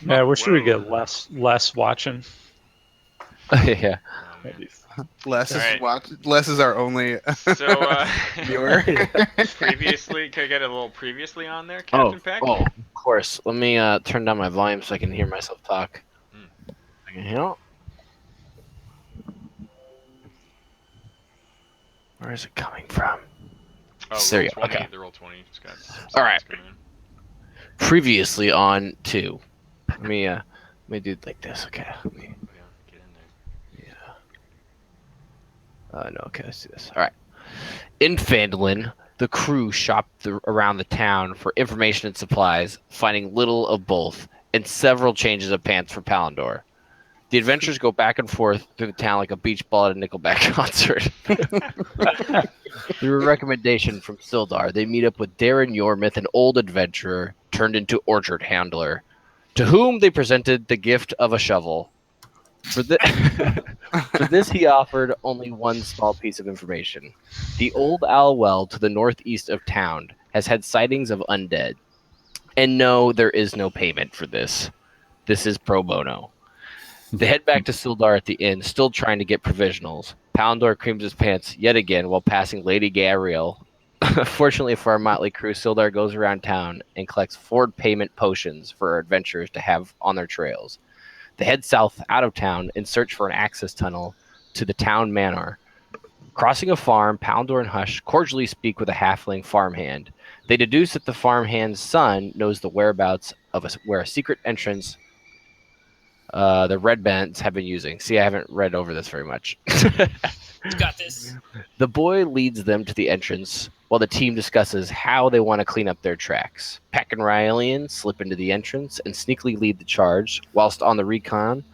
Yeah, I wish we would Whoa. get less watching. Yeah. Oh man. That'd be Les All is right. watch. Les is our only So viewer. yeah. previously, could I get a little previously on there, Oh, Captain Peck? of course. Let me turn down my volume so I can hear myself talk. Hmm. I can hear. Where is it coming from? Oh, There roll you go. 20. Okay. The roll 20. Just got some All right. sounds coming in. Previously on 2. Let me do it like this. Okay. Yeah, get in there. No. Okay. Let's do this. All right. In Phandelver, the crew shopped around the town for information and supplies, finding little of both, and several changes of pants for Palandor. The adventurers go back and forth through the town like a beach ball at a Nickelback concert. Through a recommendation from Sildar, they meet up with Darren Yormouth, an old adventurer turned into orchard handler, to whom they presented the gift of a shovel. For, for this, he offered only one small piece of information. The old owl well to the northeast of town has had sightings of undead. And no, there is no payment for this. This is pro bono. They head back to Sildar at the inn, still trying to get provisionals. Palandor creams his pants yet again while passing Lady Gabrielle. Fortunately for our motley crew, Sildar goes around town and collects forward payment potions for our adventurers to have on their trails. They head south out of town and search for an access tunnel to the town manor. Crossing a farm, Palandor and Hush cordially speak with a halfling farmhand. They deduce that the farmhand's son knows the whereabouts of where a secret entrance the red bands have been using. See, I haven't read over this very much. You got this. The boy leads them to the entrance while the team discusses how they want to clean up their tracks. Peck and Ryalian slip into the entrance and sneakily lead the charge. Whilst on the recon,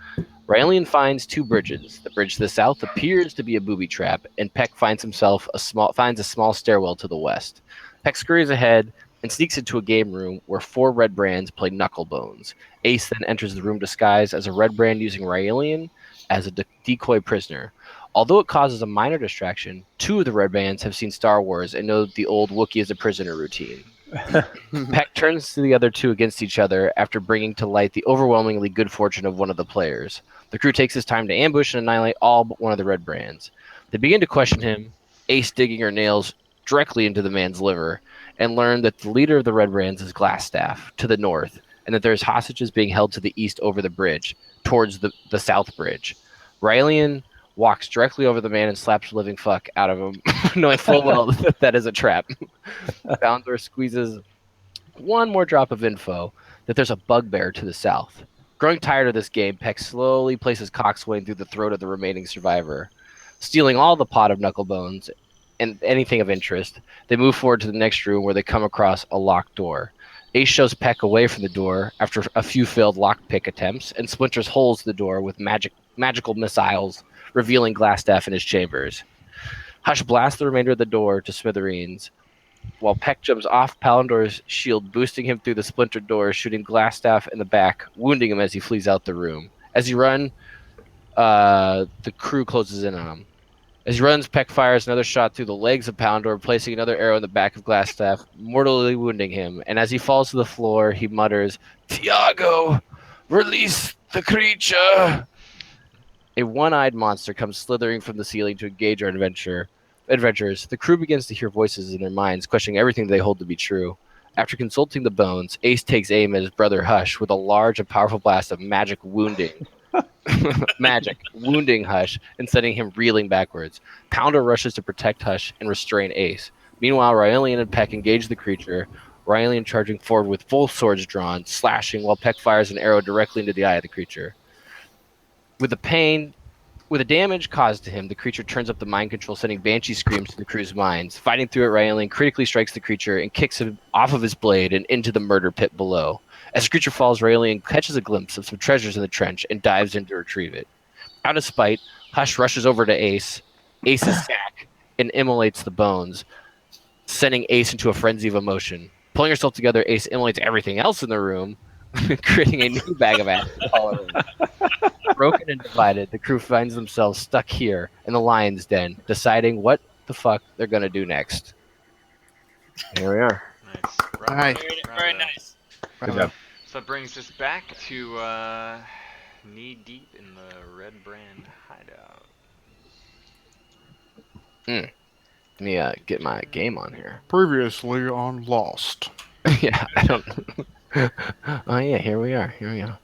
Ryalian finds 2 bridges. The bridge to the south appears to be a booby trap, and Peck finds a small stairwell to the west. Peck scurries ahead and sneaks into a game room where 4 red brands play knucklebones. Ace then enters the room disguised as a red brand using Ryalian as a decoy prisoner. Although it causes a minor distraction, 2 of the red bands have seen Star Wars and know the old Wookiee as a prisoner routine. Peck turns to the other 2 against each other after bringing to light the overwhelmingly good fortune of one of the players. The crew takes his time to ambush and annihilate all but one of the red brands. They begin to question him, Ace digging her nails directly into the man's liver, and learn that the leader of the red brands is Glassstaff, to the north, and that there's hostages being held to the east over the bridge, towards the south bridge. Rylian walks directly over the man and slaps the living fuck out of him, knowing full well that that is a trap. Boundor squeezes one more drop of info that there's a bugbear to the south. Growing tired of this game, Peck slowly places Coxswain through the throat of the remaining survivor. Stealing all the pot of knucklebones and anything of interest, they move forward to the next room where they come across a locked door. Ace shows Peck away from the door after a few failed lockpick attempts and splinters holes in the door with magical missiles, revealing Glassstaff in his chambers. Hush blasts the remainder of the door to smithereens, while Peck jumps off Palandor's shield, boosting him through the splintered door, shooting Glassstaff in the back, wounding him as he flees out the room. As he runs, the crew closes in on him. As he runs, Peck fires another shot through the legs of Palandor, placing another arrow in the back of Glassstaff, mortally wounding him. And as he falls to the floor, he mutters, "Tiago, release the creature!" A one-eyed monster comes slithering from the ceiling to engage our adventurers. The crew begins to hear voices in their minds, questioning everything they hold to be true. After consulting the bones, Ace takes aim at his brother Hush with a large and powerful blast of magic wounding Hush and sending him reeling backwards. Pounder rushes to protect Hush and restrain Ace. Meanwhile, Ryalian and Peck engage the creature, Ryalian charging forward with full swords drawn, slashing while Peck fires an arrow directly into the eye of the creature. With the damage caused to him, the creature turns up the mind control, sending banshee screams to the crew's minds. Fighting through it, Ryalian critically strikes the creature and kicks him off of his blade and into the murder pit below. As the creature falls, Ryalian catches a glimpse of some treasures in the trench and dives in to retrieve it. Out of spite, Hush rushes over to Ace's sack, and immolates the bones, sending Ace into a frenzy of emotion. Pulling herself together, Ace immolates everything else in the room, creating a new bag of acid all around. Broken and divided, the crew finds themselves stuck here in the lion's den, deciding what the fuck they're gonna do next. Here we are. Nice. Bravo. Nice. Very, Bravo. very nice. Good job. So that brings us back to knee deep in the Red Brand hideout. Let me get my game on here. Previously on Lost. Yeah, I don't. Oh yeah, here we are. Here we go.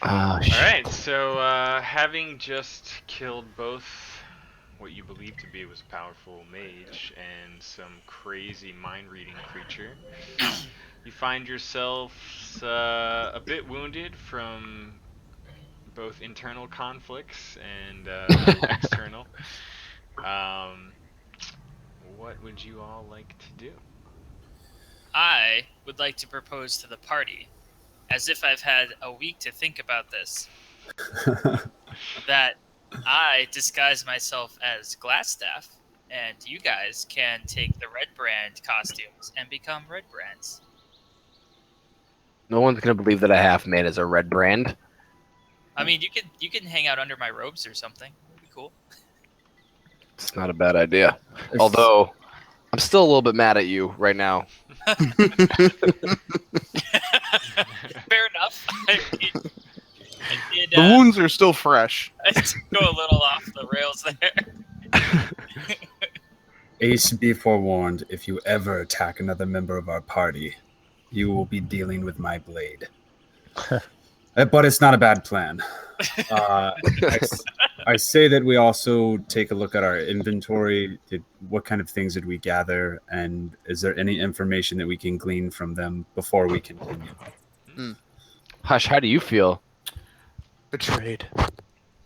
Oh shit. Alright, so having just killed both what you believe to be was a powerful mage and some crazy mind-reading creature, you find yourselves a bit wounded from both internal conflicts and external. Um, what would you all like to do? I would like to propose to the party, as if I've had a week to think about this, that I disguise myself as Glassstaff, and you guys can take the Red Brand costumes and become Red Brands. No one's gonna believe that a half man is a red brand. I mean, you can hang out under my robes or something. It'd be cool. It's not a bad idea. Although, I'm still a little bit mad at you right now. Fair enough. I did, The wounds are still fresh. I did go a little off the rails there. Ace, be forewarned, if you ever attack another member of our party, you will be dealing with my blade. But it's not a bad plan. I say that we also take a look at our inventory. What kind of things did we gather? And is there any information that we can glean from them before we continue? Hush, how do you feel? Betrayed.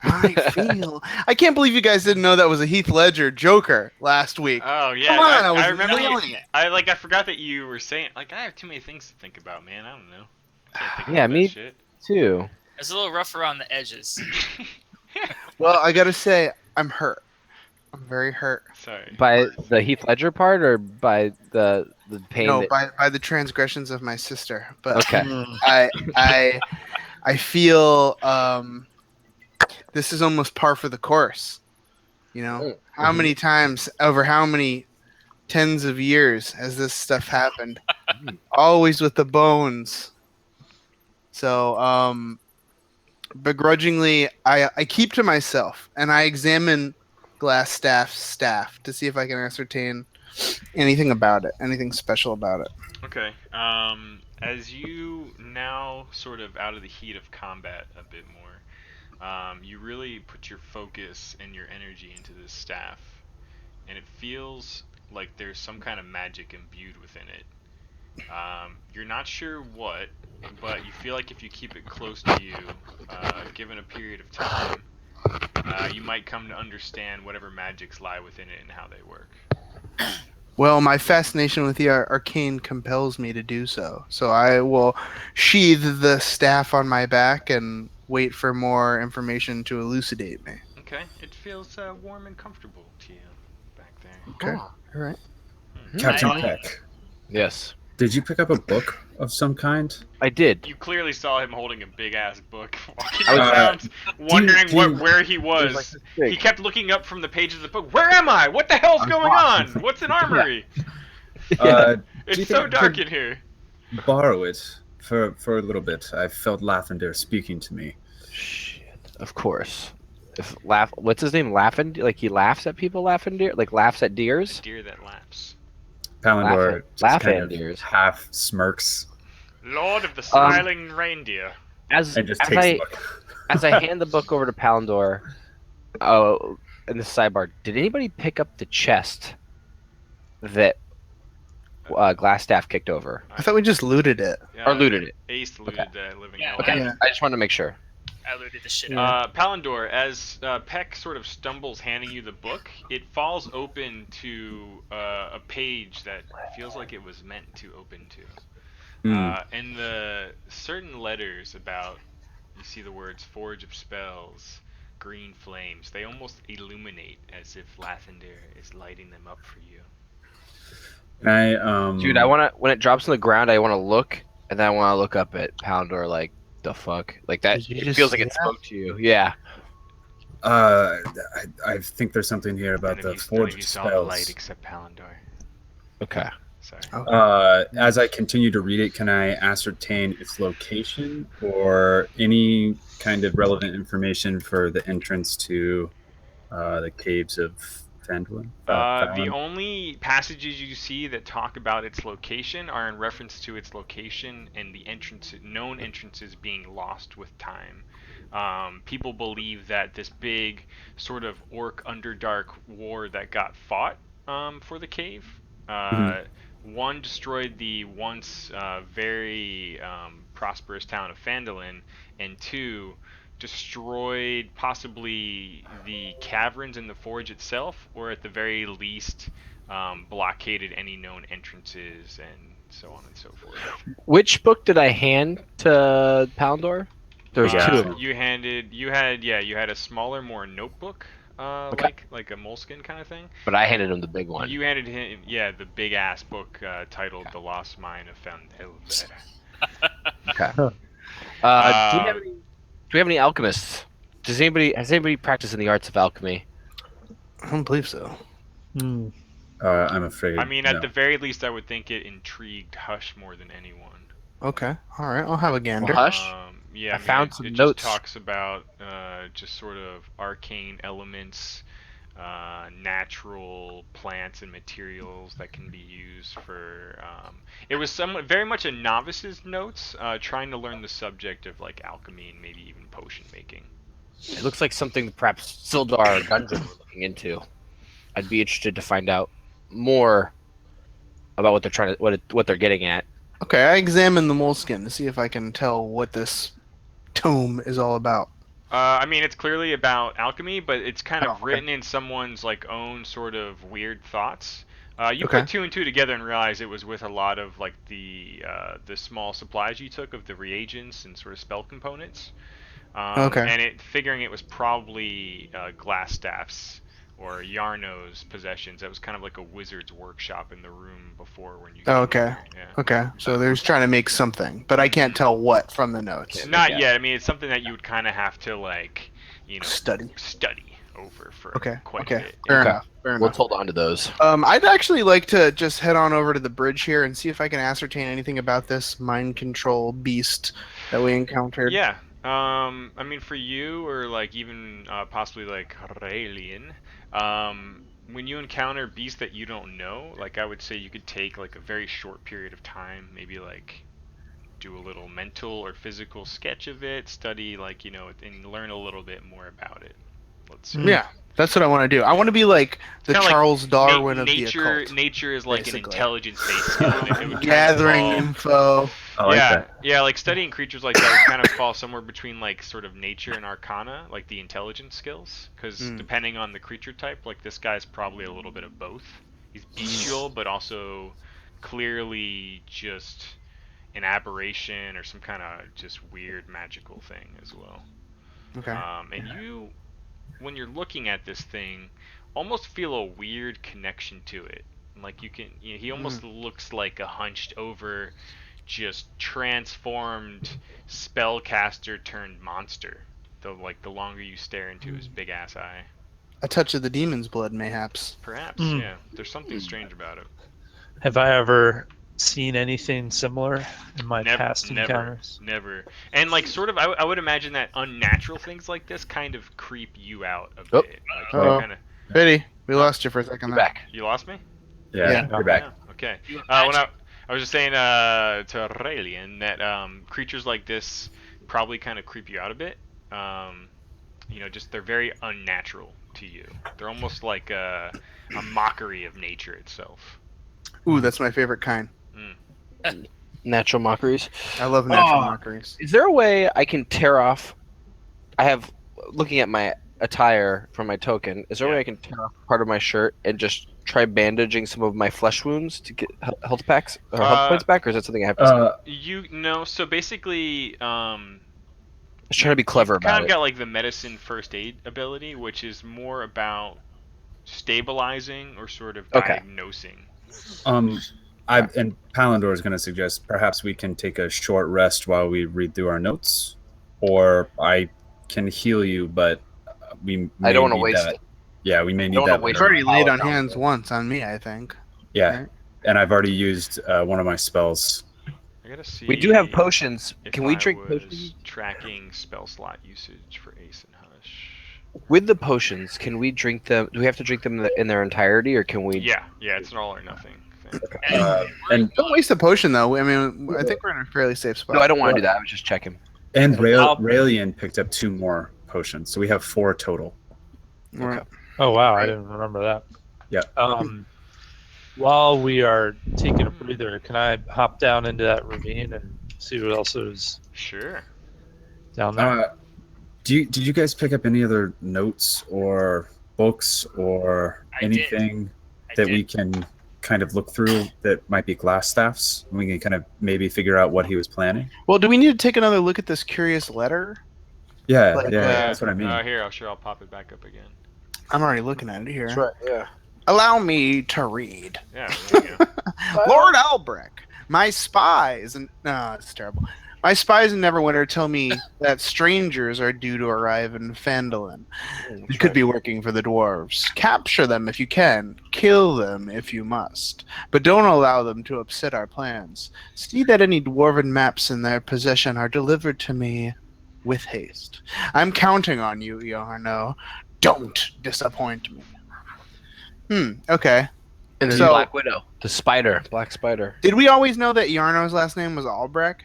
I can't believe you guys didn't know that was a Heath Ledger Joker last week. Oh yeah, Come on, I was remember nailing it. I forgot that you were saying I have too many things to think about, man. I don't know. Can't think Yeah, about me- that shit. Too. It's a little rough around the edges. Well, I gotta say, I'm hurt. I'm very hurt. Sorry. By the Heath Ledger part, or by the pain? No, that... by the transgressions of my sister. But Okay. I feel this is almost par for the course. You know, how many times over how many tens of years has this stuff happened? Always with the bones. So, begrudgingly, I keep to myself and I examine Glassstaff's staff to see if I can ascertain anything about it, anything special about it. Okay. As you now sort of out of the heat of combat a bit more, you really put your focus and your energy into this staff, and it feels like there's some kind of magic imbued within it. You're not sure what, but you feel like if you keep it close to you, given a period of time, you might come to understand whatever magics lie within it and how they work. Well, my fascination with the arcane compels me to do so. So I will sheathe the staff on my back and wait for more information to elucidate me. Okay, it feels warm and comfortable to you back there. Okay. All right. Captain I- Peck, Yes, did you pick up a book of some kind? I did. You clearly saw him holding a big ass book, walking I was- around, wondering do you- where he It was. like this big. He kept looking up from the pages of the book. Where am I? What the hell's I'm going lost. on? What's an armory? Do you It's think so I dark could in here. borrow it for a little bit? I felt Lathander speaking to me. Shit. Of course. If what's his name? Laughing? Like he laughs at people? Laughing deer? Like laughs at deers? Deer that laps. Palandor just Laughing kind of deers. half smirks Lord of the smiling reindeer. As and just as takes I the book. as I hand the book over to Palandor, oh, in the sidebar, did anybody pick up the chest that Glassstaff kicked over I thought we just looted it. or looted it? Ace looted that living Yeah, hell Okay, out of Yeah. it. I just wanted to make sure. I looted the shit out. Yeah. Palandor, as Peck sort of stumbles handing you the book, it falls open to a page that feels like it was meant to open to. And the certain letters about, you see the words Forge of Spells, Green Flames, they almost illuminate as if Lathander is lighting them up for you. Dude, I want to when it drops on the ground, I want to look, and then I want to look up at Palandor like the fuck, like that. Did you It just feels like say it that? spoke to you. Yeah. I think there's something here about None the of you forged saw the light spells. except Palandor. Okay. Sorry. As I continue to read it, can I ascertain its location or any kind of relevant information for the entrance to the caves of Phandelver? The only passages you see that talk about its location are in reference to its location and the known entrances being lost with time. People believe that this big sort of orc underdark war that got fought for the cave, one destroyed the once very prosperous town of Phandalin, and two destroyed possibly the caverns in the forge itself, or at the very least blockaded any known entrances and so on and so forth. Which book did I hand to Poundor? There's Yeah. two of them. You had a smaller, more notebook, Okay. like a moleskin kind of thing. But I handed him the big one. You handed him, the big ass book titled "The Lost Mine of Phandelver." Okay. Uh, Do we have any alchemists? Has anybody practiced in the arts of alchemy? I don't believe so. Hmm. I'm afraid. I mean, no. at the very least, I would think it intrigued Hush more than anyone. Okay. All right. I'll have a gander. Well, Hush? Yeah, I mean, found some it notes. just talks about just sort of arcane elements, natural plants and materials that can be used for. It was very much a novice's notes, trying to learn the subject of like alchemy and maybe even potion making. It looks like something perhaps Sildar or Gundren were looking into. I'd be interested to find out more about what they're trying to what they're getting at. Okay. I examine the moleskin to see if I can tell what this tome is all about. I mean, it's clearly about alchemy, but it's kind of Oh, okay. written in someone's like own sort of weird thoughts. You Okay. put two and two together and realize it was with a lot of like the small supplies you took of the reagents and sort of spell components. Okay. And figuring it was probably Glassstaff's or Yarno's possessions. That was kind of like a wizard's workshop in the room before when you. Oh, came okay. in here, yeah. Okay. So they're just trying to make something, but I can't tell what from the notes. Not Yeah. yet. I mean, it's something that you would kind of have to like, Study. study over for Okay. quite a Okay. bit. Fair Okay. enough. Fair We'll enough. hold on to those. I'd actually like to just head on over to the bridge here and see if I can ascertain anything about this mind control beast that we encountered. Yeah. I mean, for you, or like even possibly like Raelian, when you encounter beasts that you don't know, like I would say you could take like a very short period of time, maybe like do a little mental or physical sketch of it, study like and learn a little bit more about it. Let's see. Yeah, that's what I want to do. I want to be like the Kinda like Charles Darwin of the nature. occult. Nature is like basically. an intelligence-based skill. And it would kind Gathering of fall, info. I like yeah, that. yeah, like studying creatures like that would kind of fall somewhere between like sort of nature and arcana, like the intelligence skills. Because depending on the creature type, like this guy's probably a little bit of both. He's bestial, but also clearly just an aberration or some kind of just weird magical thing as well. Okay. And you, when you're looking at this thing, almost feel a weird connection to it. Like he almost looks like a hunched over, just transformed spellcaster turned monster. The longer you stare into his big ass eye. A touch of the demon's blood, mayhaps. Perhaps, Mm. yeah. There's something strange about it. Have I ever seen anything similar in my past encounters? Never. And like sort of, I would imagine that unnatural things like this kind of creep you out a bit. Like you Uh-oh. kind of. Pity, we lost you for a second You're there. back. You lost me? Yeah, Yeah. you're back. Yeah, okay. You When imagine- I was just saying to Aurelian that creatures like this probably kind of creep you out a bit. Just they're very unnatural to you. They're almost like a mockery of nature itself. Ooh, that's my favorite kind. Natural mockeries. I love natural Oh. mockeries. Is there a way I can tear off? I have looking at my attire from my token. Is there a way I can tear off part of my shirt and just try bandaging some of my flesh wounds to get health packs or health points back, or is that something I have to? So basically, Just trying to be clever you've kind about of it. got like the medicine first aid ability, which is more about stabilizing or sort of Okay. diagnosing. And Palandor is going to suggest perhaps we can take a short rest while we read through our notes, or I can heal you, but we may I don't want to need waste that. it. Yeah, we may need don't wanna that. waste You've already laid on Paladin. hands once on me, I think. Yeah, Right? and I've already used one of my spells. I gotta see. We do have potions. If Can we I drink was potions? tracking spell slot usage for Ace and Hush. With the potions, can we drink them? Do we have to drink them in their entirety, or can we? Yeah, it's an all or nothing thing. And Don't waste a potion, though. I mean, I think we're in a fairly safe spot. No, I don't want to do that. I was just checking. Raelian picked up 2 more potions, so we have 4 total. Right. Oh wow, I didn't remember that. Yeah. While we are taking a breather, can I hop down into that ravine and see what else is Sure. down there? Did you guys pick up any other notes or books or anything that we can kind of look through that might be glass staffs? We can kind of maybe figure out what he was planning. Well, do we need to take another look at this curious letter? Yeah, Like, that's what I mean. Here, I'll pop it back up again. I'm already looking at it here. That's right. Yeah. Allow me to read. Yeah, there you go. Lord Albrecht, my spies and no, it's terrible. My spies in Neverwinter tell me that strangers are due to arrive in Phandelver. You could be working for the dwarves. Capture them if you can. Kill them if you must. But don't allow them to upset our plans. See that any dwarven maps in their possession are delivered to me with haste. I'm counting on you, Yarno. Don't disappoint me. Okay. And then So- Black Widow, the spider, Black Spider. Did we always know that Yarno's last name was Albrecht?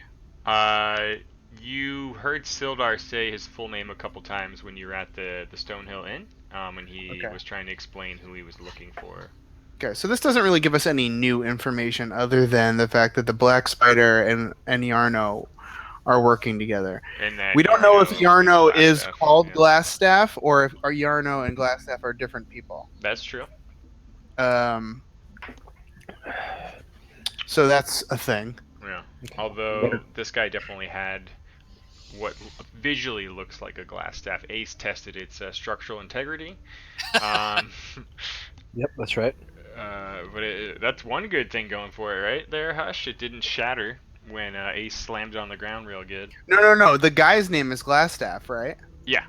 You heard Sildar say his full name a couple times when you were at the Stonehill Inn, and he was trying to explain who he was looking for. Okay, so this doesn't really give us any new information other than the fact that the Black Spider and Yarno are working together. And that We don't know if Yarno is Glassstaff, called yeah. Glassstaff or if Yarno and Glassstaff are different people. That's true. So that's a thing. Yeah. Although this guy definitely had what visually looks like a glass staff. Ace tested its structural integrity. Yep, that's right. But that's one good thing going for it, right there, Hush. It didn't shatter when Ace slammed it on the ground real good. No. The guy's name is Glassstaff, right? Yeah.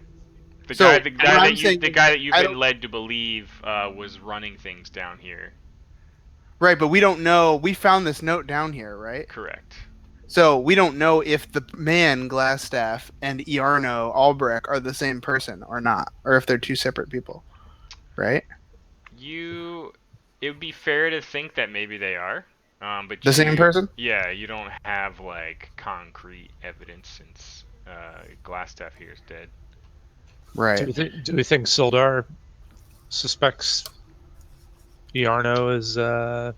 The So, guy what I'm saying that you've I been don't- led to believe was running things down here. Right, but we don't know. We found this note down here, right? Correct. So we don't know if the man Glassstaff and Yarno Albrecht are the same person or not, or if they're 2 separate people, right? It would be fair to think that maybe they are, but The same person? Yeah, you don't have like concrete evidence since Glassstaff here is dead. Right. Do we think Sildar suspects Yarno is I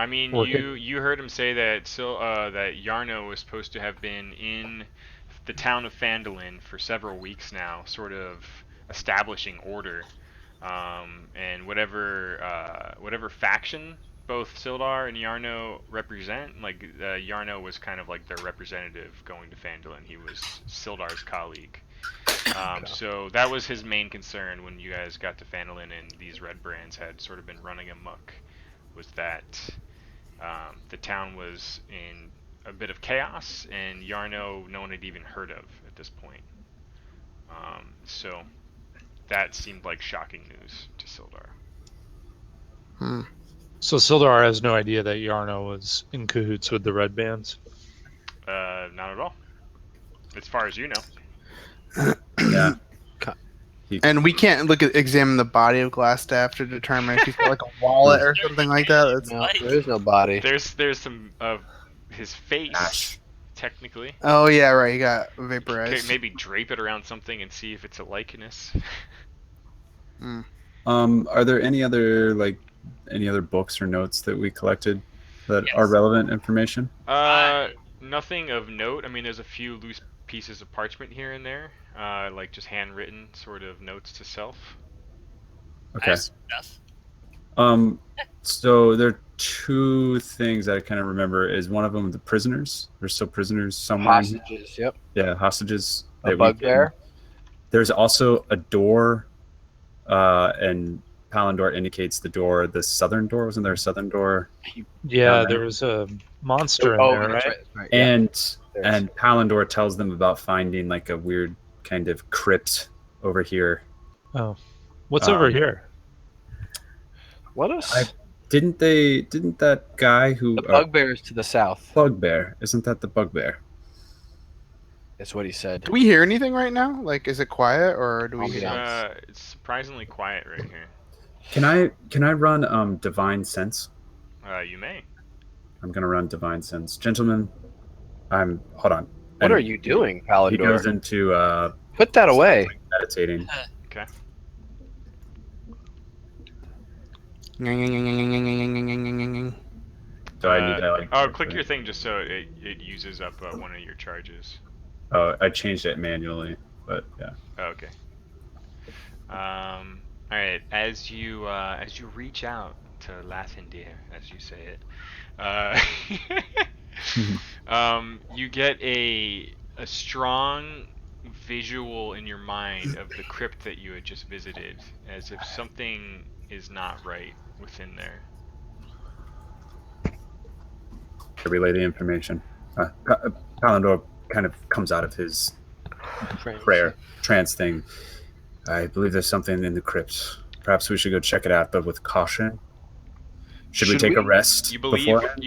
mean, working? you heard him say that that Yarno was supposed to have been in the town of Phandelver for several weeks now, sort of establishing order, and whatever faction both Sildar and Yarno represent. Like Yarno was kind of like their representative going to Phandelver. He was Sildar's colleague. So that was his main concern when you guys got to Phandelver and these red brands had sort of been running amok, was that the town was in a bit of chaos, and Yarno no one had even heard of at this point. So that seemed like shocking news to Sildar. So Sildar has no idea that Yarno was in cahoots with the red bands? Not at all. As far as you know. Yeah. And we can't examine the body of Glassstaff to determine if he's got like a wallet or something like that. No, there is no body. There's some of his face, Gosh. technically. Oh yeah, right. He got Okay, vaporized. maybe drape it around something and see if it's a likeness. Are there any other books or notes that we collected that are relevant information? Nothing of note. I mean, there's a few loose pieces of parchment here and there, like just handwritten sort of notes to self. Okay. Stuff. So there are 2 things that I kind of remember. Is one of them the prisoners? There's still prisoners somewhere. Hostages. Yep. Yeah, hostages. A that bugbear. There's also a door, and Palindor indicates the door. The southern door, wasn't there a southern door? Yeah, there was a monster in there, that's right? right. Yeah. And Palindor tells them about finding like a weird kind of crypt over here. Oh, what's over here? What else? Didn't that guy who The bugbear is to the south. bugbear? Isn't that the bugbear? That's what he said. Do we hear anything right now? Like, is it quiet or do we hear? Ambiance. It's surprisingly quiet right here. Can I run divine sense? You may. I'm gonna run divine sense, gentlemen. Hold on. What And are you doing, He goes Palindor? into Put that away. meditating. Okay. So I need to Click your thing just so it uses up one of your charges. Oh, I changed it manually, but yeah. Okay. All right. As you reach out to Lathandir, as you say it, you get a strong visual in your mind of the crypt that you had just visited, as if something is not right within there. To relay the information. Palindor kind of comes out of his prayer trance thing. I believe there's something in the crypt. Perhaps we should go check it out, but with caution. Should we take a rest You believe beforehand?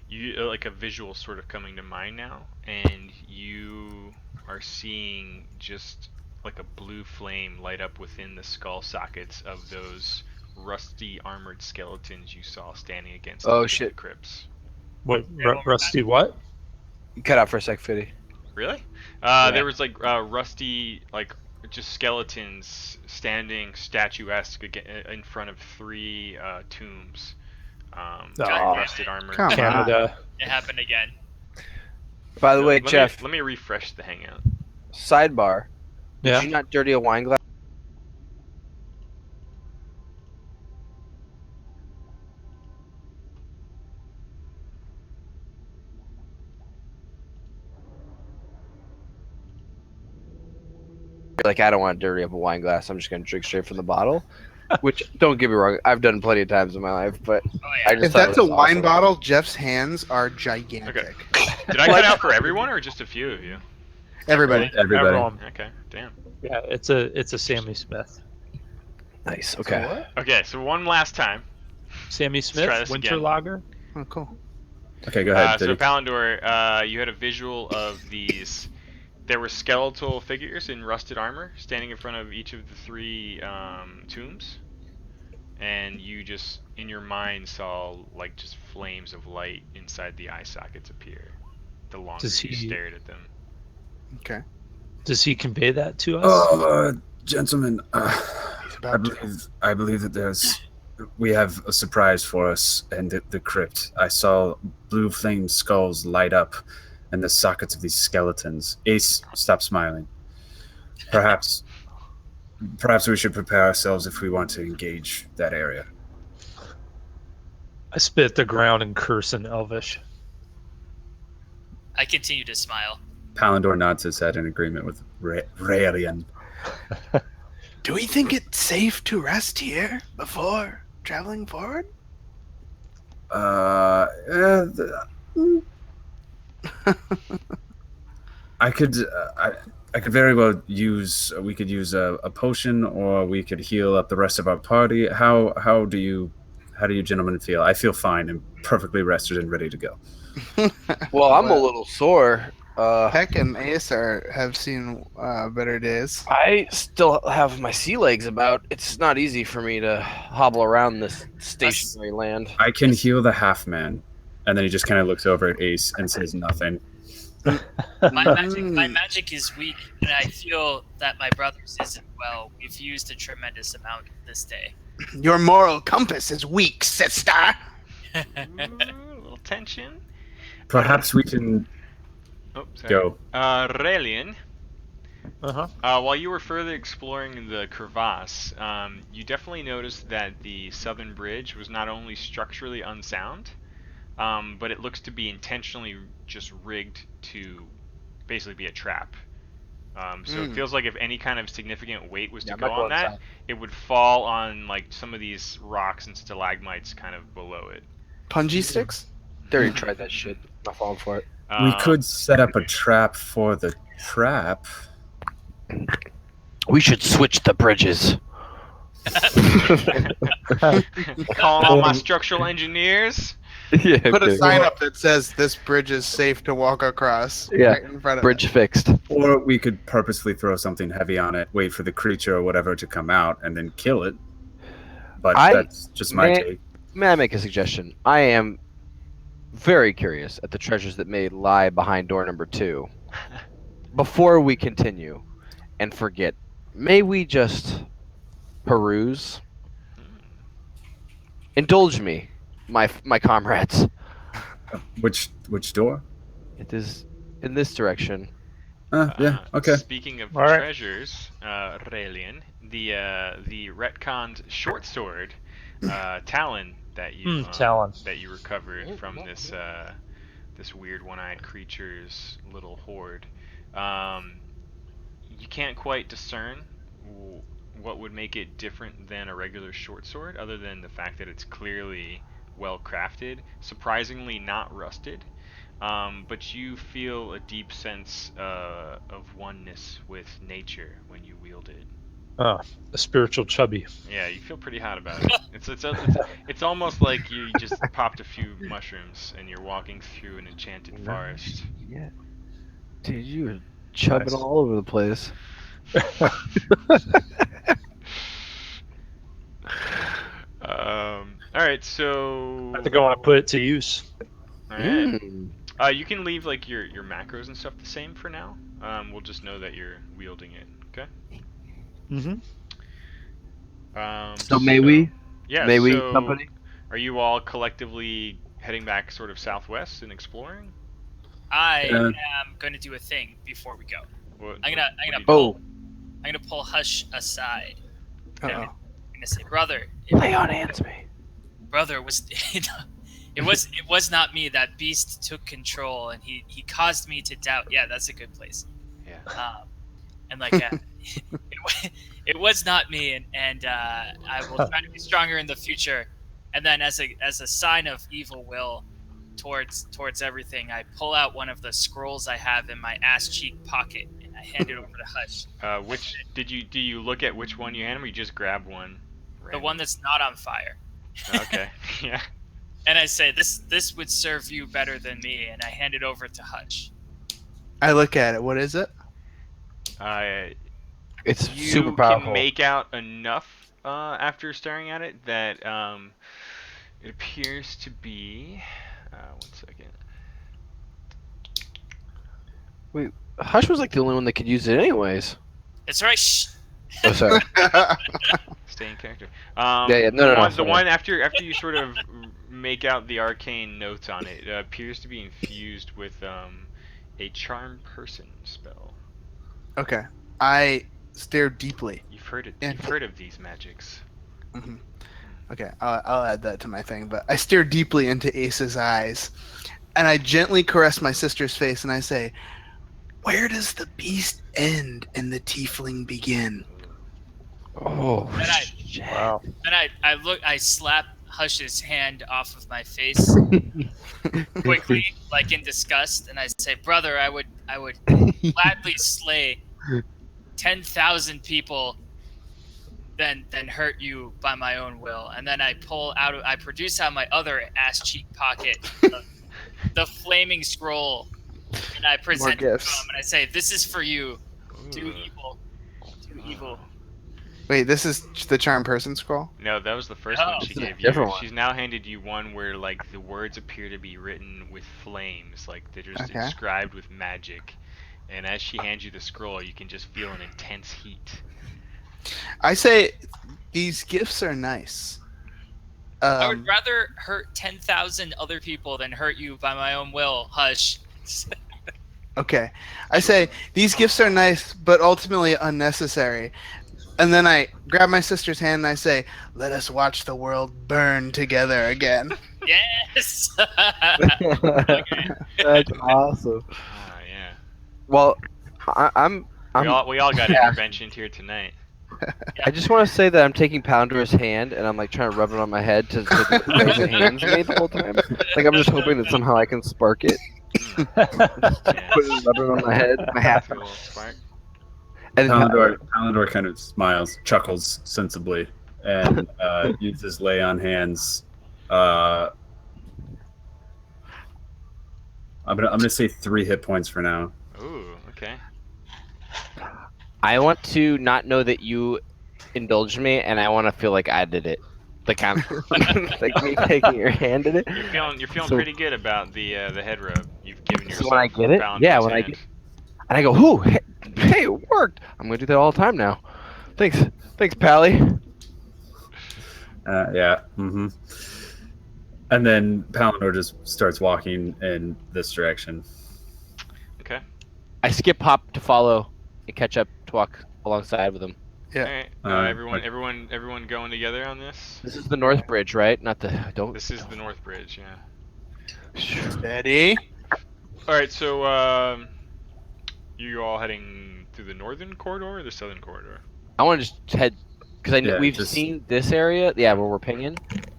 you like a visual sort of coming to mind now, and you are seeing just like a blue flame light up within the skull sockets of those rusty armored skeletons you saw standing against Oh, the shit. crypts. What? Rusty what? You cut out for a sec, Fitty. Really? Yeah. There was like rusty, like just skeletons standing statuesque in front of 3 tombs. Rusted armor. Come on. Canada. It happened again. By the way, Jeff, let me refresh the hangout. sidebar. Yeah. Did you not dirty a wine glass? Like, I don't want to dirty up a wine glass. I'm just going to drink straight from the bottle. Which, don't get me wrong, I've done plenty of times in my life, but Oh I yeah. just If thought it that's a was wine awesome. bottle, Jeff's hands are gigantic. Did I cut out for everyone or just a few of you? Everybody. Everybody. Everyone. Okay, damn. Yeah, it's a Sammy Smith. Nice, okay. Okay, so one last time. Sammy try Smith, this Winter again. Lager. Oh, cool. Okay, go ahead. So Diddy. Palindor, you had a visual of these. There were skeletal figures in rusted armor standing in front of each of the 3 tombs, and you just in your mind saw like just flames of light inside the eye sockets appear. The longer Does you he- stared at them. Okay. Does he convey that to us? Oh, gentlemen, He's about to. I believe that we have a surprise for us in the crypt. I saw blue flame skulls light up in the sockets of these skeletons. Ace, stop smiling. Perhaps we should prepare ourselves if we want to engage that area. I spit at the ground and curse in Elvish. I continue to smile. Palindor nods his head in agreement with Raelian. Do we think it's safe to rest here before traveling forward? I could very well use. We could use a potion, or we could heal up the rest of our party. How do you gentlemen feel? I feel fine and perfectly rested and ready to go. Well, I'm a little sore. Peck and Ace have seen better days. I still have my sea legs about. It's not easy for me to hobble around this stationary land. I can heal the half man, and then he just kind of looks over at Ace and says nothing. My magic is weak, and I feel that my brother's isn't well. We've used a tremendous amount this day. Your moral compass is weak, sister. Ooh, a little tension. Perhaps we can Oh, sorry. go. Raelian, Uh-huh. while you were further exploring the crevasse, you definitely noticed that the southern bridge was not only structurally unsound, but it looks to be intentionally just rigged to basically be a trap. So it feels like if any kind of significant weight was to I'm go not on going that, south. it would fall on like some of these rocks and stalagmites kind of below it. Punji sticks? They already tried that shit. I'm not falling for it. We could set up a trap for the trap. We should switch the bridges. Calling all my structural engineers. Yeah, Put a okay. sign up that says this bridge is safe to walk across. Yeah, right in front of Bridge it. fixed. Or we could purposely throw something heavy on it, wait for the creature or whatever to come out, and then kill it. But that's just my take. May I make a suggestion? I am very curious at the treasures that may lie behind door number 2. Before we continue and forget, may we just peruse? Indulge me, my comrades. Which door? It is in this direction. Yeah, okay. Speaking of All right. treasures, Raelian, the retconned short sword, Talon that you Talon. that you recovered from this this weird one-eyed creature's little hoard. You can't quite discern what would make it different than a regular short sword, other than the fact that it's clearly well crafted, surprisingly not rusted. But you feel a deep sense of oneness with nature when you wield it. Oh, a spiritual chubby. Yeah, you feel pretty hot about it. It's almost like you just popped a few mushrooms and you're walking through an enchanted forest. Yeah. Dude, you were chubbing Nice. all over the place. All right, so I think I want to put it to use. all right. Mm. You can leave like your macros and stuff the same for now. We'll just know that you're wielding it. Okay. Mm-hmm. So may we? Yeah. May we, so company? Are you all collectively heading back sort of southwest and exploring? I Uh, am going to do a thing before we go. What, I'm gonna what do you pull. Oh, I'm gonna pull Hush aside. Uh-oh. I'm gonna say, brother, lay on hands me. brother was it was not me. That beast took control and he caused me to doubt. Yeah, that's a good place. Yeah. And like it was not me, and I will try to be stronger in the future. And then as a sign of evil will towards everything, I pull out one of the scrolls I have in my ass cheek pocket and I hand it over to Hush. Which do you look at which one you hand him, or you just grab one? The one that's not on fire. Okay. Yeah. And I say, this would serve you better than me, and I hand it over to Hutch. I look at it. What is it? It's You super powerful. can make out enough after staring at it that it appears to be. 1 second. Hush was like the only one that could use it anyways. It's right. Shh. Oh, sorry. Stay in character. Yeah. No. The one after you sort of make out the arcane notes on it, appears to be infused with a charm person spell. Okay. I stare deeply. You've heard it. Yeah. You've heard of these magics. hmm Okay, I'll add that to my thing. But I stare deeply into Ace's eyes, and I gently caress my sister's face, and I say, "Where does the beast end and the tiefling begin?" Oh, And I- shit. Wow. And I slap Hush's hand off of my face quickly, like in disgust, and I say, "Brother, I would gladly slay 10,000 people than hurt you by my own will." And then I produce out my other ass cheek pocket the flaming scroll, and I present it to him, gifts. and I say, "This is for you. Do evil. Do evil." Wait, this is the charm person scroll? No, that was the first No. one she This is a gave you. different one. She's now handed you one where like the words appear to be written with flames, like they're just Okay. inscribed with magic. And as she hands you the scroll, you can just feel an intense heat. I say these gifts are nice. I would rather hurt 10,000 other people than hurt you by my own will. Hush. Okay. I say these gifts are nice, but ultimately unnecessary. And then I grab my sister's hand and I say, "Let us watch the world burn together again." Yes. That's awesome. Yeah. Well, I'm We all got interventioned here tonight. I just want to say that I'm taking Pounder's hand and I'm like trying to rub it on my head to the way the hands made the whole time. Like I'm just hoping that somehow I can spark it. Yeah. Put it, rub it on my head, my hat. Feel a little spark. And Palador kind of smiles, chuckles sensibly. and uses lay on hands. I'm gonna say 3 hit points for now. Ooh, okay. I want to not know that you indulged me, and I want to feel like I did it. Like I'm, like me taking your hand in it. You're feeling So- pretty good about the head rub you've given So when I yourself get it, yeah, Phalindor's when I hand. get, and I go, "Ooh, hey, it worked." I'm gonna do that all the time now. Thanks, Pally. Yeah. Mm-hmm. And then Palinor just starts walking in this direction. Okay. I skip hop to follow and catch up to walk alongside with him. Yeah. All right. Okay. Everyone going together on this. This is the North Bridge, right? Not the don't. This is the North Bridge, yeah. Steady. All right. So you all heading through the northern corridor or the southern corridor? I want to just head because Yeah, we've just- seen this area, yeah, where we're pinging,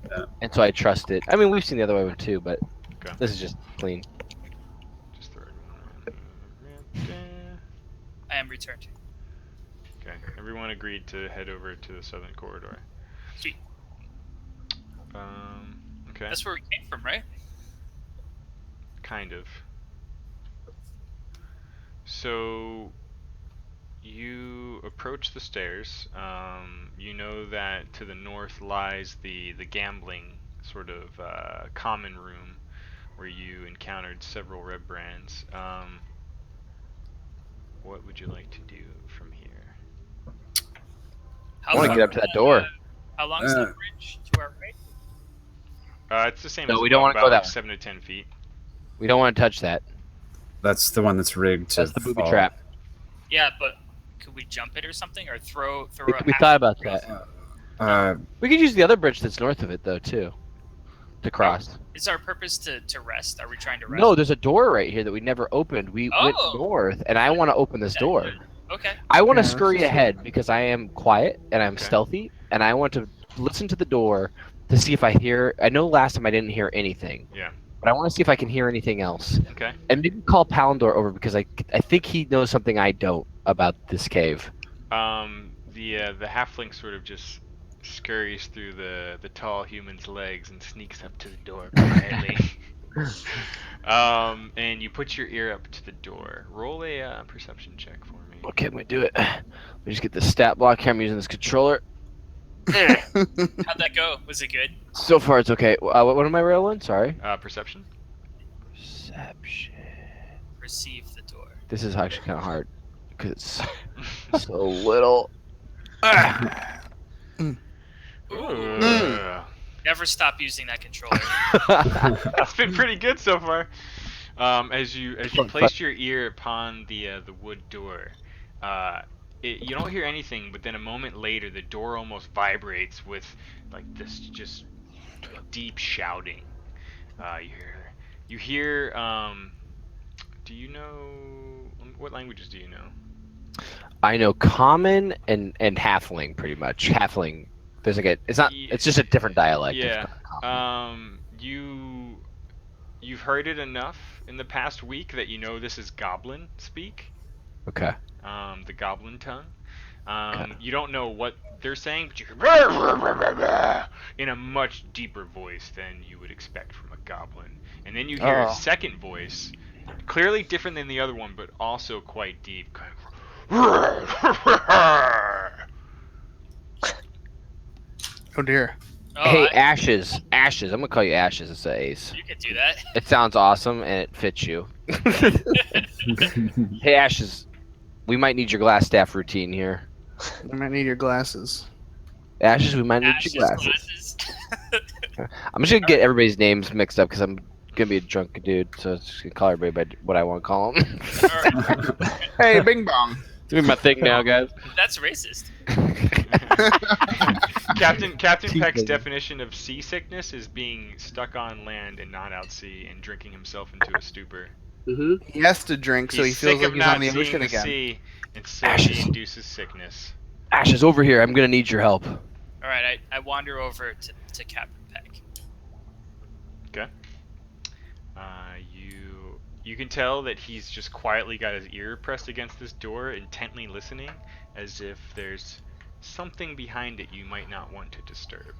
Yeah. and so I trust it. I mean, we've seen the other way one too, but Okay. this is just clean. Just throw everyone around there. I am returned. Okay. Everyone agreed to head over to the southern corridor. Sweet. Okay. That's where we came from, right? Kind of. So you approach the stairs. You know that to the north lies the gambling sort of common room where you encountered several red brands. What would you like to do from here? How I want to far- get up to that door. How long is Uh, that bridge to our right? It's the same No, as we don't above, wanna go about that like way. 7 to 10 feet. We don't want to touch that. That's the one that's rigged to That's the booby fall. trap. Yeah, but could we jump it or something, or throw We thought about that. Uh, We could use the other bridge that's north of it though too, to cross. Is our purpose to rest? Are we trying to rest? No, there's a door right here that we never opened. We went Oh. north, and I want to open this door. Okay. I want to Yeah, scurry let's just- ahead because I am quiet and I'm Okay. stealthy, and I want to listen to the door to see if I hear. I know last time I didn't hear anything, Yeah. but I want to see if I can hear anything else. Okay. And maybe call Palindor over because I think he knows something I don't about this cave. The halfling sort of just scurries through the tall human's legs and sneaks up to the door quietly. And you put your ear up to the door. Roll a perception check for me. Okay, I'm gonna do it. Let me just get the stat block here. I'm using this controller. How'd that go? Was it good? So far, it's okay. What am I rolling? Sorry. Perception. Perception. Receive the door. This is actually kind of hard because it's so little. Ooh. Never stop using that controller. That's been pretty good so far. As you place your ear upon the wood door, you don't hear anything, but then a moment later, the door almost vibrates with like this just deep shouting. You hear. Do you know what languages do you know? I know common and halfling pretty much. Halfling. There's like a. It's not. Ye- It's just a different dialect. of Yeah. common. You've heard it enough in the past week that you know this is goblin speak. Okay. The goblin tongue. Okay. You don't know what they're saying, but you hear in a much deeper voice than you would expect from a goblin. And then you hear a Oh. second voice, clearly different than the other one, but also quite deep. Oh dear. Oh, Hey, Ashes. Ashes. I'm gonna call you Ashes. It's an ace. you could do that. It sounds awesome and it fits you. Hey, Ashes. We might need your glass staff routine here. I might need your glasses. Ashes, we might need Ash's your glasses. glasses. I'm just gonna get everybody's names mixed up because I'm gonna be a drunk dude, so I'm just gonna call everybody by what I want to call them. Alright, Hey, Bing Bong. It's gonna be my thing now, guys. that's racist. Captain Peck's Teabag. definition of seasickness is being stuck on land and not out sea and drinking himself into a stupor. He has to drink, so he He's feels sick like of he's not on the seeing ocean the again. sea, and so Ashes. he induces sickness. Ashes, over here. I'm gonna need your help. All right, I wander over to Captain Peck. Okay. You can tell that he's just quietly got his ear pressed against this door, intently listening, as if there's something behind it you might not want to disturb.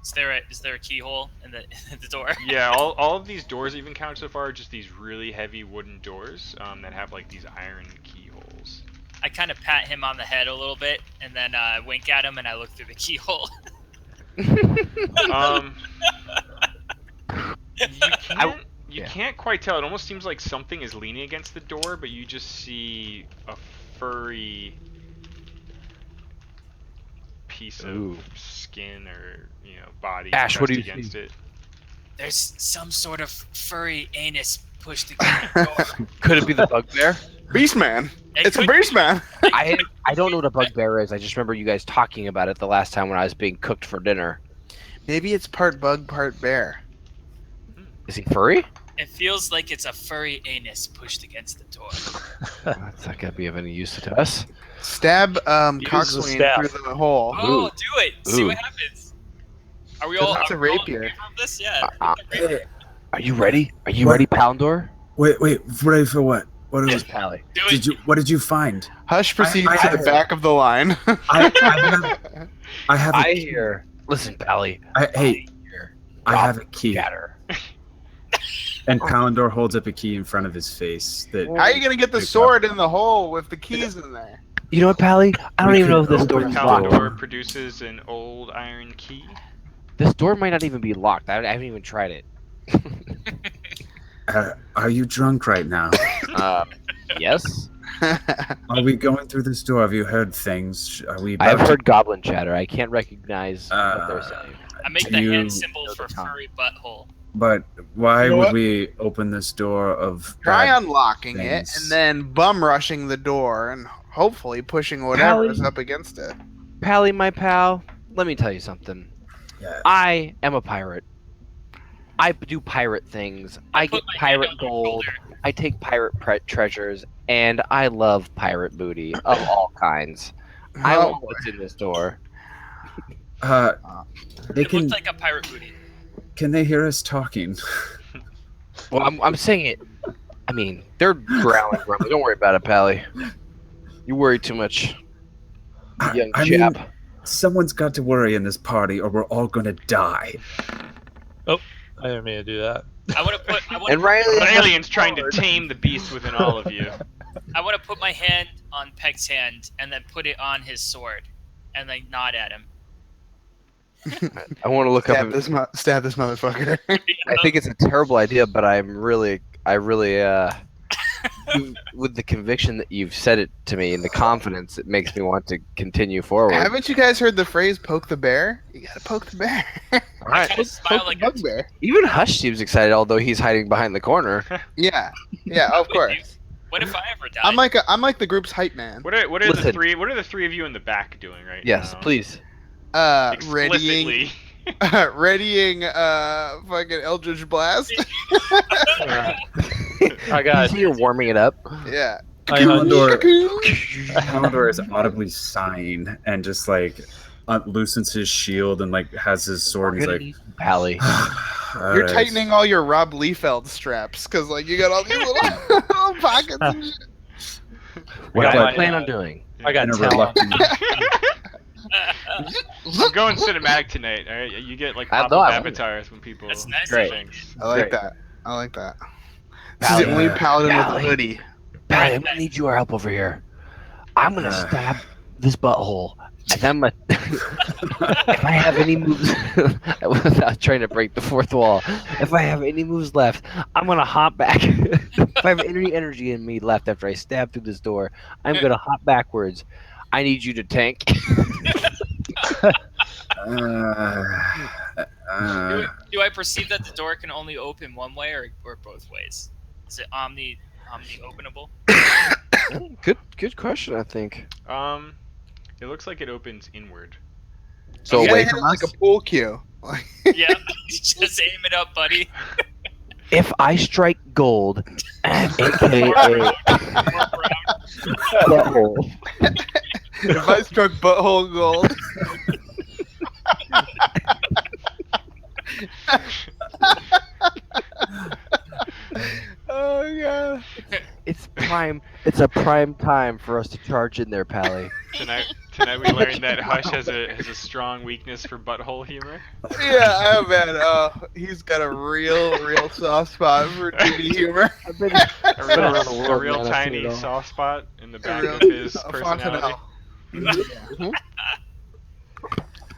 Is there a keyhole in the in the door? Yeah, all of these doors you've encountered so far are just these really heavy wooden doors that have like these iron keyholes. I kind of pat him on the head a little bit, and then wink at him, and I look through the keyhole. You can't quite tell. It almost seems like something is leaning against the door, but you just see a furry piece Ooh. of skin or body Ash, what do pressed you against see? it. There's some sort of furry anus pushed against the door. Could it be the bugbear? Beastman. It's a could- Beastman. I don't know what a bugbear is. I just remember you guys talking about it the last time when I was being cooked for dinner. Maybe it's part bug, part bear. Is he furry? It feels like it's a furry anus pushed against the door. That's not gonna be of any use to us. Stab Use the Coxswain staff. through the hole. Oh, do it. See Ooh. what happens. Are we all? That's a are we all rapier. aware of this? Yeah. Are you ready? Are you What? ready, Poundor? Wait, ready for what? Yes, Pally. Do it. What did you find? Hush proceeds I to the have- back of the line. I have a I key. hear. Listen, Pally. Hey, Here. I have a key. Chatter. And Palandor holds up a key in front of his face. That How are you gonna get the sword in the hole with the keys in there? You know what, Pally? I don't We even know if could this door open is the locked. door. Palador produces an old iron key. This door might not even be locked. I haven't even tried it. Are you drunk right now? Yes. Are we going through this door? Have you heard things? Are we? I have about to- heard goblin chatter. I can't recognize what they're Uh, saying. I make Do the you- hand symbol know for the time? furry butthole. But why You know would what? we open this door of? Try bad unlocking it things? and then bum rushing the door and hopefully pushing whatever Pally? is up against it. Pally, my pal, let me tell you something. Yeah. I am a pirate. I do pirate things. I get Put my hand pirate on your gold. shoulder. I take pirate treasures, and I love pirate booty of all kinds. I Oh, want what's in this door. They It can. looked like a pirate booty. Can they hear us talking? Well, I'm saying it. I mean, they're growling grumbly. Don't worry about it, Pally. You worry too much, young I chap. mean, someone's got to worry in this party, or we're all gonna die. I didn't mean to do that. I want to put. And Riley, An alien's trying to tame the beast within all of you. I want to put my hand on Peg's hand and then put it on his sword, and then nod at him. I want to look stab up. this motherfucker. I think it's a terrible idea, but I really, with the conviction that you've said it to me and the confidence, it makes me want to continue forward. Haven't you guys heard the phrase "poke the bear"? You gotta poke the bear. All I right. kind of smile like a bugbear. Even Hush seems excited, although he's hiding behind the corner. Yeah, of course. What if I ever die? I'm like the group's hype man. What are the Listen. three? What are the three of you in the back doing right Yes, now? please. Readying, Explicitly. readying, fucking Eldritch Blast. I got. You're warming it up. Yeah. I hunched- Palandor is audibly sighing and just like loosens his shield and like has his sword. And he's like, Pally. You're tightening all your Rob Liefeld straps because like you got all these little pockets and shit. What I do I got- plan on doing? I got in a talent. reluctant. I'm going cinematic tonight. All right, you get like I pop know, up I love it. avatars when people. That's nice. do Great. things. I like Great. that. I like that. This is Pally. the only paladin with a Pally. hoodie. Pally, I'm gonna need your help over here. I'm gonna stab this butthole. And then I'm gonna, if I have any moves, without trying to break the fourth wall, if I have any moves left, I'm gonna hop back. If I have any energy in me left after I stab through this door, I'm gonna hop backwards. I need you to tank. Do I perceive that the door can only open one way or both ways? Is it omni openable? Good question. I think. It looks like it opens inward. So You gotta away hit from it like us. a pool cue. Yeah, just aim it up, buddy. If I strike gold, aka butthole, If I struck butthole gold. Oh god. It's prime. It's a prime time for us to charge in there, Pally. Tonight we learned that Hush has a strong weakness for butthole humor. Yeah, oh man, he's got a real soft spot for duty humor. I've been A real, around the world, a real man, I've seen tiny it all. soft spot in the A back real- of his a personality. fontanelle.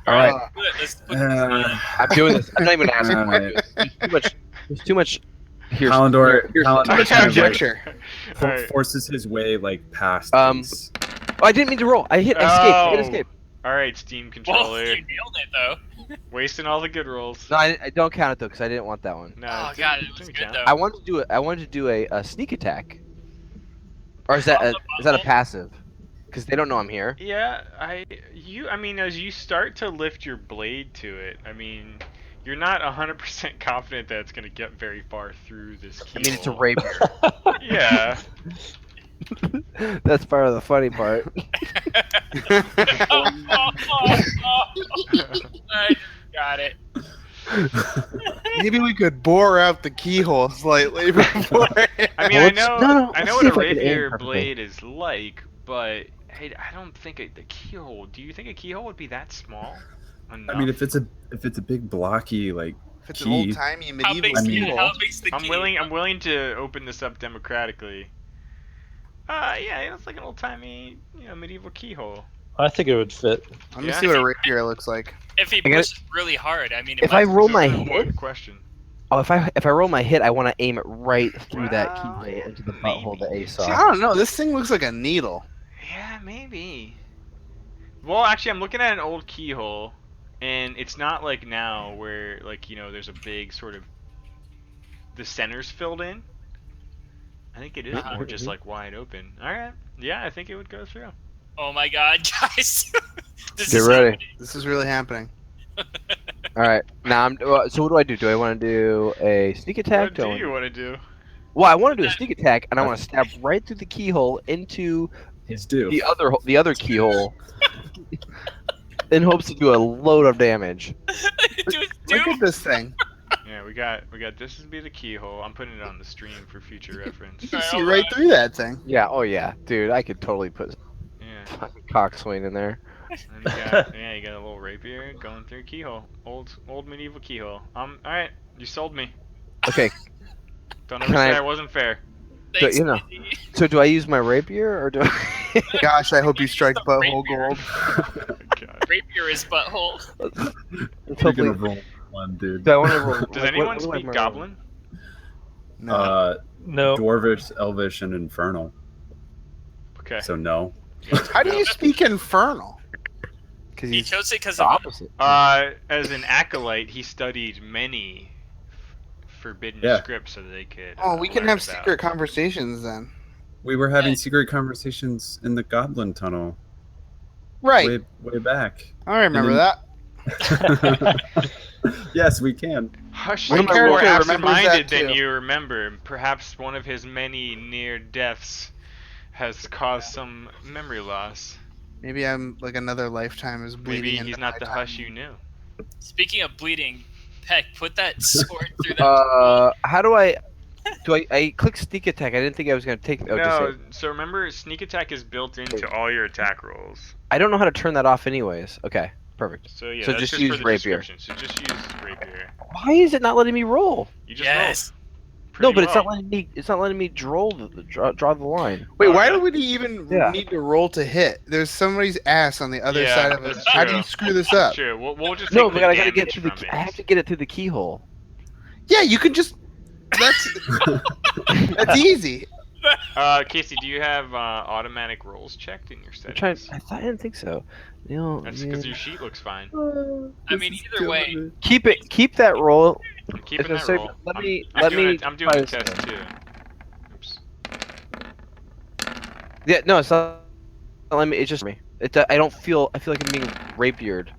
All right, Let's put I'm doing this. I'm not even asking. Alright. There's too much. Here's Palindor, here's- Palindor Too much kind of, like, conjecture. Alright. forces his way like past. these. Oh, I didn't mean to roll. I hit escape. I hit Oh. escape. All right, Steam Well, controller, you nailed it though. wasting all the good rolls. No, I don't count it though because I didn't want that one. No, Oh it god, didn't- it was didn't good count. though. I wanted to do it. I wanted to do a sneak attack. Or is that a passive? Because they don't know I'm here. Yeah, I mean, as you start to lift your blade to it, I mean, you're not 100% confident that it's gonna get very far through this keyhole. I mean, it's a rapier. Yeah. That's part of the funny part. I got it. Maybe we could bore out the keyhole slightly before. I mean, Well, I know, no, I know let's see what a if I can aim rapier perfectly. blade is like, but I don't think the keyhole. Do you think a keyhole would be that small? I mean, if it's a big blocky like If it's an key. old timey How medieval big's, keyhole. how big's the I'm key? willing to open this up democratically. Yeah, it's like an old timey, medieval keyhole. I think it would fit. Let me Yeah. see what a rapier looks like. If he I gotta- pushes really hard, I mean, If I roll It's my an hit, important question. if I roll my hit, I want to aim it right through that Well, keyhole into the maybe. butthole that Ace See, I saw. don't know. This thing looks like a needle. Yeah, maybe. Well, actually, I'm looking at an old keyhole, and it's not like now where, like, there's a big sort of the center's filled in. I think it is more just like wide open. All right. Yeah, I think it would go through. oh my god, guys. This Get is ready. happening. This is really happening. All right, now so what do I do? Do I want to do a sneak attack? What do you want to do? Well, I want to do a sneak attack, and I want to stab right through the keyhole into His doof. the other keyhole, in hopes to do a load of damage. Dude, Look at this thing. Yeah, we got this would be the keyhole. I'm putting it on the stream for future reference. You can Alright, see hold right on. through that thing. Yeah. Oh yeah, dude. I could totally put Yeah. fucking cockswain in there. And you got a little rapier going through a keyhole. Old medieval keyhole. Alright, you sold me. Okay. Don't ever Can say I- I wasn't fair. Thanks, you know. Mindy. So do I use my rapier or do I? Gosh, I hope you strike It's a butthole rapier. gold. Oh, God. Rapier is butthole. You're gonna roll one, dude. Do I want to roll? Does anyone speak Goblin? No. No. Dwarvish, Elvish, and Infernal. Okay. So no. How do you speak infernal? Because He he's chose it because the of opposite. As an acolyte, he studied many forbidden Yeah. scripts so that they could. Oh, we can learn have about- secret conversations then. We were having secret conversations in the Goblin Tunnel Right. way back. I remember then- that. Yes, we can. Hush, My you're more character remembers absent-minded that than too. you remember. Perhaps one of his many near deaths has caused some memory loss. Maybe I'm like another lifetime is bleeding. Maybe into he's not my the time. Hush you knew. Speaking of bleeding, Peck, put that sword through that. How do I? I click sneak attack? I didn't think I was gonna take. Oh, No, so remember, sneak attack is built into all your attack rolls. I don't know how to turn that off, anyways. Okay, perfect. So yeah, So that's just just use for the rapier. description. So just use rapier. Why is it not letting me roll? You just Yes. rolled. No, Pretty but it's not well. letting me. It's not letting me draw the line. Wait, Oh, why yeah. would he even Yeah. need to roll to hit? There's somebody's ass on the other Yeah, side of it. that's How do true. you screw this up? Sure, we'll just No, take but the I gotta get damage to the. from I have it. to get it through the keyhole. Yeah, you can just. That's easy. Casey, do you have automatic rolls checked in your I'm trying. settings? I didn't think so. No. That's because your sheet looks fine. I mean, either way, Keep it. Keep that roll. I'm keeping that So roll. let I'm- me- I'm let doing me it- I'm doing try a this test again. too. Oops. Yeah. No, it's not. Let me. It's just me. It. I don't feel. I feel like I'm being rapiered.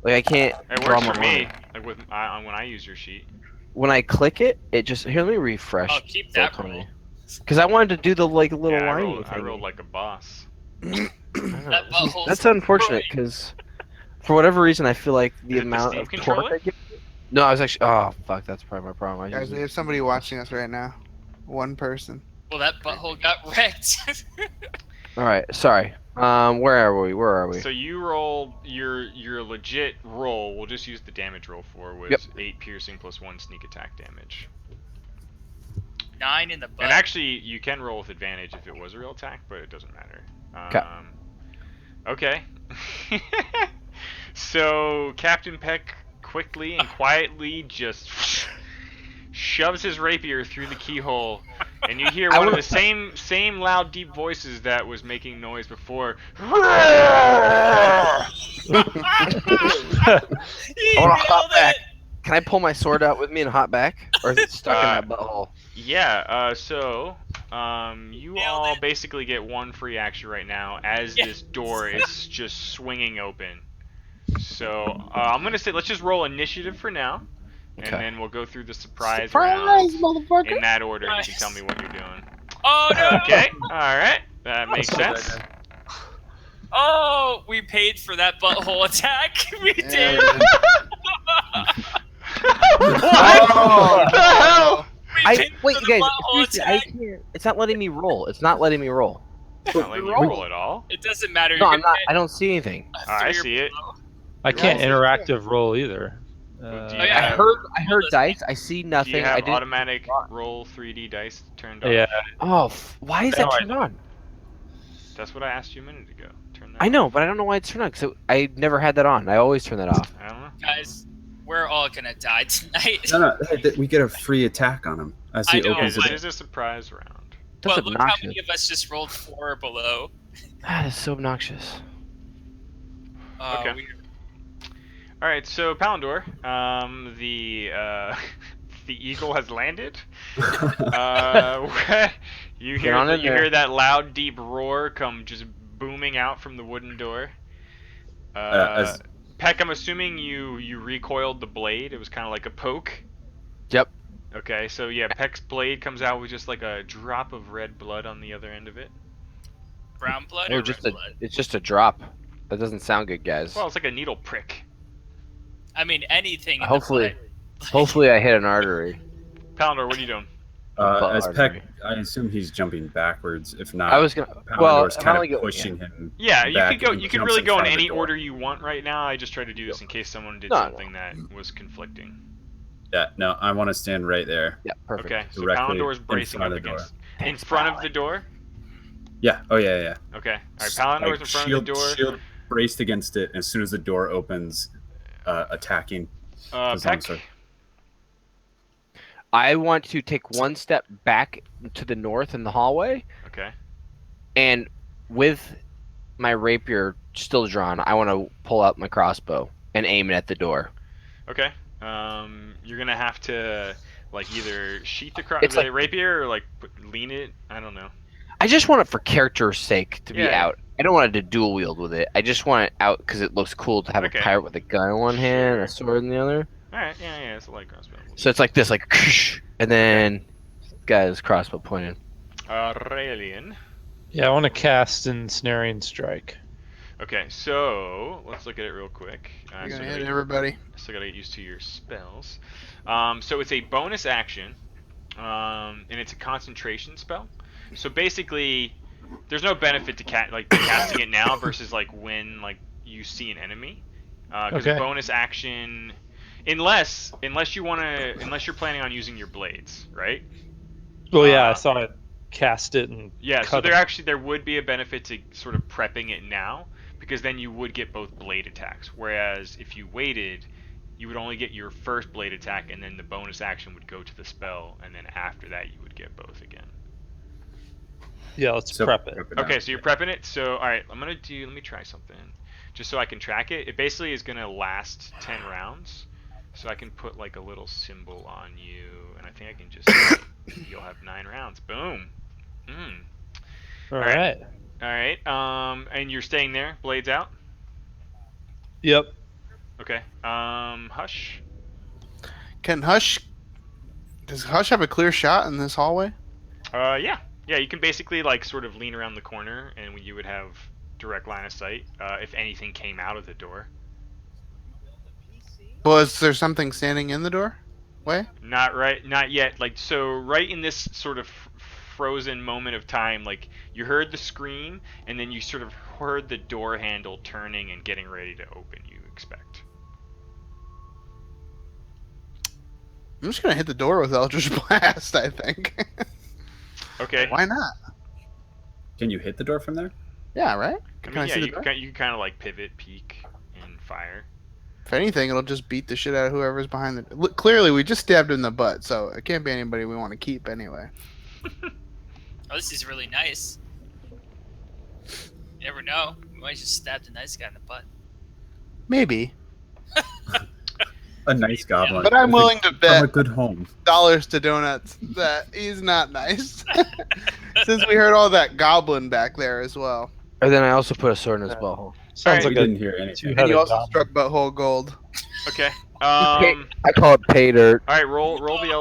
Like I can't. It draw works my for me. line. Like when I use your sheet. When I click it, it just. Here, let me refresh. I'll keep that roll. Because I wanted to do the like little Yeah, lining I thing. rolled like a boss. That butthole's That's unfortunate because, for whatever reason, I feel like the Is it the amount Steam of controller? torque I get. No, I was actually. Oh fuck, that's probably my problem. I Guys, use we it. have somebody watching us right now. One person. Well, that butthole got wrecked. All right, sorry. Where are we? Where are we? So you rolled your legit roll. We'll just use the damage roll for was Yep. 8 piercing plus 1 sneak attack damage. 9 in the butt. And actually, you can roll with advantage if it was a real attack, but it doesn't matter. Okay. So Captain Peck quickly and quietly just shoves his rapier through the keyhole, and you hear one of the same loud, deep voices that was making noise before. He I wanna hop nailed back. it. Can I pull my sword out with me and hop back, or is it stuck in that butthole? Yeah. You Nailed all it. basically get one free action right now as Yes. this door is just swinging open. So I'm gonna say let's just roll initiative for now, and Okay. then we'll go through the surprise rounds motherfucker! in that order. And you can Nice. tell me what you're doing. Oh no! Okay. All right. That makes That's sense. good. Oh, we paid for that butthole attack. We did. What the hell? We paid Wait, for you the guys. butthole Seriously, I attack. can't. It's not letting me roll. It's not letting me roll. Not letting you roll at all. It doesn't matter. No, You're I'm gonna not. I don't see anything. get a I 3 or see it. below. I can't Yeah. interactive roll either. Well, do you Oh, yeah. I heard dice. I see Do nothing. you I have didn't. automatic roll 3D dice turned on? Yeah. Oh, why is that No, I turned on? That's what I asked you a minute ago. Turn that I on. know, but I don't know why it's turned on. Because I never had that on. I always turn that off. I don't know. Guys, we're all gonna die tonight. No, we get a free attack on him as I he know, Yeah, opens this it. is a surprise round. That's But look how obnoxious. many of us just rolled 4 or below. That is so obnoxious. Okay. All right, so Palindor, the the eagle has landed. You Get on in there. hear that loud, deep roar come just booming out from the wooden door. As- Peck, I'm assuming you recoiled the blade. It was kind of like a poke. Yep. Okay, so yeah, Peck's blade comes out with just like a drop of red blood on the other end of it. Brown blood Or or just red a. blood? It's just a drop. That doesn't sound good, guys. Well, it's like a needle prick. I mean, anything. In Hopefully, The hopefully I hit an artery. Palindor, what are you doing? As Peck, artery. I assume he's jumping backwards. If not, I was gonna. Well, Palindor's I'm kind only of go- pushing him. Yeah, you back could go. and You could jumps really in go in front of the any door. order you want right now. I just tried to do this in case someone did No, something that was conflicting. Yeah, no, I want to stand right there. Yeah, perfect. Okay, so Directly Palindor's in bracing front up of the door. against in Thanks, front of pal. the door. Yeah. Oh yeah. Okay, all right. Palindor's in front of the door. Shield braced against it. As soon as the door opens, attacking. his own Peck. sword. I want to take one step back to the north in the hallway, Okay. and with my rapier still drawn, I want to pull out my crossbow and aim it at the door. Okay. You're gonna have to like either sheath the, It's the like- rapier or like lean it. I don't know. I just want it for character's sake to be Yeah. out. I don't want it to dual wield with it. I just want it out because it looks cool to have Okay. a pirate with a gun in one hand and a sword in the other. All right. Yeah. It's a light crossbow. So it's like this, like, and then guy's crossbow pointed. Aurelian. Yeah, I want to cast Ensnaring Strike. Okay, so let's look at it real quick. You're So gonna I hit everybody. still gotta get used to your spells. So it's a bonus action, and it's a concentration spell. So basically, there's no benefit to casting it now versus like when like you see an enemy, because Okay. bonus action, unless you're planning on using your blades, right? Well, yeah, Uh, I saw it cast it and Yeah, so cut there him. there would be a benefit to sort of prepping it now, because then you would get both blade attacks. Whereas if you waited, you would only get your first blade attack, and then the bonus action would go to the spell, and then after that you would get both again. Yeah, let's So prep it. Okay, so you're prepping it. So all right, let me try something, just so I can track it. It basically is gonna last 10 rounds, so I can put like a little symbol on you, and I think I can just say, you'll have 9 rounds. Boom. All right. right. All right. And you're staying there, blades out. Yep. Okay. Hush. Does Hush have a clear shot in this hallway? Yeah. You can basically like sort of lean around the corner, and you would have direct line of sight if anything came out of the door. Well, is there something standing in the door? Way? Not yet. Like so, right in this sort of frozen moment of time. Like you heard the scream, and then you sort of heard the door handle turning and getting ready to open. You expect. I'm just gonna hit the door with Eldritch Blast. I think. Okay. Why not? Can you hit the door from there? Yeah, right. I Can mean, I yeah, see the you door? can kind of like pivot, peek, and fire. If anything, it'll just beat the shit out of whoever's behind the. Look, clearly, we just stabbed him in the butt, so it can't be anybody we want to keep anyway. Oh, this is really nice. You never know. We might just stab the nice guy in the butt. Maybe, A nice goblin. but I'm with a- willing to from bet a good home. dollars to donuts that he's not nice. Since we heard all that goblin back there as well, And then I also put a sword in his butthole. Sounds We like a didn't hear anything. two-headed and you also goblin. struck butthole gold. Okay. I call it pay dirt. All right. Roll the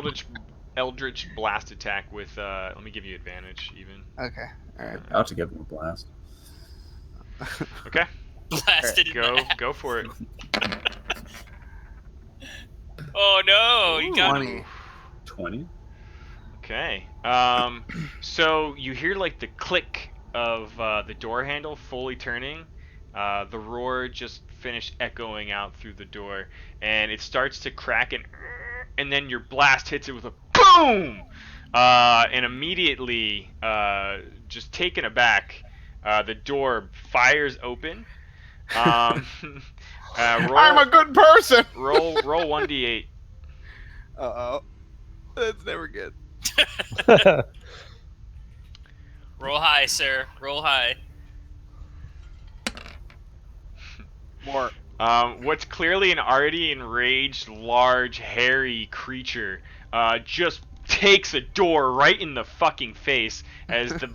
Eldritch Blast attack with. Let me give you advantage even. Okay, all right. I'll have to give him a blast. Okay. Blasted in the ass. Go for it. Oh no, you got 20. 20. Okay. So you hear like the click of the door handle fully turning. The roar just finished echoing out through the door, and it starts to crack, and then your blast hits it with a boom. And immediately, just taken aback, the door fires open. Roll, I'm a good person. roll 1d8. Uh oh, that's never good. roll high, sir. Roll high. More. What's clearly an already enraged, large, hairy creature just takes a door right in the fucking face as the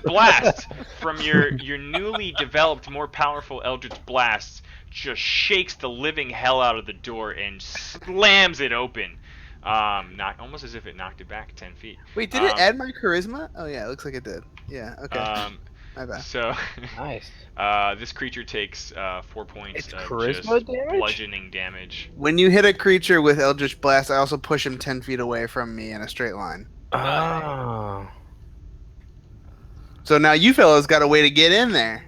blast from your newly developed, more powerful Eldritch Blasts just shakes the living hell out of the door and slams it open. Almost as if it knocked it back 10 feet. Wait, did it add my charisma? Oh yeah, it looks like it did. Yeah. Okay. My bad. So, Nice. this creature takes 4 points It's of charisma just damage? bludgeoning damage. When you hit a creature with Eldritch Blast, I also push him 10 feet away from me in a straight line. Oh. So now you fellas got a way to get in there.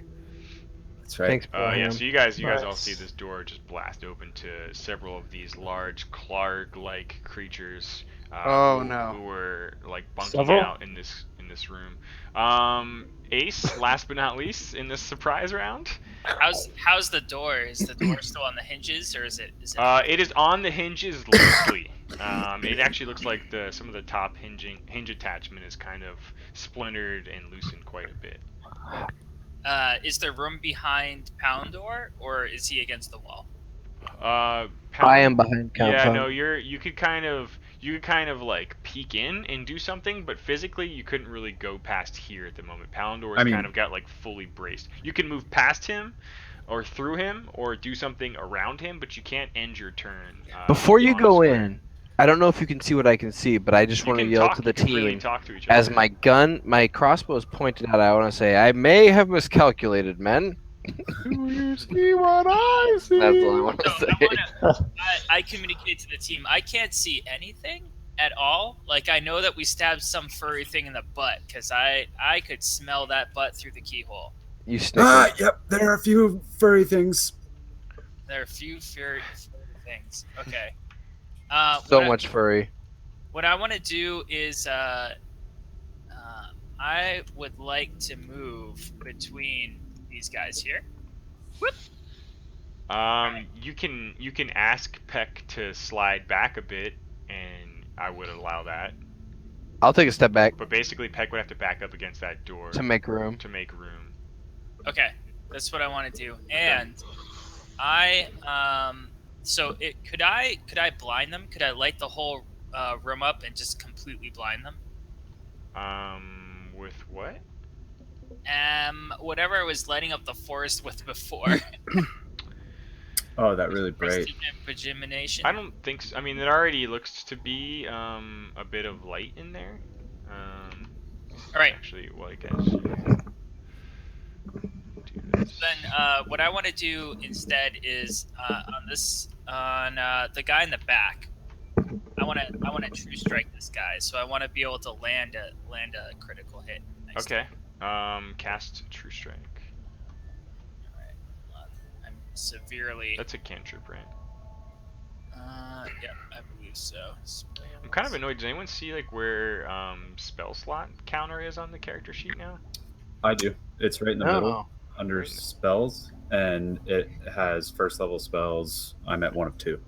That's right. Thanks, Yeah, Brian. so you guys all Nice. see this door just blast open to several of these large Clarg-like creatures. Oh, who, no. Who were like bunking Several? out in this room. Ace, last but not least, in this surprise round. How's the door? Is the door still on the hinges, or is it? It is on the hinges loosely. It actually looks like some of the top hinge attachment is kind of splintered and loosened quite a bit. Is there room behind Poundor, or is he against the wall? I am behind Count Yeah, Pound. no, you could kind of like peek in and do something, but physically you couldn't really go past here at the moment. Palandor's kind of got like fully braced. You can move past him, or through him, or do something around him, but you can't end your turn. Before you on go a square. in, I don't know if you can see what I can see, but I just You want to can yell talk, to the you can really team. talk to each other. As my crossbow is pointed out, I want to say, I may have miscalculated, men. Do you see what I see? That's all I want to So say. I communicate to the team. I can't see anything at all. Like I know that we stabbed some furry thing in the butt because I could smell that butt through the keyhole. You snicker. Yep. There are a few furry things. There are a few furry things. Okay. So much furry. What I want to do is I would like to move between these guys here. Whoop. You can ask Peck to slide back a bit, and I would allow that. I'll take a step back But basically, Peck would have to back up against that door to make room. to make room. Okay, that's what I want to do. And could I blind them? Could I light the whole room up and just completely blind them? With what? Whatever I was lighting up the forest with before. Oh, that really bright. Prestidigitation. I don't think so. I mean, it already looks to be a bit of light in there. All right. Actually, well, I guess. Do this. Then what I want to do instead is on the guy in the back. I want to true strike this guy. So I want to be able to land a critical hit. Next Okay. time. Cast True Strike. All right. Hold on. I'm severely. That's a cantrip, right? Yep, I believe so. I'm kind of annoyed. Does anyone see like where spell slot counter is on the character sheet now? I do. It's right in the middle No. under Right in the- spells, and it has first level spells. I'm at 1 of 2.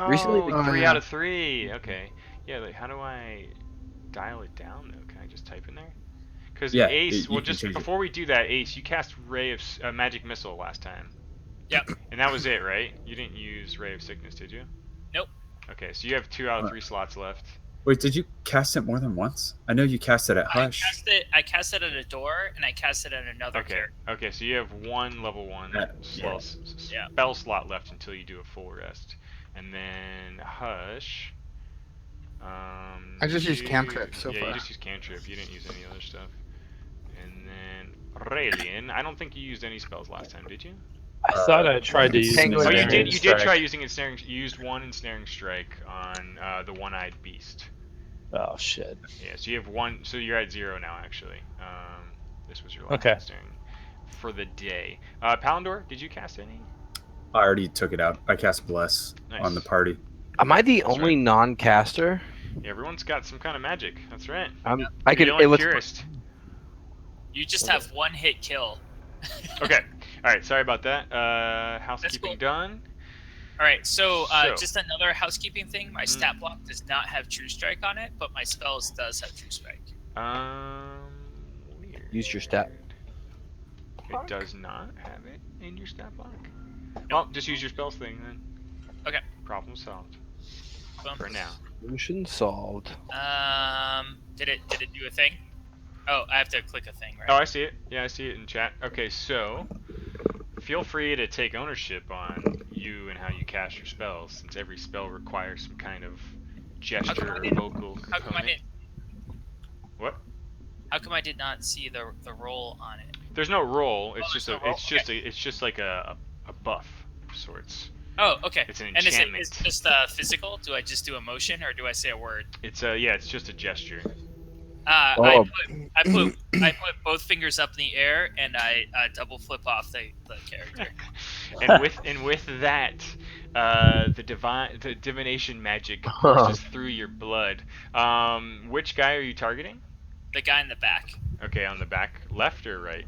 Recently Oh, they- 3 yeah. out of 3. Okay. Yeah, like how do I dial it down though? Can I just type in there? Because Yeah, Ace, you well, can just change it. before we do that, Ace, you cast Ray of Magic Missile last time. Yep. And that was it, right? You didn't use Ray of Sickness, did you? Nope. Okay, so you have 2 out of 3 slots left. Wait, did you cast it more than once? I know you cast it at Hush. I cast it at a door, and I cast it at another Okay. character. Okay, so you have 1 level 1 Yeah. spell slot left until you do a full rest. And then Hush. I just used you- cantrip so Yeah, far. you just used cantrip. You didn't use any other stuff. And then Raelian. I don't think you used any spells last time, did you? I thought I tried to use an Penguin Oh, you ensnaring did. You did try strike. using ensnaring. You used 1 ensnaring strike on the one-eyed beast. Oh shit. Yeah, so you have 1. So you're at 0 now, actually. This was your last Okay. ensnaring for the day. Palindor, did you cast any? I already took it out. I cast Bless Nice. on the party. Am I the That's only right. non-caster? Yeah, everyone's got some kind of magic. That's right. I You're can. the only It looks. purist. You just have one hit kill. Okay. All right. Sorry about that. Housekeeping cool. done. All right, so So- just another housekeeping thing. My stat block does not have True Strike on it, but my spells does have True Strike. Weird. Use your stat. It does not have it in your stat block. Well, just use your spells thing then. Okay. Problem solved. Boom. For now. Solution solved. Did it do a thing? Oh, I have to click a thing, right? Oh, I see it. Yeah, I see it in chat. Okay, so feel free to take ownership on you and how you cast your spells, since every spell requires some kind of gesture or vocal How come I component. didn't? What? How come I did not see the roll on it? There's no roll. It's Oh, just there's a. no roll? It's just like a buff of sorts. Oh, okay. It's an And is it enchantment. just physical? Do I just do a motion, or do I say a word? It's yeah. It's just a gesture. Oh. I put both fingers up in the air, and I double flip off the character. and with that, the divination magic courses through your blood. Which guy are you targeting? The guy in the back. Okay, on the back, left or right?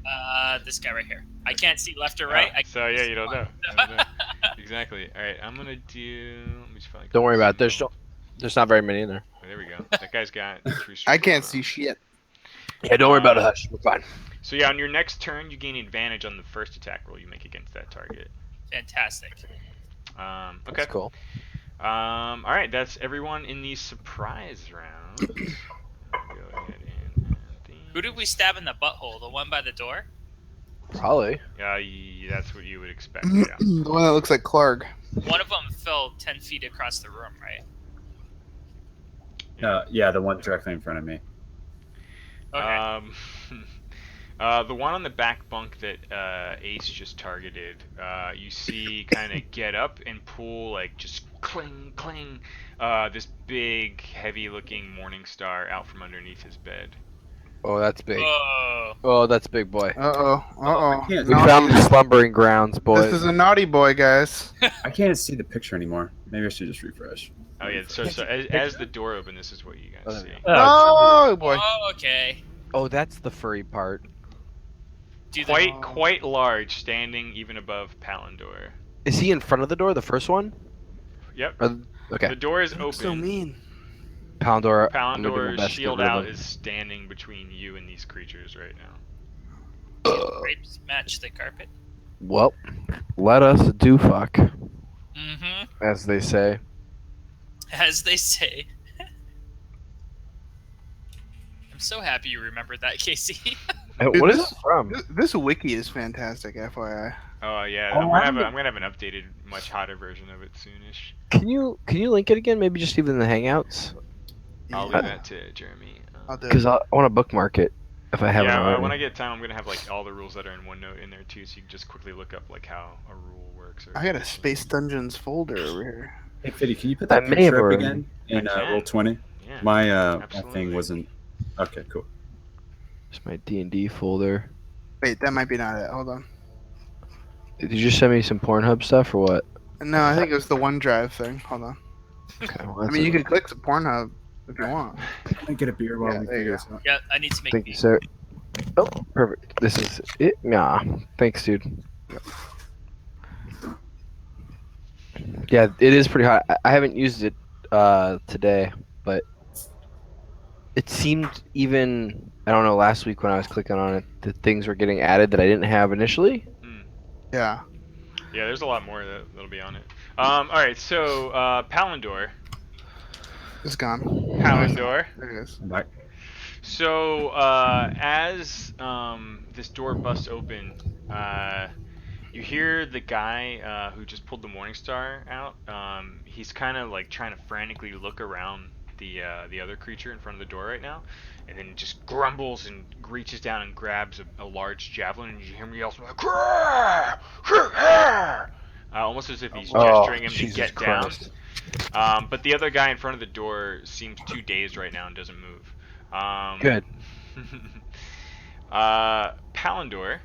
This guy right here. I can't see left or right. I So yeah, you don't know. I don't know. Exactly. All right, I'm gonna do. Let me just find Don't worry about it. There's not very many in there. Oh, there we go. That guy's got. True I Strike can't on. see shit. Yeah, don't worry about it, Hush. We're fine. So yeah, on your next turn, you gain advantage on the first attack roll you make against that target. Fantastic. Okay. That's cool. All right, that's everyone in the surprise round. Go ahead and add these. Who did we stab in the butthole? The one by the door? Probably. That's what you would expect. Yeah. The one that looks like Clark. One of them fell 10 feet across the room, right? Yeah, the one directly in front of me. Okay. The one on the back bunk that Ace just targeted, you see kind of get up and pull, like, just cling, cling, this big, heavy-looking morning star out from underneath his bed. Oh, that's big. Whoa. Oh, that's big, boy. Uh-oh. can't- We found the slumbering grounds, boys. This is a naughty boy, guys. I can't see the picture anymore. Maybe I should just refresh. Oh yeah, so as the door opened, this is what you Oh, guys there see. we Oh, boy. Oh, okay. Oh, that's the furry part. Do the, Quite large, standing even above Palindor. Is he in front of the door, the first one? Yep. Or, okay. The door is open. So mean. Palindor. I'm gonna do my Palindor's best to shield get rid out of him. is standing between you and these creatures right now. drapes match the carpet? Well, let us do fuck, Mm-hmm. as they say. As they say. I'm so happy you remembered that, Casey. Hey, what is this from? This wiki is fantastic, FYI. Oh yeah, Oh, I'm gonna have an updated, much hotter version of it soonish. Can you link it again? Maybe just even in the Hangouts, I'll Yeah. leave that to Jeremy. I'll do because it. I want to bookmark it if I haven't Yeah, already. when I get time, I'm gonna have like all the rules that are in OneNote in there too, so you can just quickly look up like how a rule works. Or I got a Space Dungeons folder over here. Hey, Fiddy, can you put I that may have picture up already. again in I can. roll 20? Yeah. My Absolutely. thing wasn't. Okay, cool. It's my D&D folder. Wait, that might be not it. Hold on. Did you just send me some Pornhub stuff or what? No, I think it was the OneDrive thing. Hold on. Okay, well, I that's mean, you okay. can click the Pornhub if you want. Can I get a beer while Yeah, we there you figure go. this out? Yeah, I need to make Thank you, meat. sir. Oh, perfect. This is it. Nah, thanks, dude. Yeah, it is pretty hot. I haven't used it today, but it seemed even. I don't know. Last week when I was clicking on it, the things were getting added that I didn't have initially. Yeah. Yeah, there's a lot more that'll be on it. All right, so Palindor. It's gone. Palindor. There it is. I'm back. So as this door busts open, you hear the guy who just pulled the Morning Star out. He's kind of like trying to frantically look around the other creature in front of the door right now, and then just grumbles and reaches down and grabs a large javelin, and you hear him yell, almost as if he's gesturing him to Jesus get down. Christ. But the other guy in front of the door seems too dazed right now and doesn't move. Good. Palindor,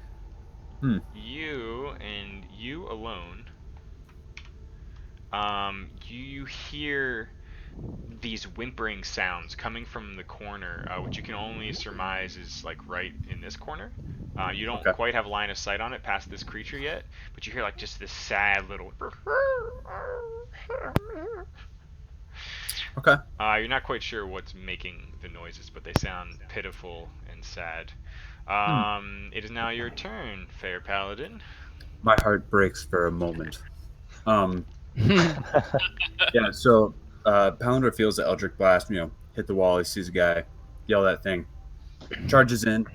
Hmm. you and you alone, you hear these whimpering sounds coming from the corner, which you can only surmise is like right in this corner. You don't Okay. quite have line of sight on it past this creature yet, but you hear like just this sad little. Okay. You're not quite sure what's making the noises, but they sound pitiful and sad. It is now your turn, fair paladin. My heart breaks for a moment. Yeah, so Palandor feels the Eldritch Blast, hit the wall. He sees a guy, yell that thing, charges in,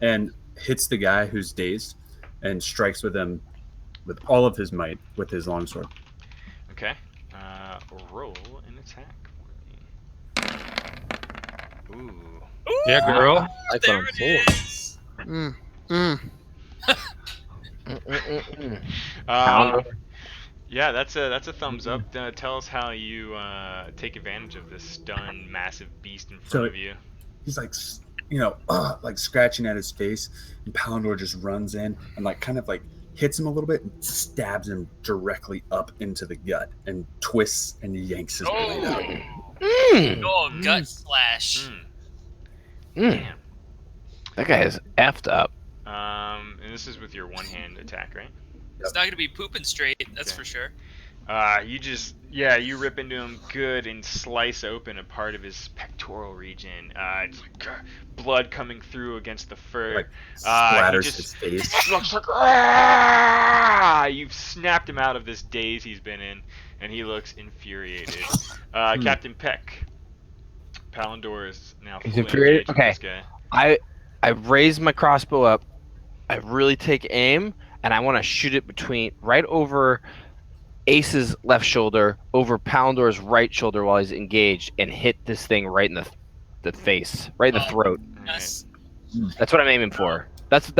and hits the guy who's dazed and strikes with him with all of his might with his longsword. Okay. Roll an attack for me. Ooh. Yeah, girl. Like There what I'm it saying. is. Um, yeah, that's a thumbs up. Tell us how you take advantage of this stunned, massive beast in front So of you. he's like, like scratching at his face, and Palandor just runs in and like kind of like hits him a little bit and stabs him directly up into the gut and twists and yanks his blade out. Oh, gut slash. Damn. That guy is effed up. And this is with your one-hand attack, right? It's not gonna be pooping straight, that's Okay. for sure. You rip into him good and slice open a part of his pectoral region. It's like blood coming through against the fur. Like splatters He just his face. looks like, you've snapped him out of this daze he's been in, and he looks infuriated. Captain Peck. Palindor is now He's fully infuriated? engaged with Okay. this guy. I raise my crossbow up. I really take aim, and I want to shoot it right over Ace's left shoulder, over Palindor's right shoulder while he's engaged, and hit this thing right in the face, right in the throat. That's That's what I'm aiming for. That's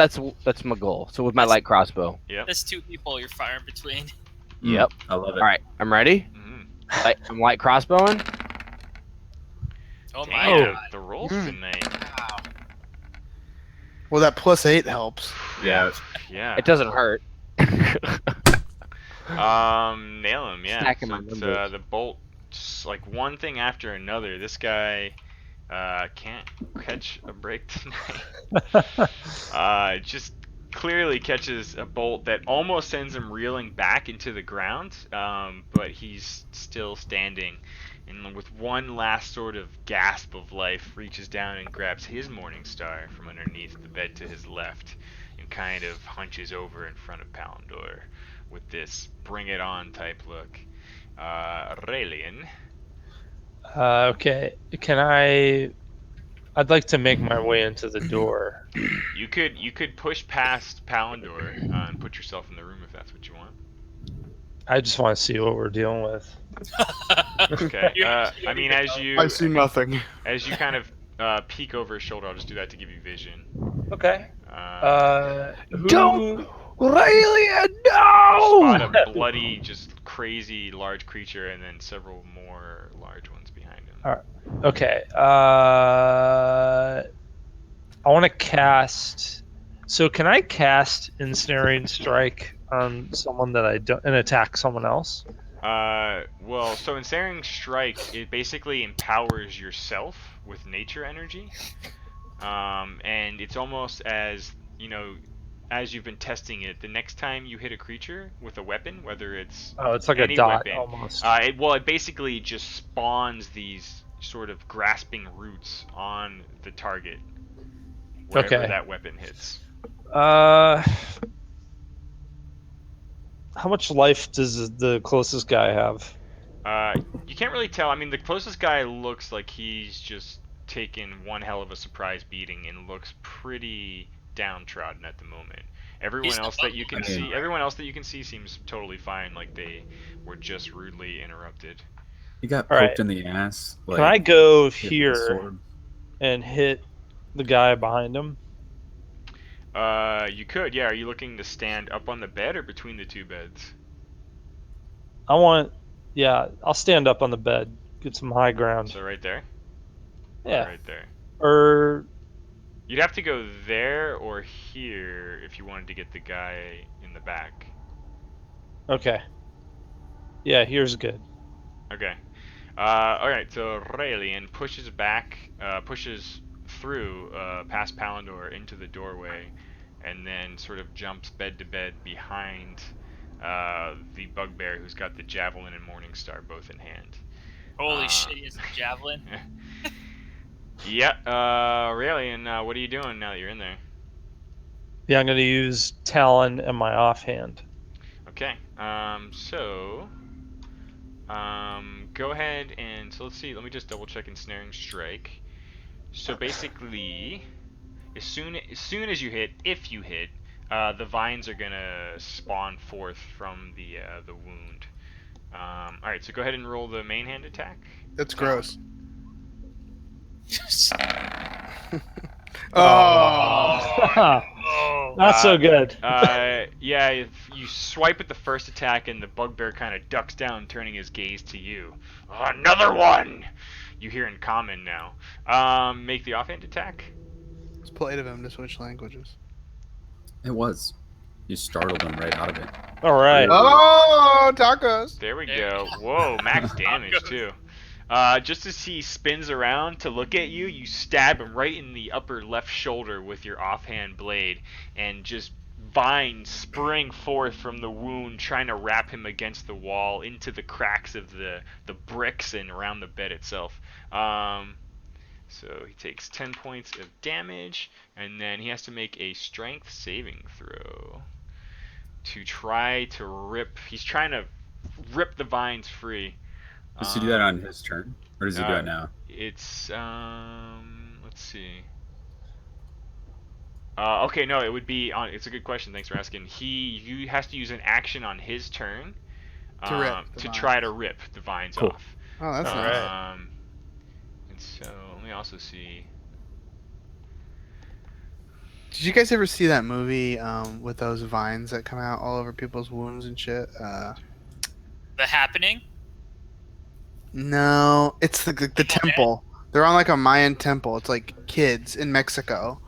my goal. So with my That's- light crossbow. Yep. that's two people you're firing between. Yep. I love it. All right, I'm ready. Mhm. I'm light crossbowing. Oh my Damn, god. the rolls tonight. Wow. Well, that +8 helps. Yeah. Yeah. It doesn't hurt. Nail him, yeah. Stacking So my it's, numbers. the bolt, just like one thing after another. This guy can't catch a break tonight. Just clearly catches a bolt that almost sends him reeling back into the ground, but he's still standing. And with one last sort of gasp of life, reaches down and grabs his Morning Star from underneath the bed to his left and kind of hunches over in front of Palindor with this bring it on type look. Raelian. Okay. I'd like to make my way into the door. You could push past Palindor and put yourself in the room if that's what you want. I just want to see what we're dealing with. Okay. I mean, as I see nothing. you kind of peek over his shoulder, I'll just do that to give you vision. Okay. Um, Who? Don't, Raelian, spot no! a bloody, just crazy large creature and then several more large ones behind him. All right. Okay. I want to cast. So can I cast Ensnaring Strike on someone that I don't and attack someone else? Well, so Ensnaring Strike, it basically empowers yourself with nature energy. And it's almost as, as you've been testing it, the next time you hit a creature with a weapon, whether it's Oh, it's like a any dot weapon, almost. it basically just spawns these sort of grasping roots on the target wherever Okay. that weapon hits. How much life does the closest guy have? You can't really tell. I mean, the closest guy looks like he's just taken one hell of a surprise beating and looks pretty downtrodden at the moment. He's the Everyone else that you can see seems totally fine, like they were just rudely interrupted. He got All right. poked in the ass. Can I go hit with a here sword. and hit the guy behind him? You could, yeah. Are you looking to stand up on the bed or between the two beds? Yeah, I'll stand up on the bed, get some high ground. So right there? Yeah. Or right there? Or You'd have to go there or here if you wanted to get the guy in the back. okay. Yeah, here's good. Okay. Alright, so Raelian pushes through past Palandor into the doorway, and then sort of jumps bed to bed behind the bugbear who's got the javelin and Morningstar both in hand. Holy shit, he has a javelin. Yeah, Raelian, what are you doing now that you're in there? Yeah, I'm gonna use Talon and my offhand. Okay, go ahead and, so let's see, let me just double check Ensnaring Strike. So basically, as soon as you hit, if you hit, the vines are gonna spawn forth from the wound. All right, so go ahead and roll the main hand attack. That's Talon. gross. Oh, Oh, not so good. Yeah, if you swipe at the first attack and the bugbear kind of ducks down, turning his gaze to you. Another one! You hear in common now. Make the offhand attack. It's polite of him to switch languages. It was. You startled him right out of it. All right. Oh, tacos! There we There go. we go. Whoa, max damage Tacos. too. Just as he spins around to look at you, you stab him right in the upper left shoulder with your offhand blade, and just vines spring forth from the wound, trying to wrap him against the wall into the cracks of the bricks and around the bed itself. So he takes 10 points of damage, and then he has to make a strength saving throw to try to rip. He's trying to rip the vines free. Does he do that on his turn? Or does he do it now? It's let's see. Okay, no, it would be on. It's a good question. Thanks for asking. You has to use an action on his turn To try to rip the vines Cool. off. Oh, that's All nice. right. And so let me also see. Did you guys ever see that movie with those vines that come out all over people's wounds and shit? The Happening? No, it's the temple. They're on like a Mayan temple. It's like kids in Mexico,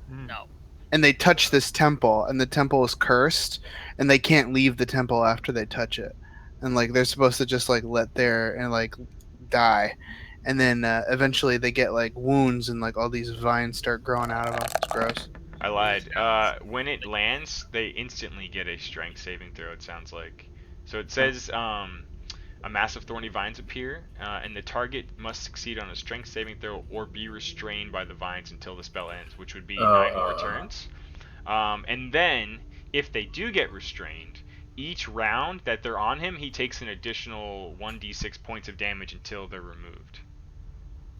No. and they touch this temple, and the temple is cursed, and they can't leave the temple after they touch it, and like they're supposed to just like let there and like die, and then eventually they get like wounds and like all these vines start growing out of them. It's gross. I lied. When it lands, they instantly get a strength saving throw. It sounds like. So it says a mass of thorny vines appear, and the target must succeed on a strength saving throw or be restrained by the vines until the spell ends, which would be 9 more turns. And then, if they do get restrained, each round that they're on him, he takes an additional 1d6 points of damage until they're removed.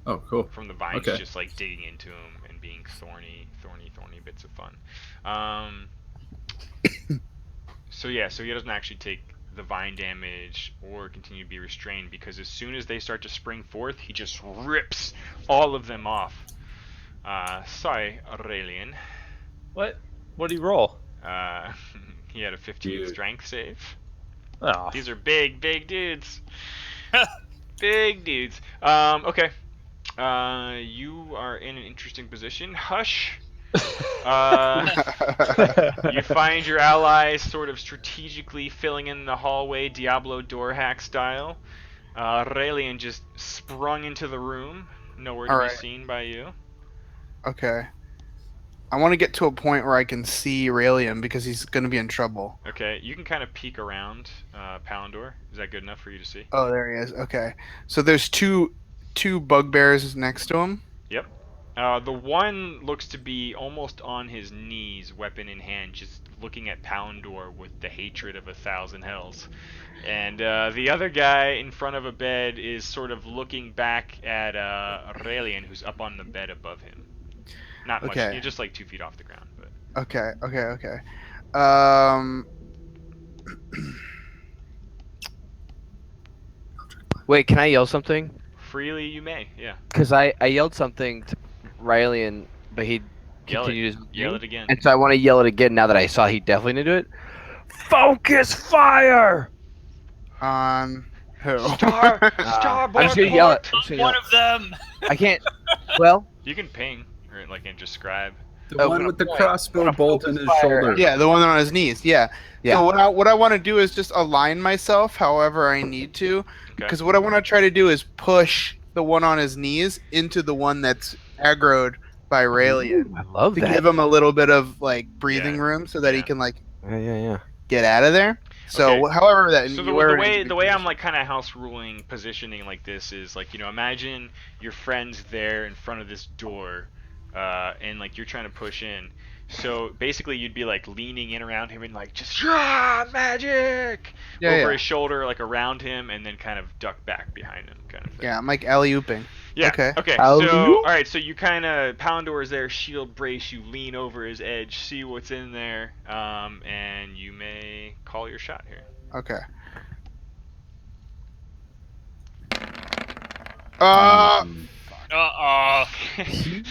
Oh, cool. From the vines Okay. just like digging into him and being thorny bits of fun. So yeah, so he doesn't actually take the vine damage or continue to be restrained, because as soon as they start to spring forth, he just rips all of them off. Sorry, Aurelian. What? What do you roll? He had a 15 Dude. strength save. Oh, These are big dudes. Big dudes. Okay. You are in an interesting position. Hush. You find your allies sort of strategically filling in the hallway, Diablo door hack style. Raelian just sprung into the room, nowhere to All be right. seen by you. Okay. I want to get to a point where I can see Raelian because he's going to be in trouble. Okay, you can kind of peek around Palandor. Is that good enough for you to see? Oh, there he is. Okay. So there's two bugbears next to him. Yep. The one looks to be almost on his knees, weapon in hand, just looking at Palandor with the hatred of 1,000 hells. And the other guy in front of a bed is sort of looking back at Aurelian, who's up on the bed above him. Not much, Okay. just like 2 feet off the ground. But Okay. Um. Wait, can I yell something? freely you may, yeah. Because I yelled something to Riley, but he Yell it. continued his Yell thing. it again. And so I want to yell it again now that I saw he definitely didn't do it. Focus fire! On who? Starboard I'm just gonna yell it. port! I'm just gonna yell One of them. it. I can't. Well, You can ping, or like and describe. The Oh, one but with the point. crossbow bolt in his shoulder. Yeah, the one on his knees. Yeah. Yeah. So what I want to do is just align myself however I need to, Okay. because what I want to try to do is push the one on his knees into the one that's aggroed by Raelian I love to that. give him a little bit of like breathing Yeah. room so that he Yeah. can like Yeah. get out of there. So Okay. however that So wherever the it way is the way I'm positioned. like kind of house ruling positioning like this is like, imagine your friend's there in front of this door, and like you're trying to push in. So basically you'd be like leaning in around him and like just magic over his shoulder, like around him, and then kind of duck back behind him, kind of thing. Yeah, I'm like alley-ooping. Yeah. Okay. Okay. Alley-oop? So, all right. So you kind of Palandor is there, shield brace. You lean over his edge, see what's in there, and you may call your shot here. Okay.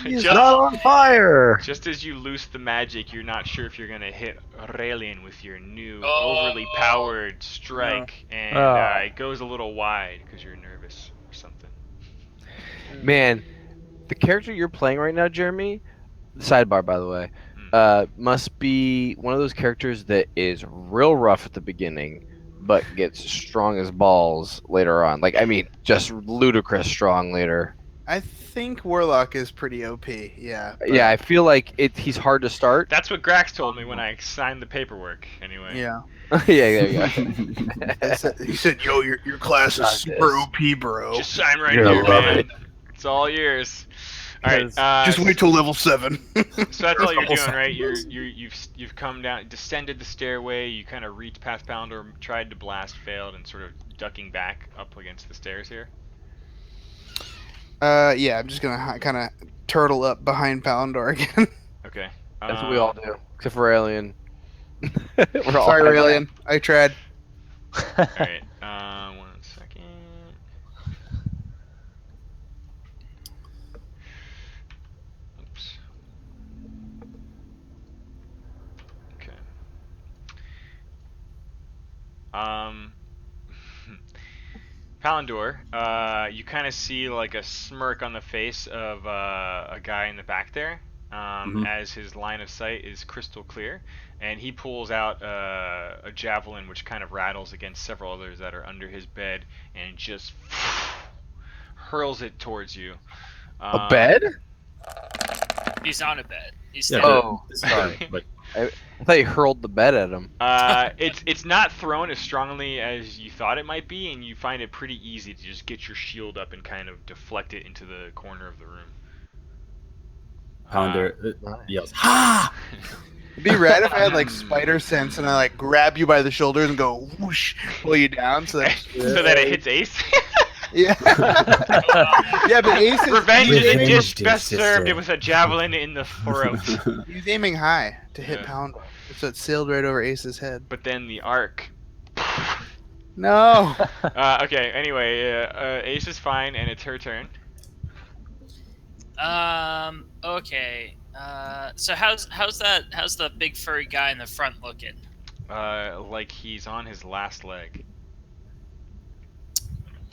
He's just, not on fire. just as you loose the magic, you're not sure if you're gonna hit Aurelian with your new Oh. overly powered strike, and it goes a little wide because you're nervous or something. Man, the character you're playing right now, Jeremy. Sidebar, by the way, must be one of those characters that is real rough at the beginning, but gets strong as balls later on. Like, I mean, just ludicrous strong later. I think Warlock is pretty OP. Yeah. but- Yeah, I feel like he's hard to start. That's what Grax told me when I signed the paperwork. Anyway. Yeah. Yeah, there you go. He said, "Yo, your class is super OP, bro. Just sign right You're here, gonna love man. it. It's all yours. All right. Just wait till level 7." So that's all you're doing, right? You've come down, descended the stairway. You kind of reached past Pounder, tried to blast, failed, and sort of ducking back up against the stairs here. Yeah, I'm just gonna kind of turtle up behind Palandor again. Okay. That's what we all do, except for Alien. We're all Sorry, Raelian. I tried. All right. 1 second. Oops. Okay. Palandor, you kind of see like a smirk on the face of a guy in the back there, as his line of sight is crystal clear, and he pulls out a javelin which kind of rattles against several others that are under his bed and just hurls it towards you. A bed? He's on a bed. He's Yeah, standing. Oh, sorry. Like, I thought you hurled the bed at him. It's not thrown as strongly as you thought it might be, and you find it pretty easy to just get your shield up and kind of deflect it into the corner of the room. Pounder Nice. yells, "Ha!" It'd be rad if I had like spider sense and I like grab you by the shoulders and go whoosh, pull you down. So that So that it hits Ace. yeah, yeah. But Ace is Revenge is a Revenge dish is best just served a- with a javelin in the throat. he's aiming high to hit Yeah. Pounder, so it sailed right over Ace's head. But then the arc. No. Okay. Anyway, Ace is fine, and it's her turn. Okay. So how's the big furry guy in the front looking? Like he's on his last leg.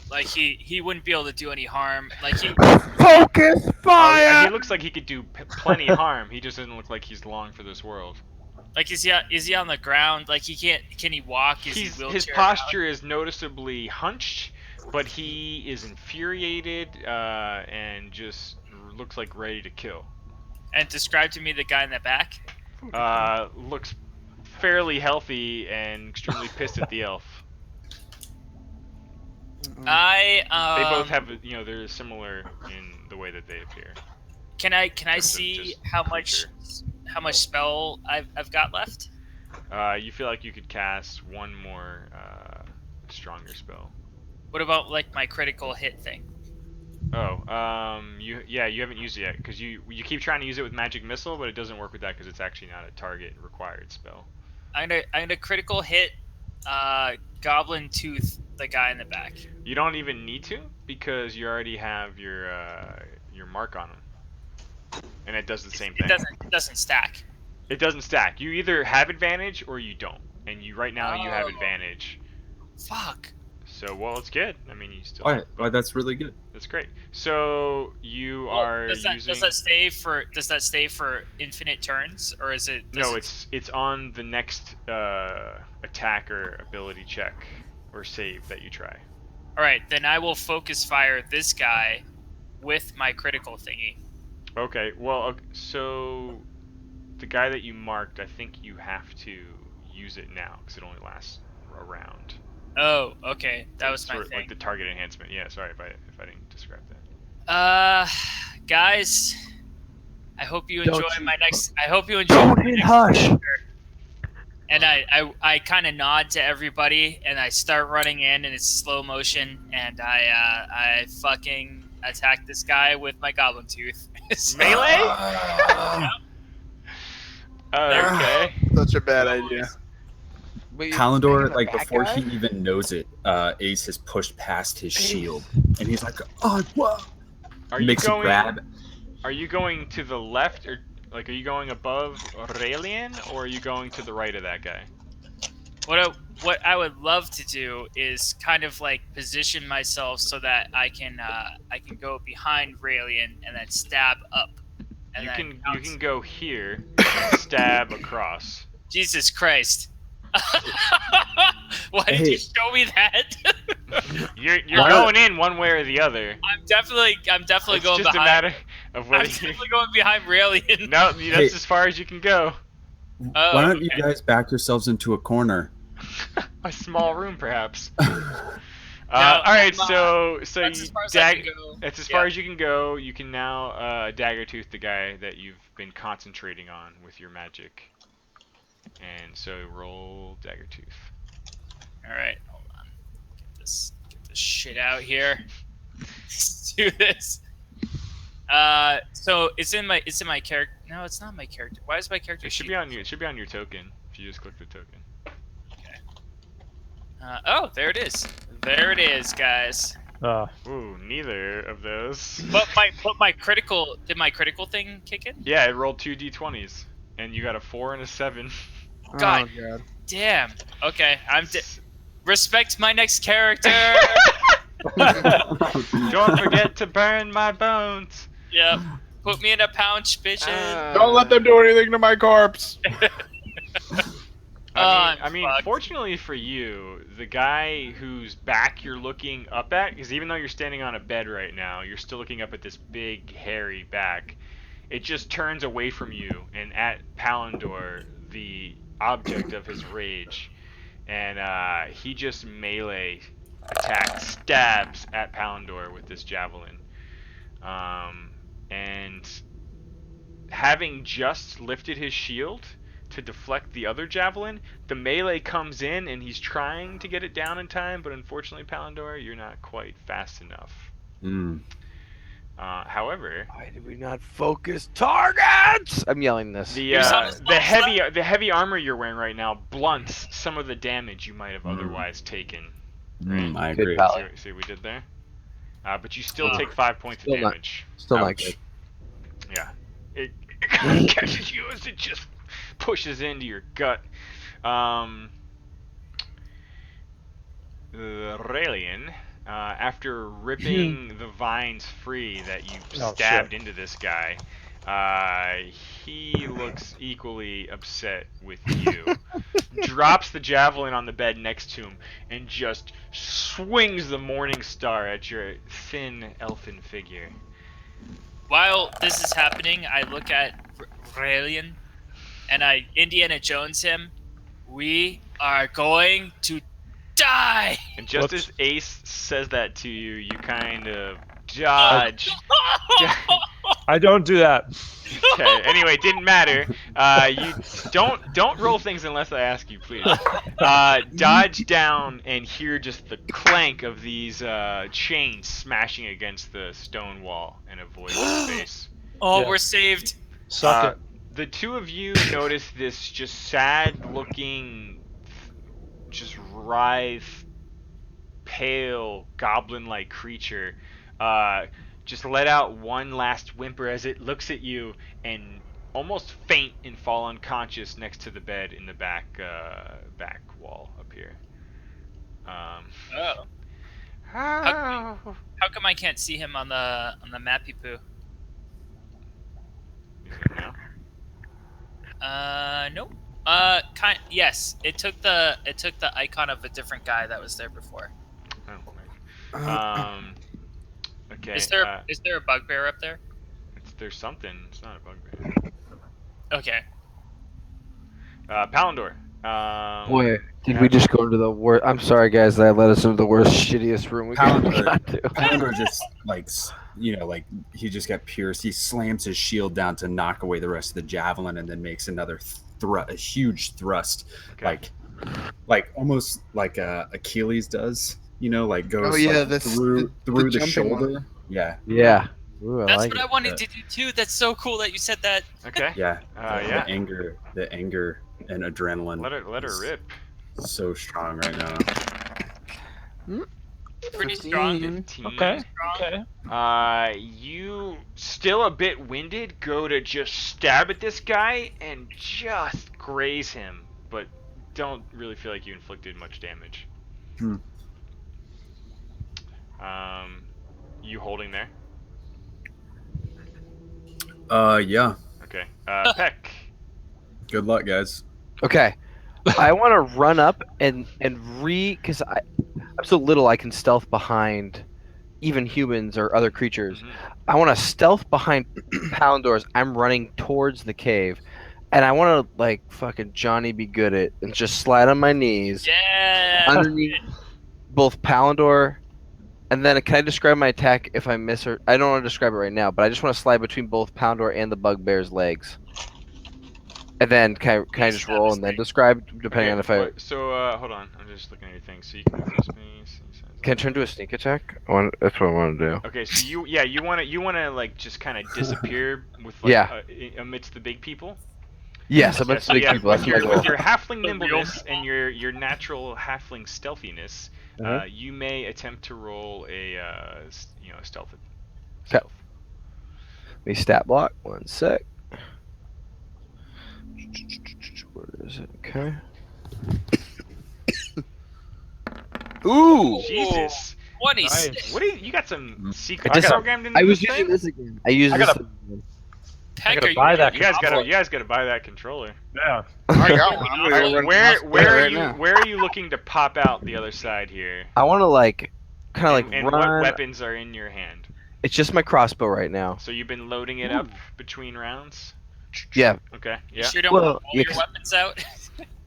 Like he wouldn't be able to do any harm. Like he Focus He looks like he could do plenty harm. He just doesn't look like he's long for this world. like is he on the ground? Like he can't. Can he walk? Is he wheelchair His posture is noticeably hunched, but he is infuriated and just looks like ready to kill. And describe to me the guy in the back. Looks fairly healthy and extremely pissed at the elf. I They both have, they're similar in the way that they appear. Can I terms of see just how much spell I've got left? You feel like you could cast one more stronger spell. What about like my critical hit thing? Oh, you haven't used it yet because you keep trying to use it with magic missile, but it doesn't work with that because it's actually not a target required spell. I'm gonna critical hit Goblin Tooth, the guy in the back. You don't even need to because you already have your mark on him, and it does the same thing. It doesn't stack. It doesn't stack. You either have advantage or you don't, and you right now you have Oh. advantage. Fuck. So well, it's good. I mean, you still. Why, that's really good. That's great. So you are Does using. that stay for infinite turns, or is it? No, it's on the next attack or ability check or save that you try. All right, then I will focus fire this guy with my critical thingy. Okay. Well, so the guy that you marked, I think you have to use it now because it only lasts a round. Oh, okay, that was my Sort of thing. like the target enhancement. Yeah. Sorry if I didn't describe that. Guys, I hope you enjoy Don't you- my next. I hope you enjoy. Don't my hit next hush. character. And I kind of nod to everybody, and I start running in, and it's slow motion, and I fucking attack this guy with my goblin tooth. Melee? Okay. Such a bad idea. Palandor, like before he even knows it, Ace has pushed past his shield, and he's like, "Oh, what?" Are you Makes a going? grab. Are you going to the left or like are you going above Aurelian or are you going to the right of that guy? What I would love to do is kind of like position myself so that I can go behind Raelian and then stab up. And You then can go here and stab across. Jesus Christ! Why did Hey. you show me that? You're Why- going in one way or the other. I'm definitely It's going just behind. a matter of I'm whether you. definitely going behind Raelian. No, that's Hey. as far as you can go. Oh, Why don't you okay. guys back yourselves into a corner? A small room, perhaps. No, All right, I'm, so That's you as far as I can go. That's as Yeah. far as you can go. You can now dagger tooth the guy that you've been concentrating on with your magic. And so roll dagger tooth. All right, hold on. Get this shit out here. Let's do this. So it's in my character. No, it's not my character. Why is my character? It should sheet- be on you. It should be on your token if you just click the token. Oh, there it is. There it is, guys. Ooh, neither of those. But my critical did my critical thing kick in? Yeah, it rolled 2 d20s, and you got a 4 and a 7. God. Oh, God. Damn. Okay, respect my next character. Don't forget to burn my bones. Yep. Put me in a pouch, bitches. Don't let them do anything to my corpse. I mean, fucked. fortunately for you, the guy whose back you're looking up at, because even though you're standing on a bed right now, you're still looking up at this big, hairy back. It just turns away from you and at Palandor, the object of his rage, and he just melee attacks, stabs at Palandor with this javelin. And having just lifted his shield to deflect the other javelin, the melee comes in and he's trying to get it down in time, but unfortunately, Palandor, you're not quite fast enough. However, Why did we not focus targets? I'm yelling this. the You're so the heavy armor you're wearing right now blunts some of the damage you might have otherwise taken. I Good agree. pal. See what we did there? But you still Oh. take 5 points of Still not- damage. Still not Ouch. good. Yeah. It catches you as it just pushes into your gut. Raelian, after ripping the vines free that you've Oh, stabbed shit. into this guy, he looks equally upset with you. Drops the javelin on the bed next to him and just swings the morning star at your thin elfin figure. While this is happening, I look at Raelian and I Indiana Jones him. We are going to die. And just Whoops. as Ace says that to you, you kind of dodge. I don't do that. Okay. Anyway, it didn't matter. You don't roll things unless I ask you, please. Dodge down and hear just the clank of these chains smashing against the stone wall and avoid your face. Oh, Yeah. we're saved. Suck it. The two of you notice this just sad-looking, just writhe, pale, goblin-like creature just let out one last whimper as it looks at you and almost faint and fall unconscious next to the bed in the back wall up here. Oh. How How come I can't see him on the mappy poo? is it now? Nope. Yes. It took the icon of a different guy that was there before. Oh, right. Okay. Is there a bugbear up there? There's something. It's not a bugbear. Okay. Palindor. Boy, did we just go into the worst? I'm sorry, guys, that led us into the worst, shittiest room we Palindor. got to. Palindor just like he just got pierced. He slams his shield down to knock away the rest of the javelin, and then makes another a huge thrust, Okay. like almost like Achilles does. Like goes through the the jumping shoulder. one. Yeah, Yeah. Ooh, I That's like what it. I wanted to do too. That's so cool that you said that. Okay. yeah. Yeah. The anger and adrenaline. Let her is rip. So strong right now. Pretty strong. 15. Okay. Strong. Okay. You still a bit winded, go to just stab at this guy and just graze him, but don't really feel like you inflicted much damage. You holding there? Yeah. Okay. Peck. Good luck, guys. Okay. I want to run up and because I'm so little I can stealth behind even humans or other creatures. Mhm. I want to stealth behind Palindor's. I'm running towards the cave, and I want to like fucking Johnny be good at and just slide on my knees Yeah. underneath both Palindor. And then can I describe my attack if I miss her? I don't want to describe it right now, but I just want to slide between both Palindor and the bugbear's legs. And then can I just roll and then describe depending on if I So hold on, I'm just looking at your thing. So you can move your space. can I turn to a sneak attack. That's what I want to do. Okay, so you wanna like just kind of disappear with amidst the big people. Yes, I'm Yeah, at so big yeah, people. with That's my your goal. halfling The nimbleness and your natural halfling stealthiness, Mhm. you may attempt to roll a stealth. Okay. Let me stat block. 1 sec. Where is it? Okay. Ooh. Jesus. 26. Nice. What do you got some secret I just- programmed into I was this using thing? this again. I used I this. gotta- Peck, gotta are you buy that You guys controller. gotta buy that controller. Yeah. I got one. I'm gonna go run Where across the way right now. where are you looking to pop out the other side here? I want to like, kind of like And run. what weapons are in your hand? It's just my crossbow right now. So you've been loading it up between rounds? Yeah. Okay. You Yeah. sure don't Well, want to pull yeah, your 'cause- weapons out?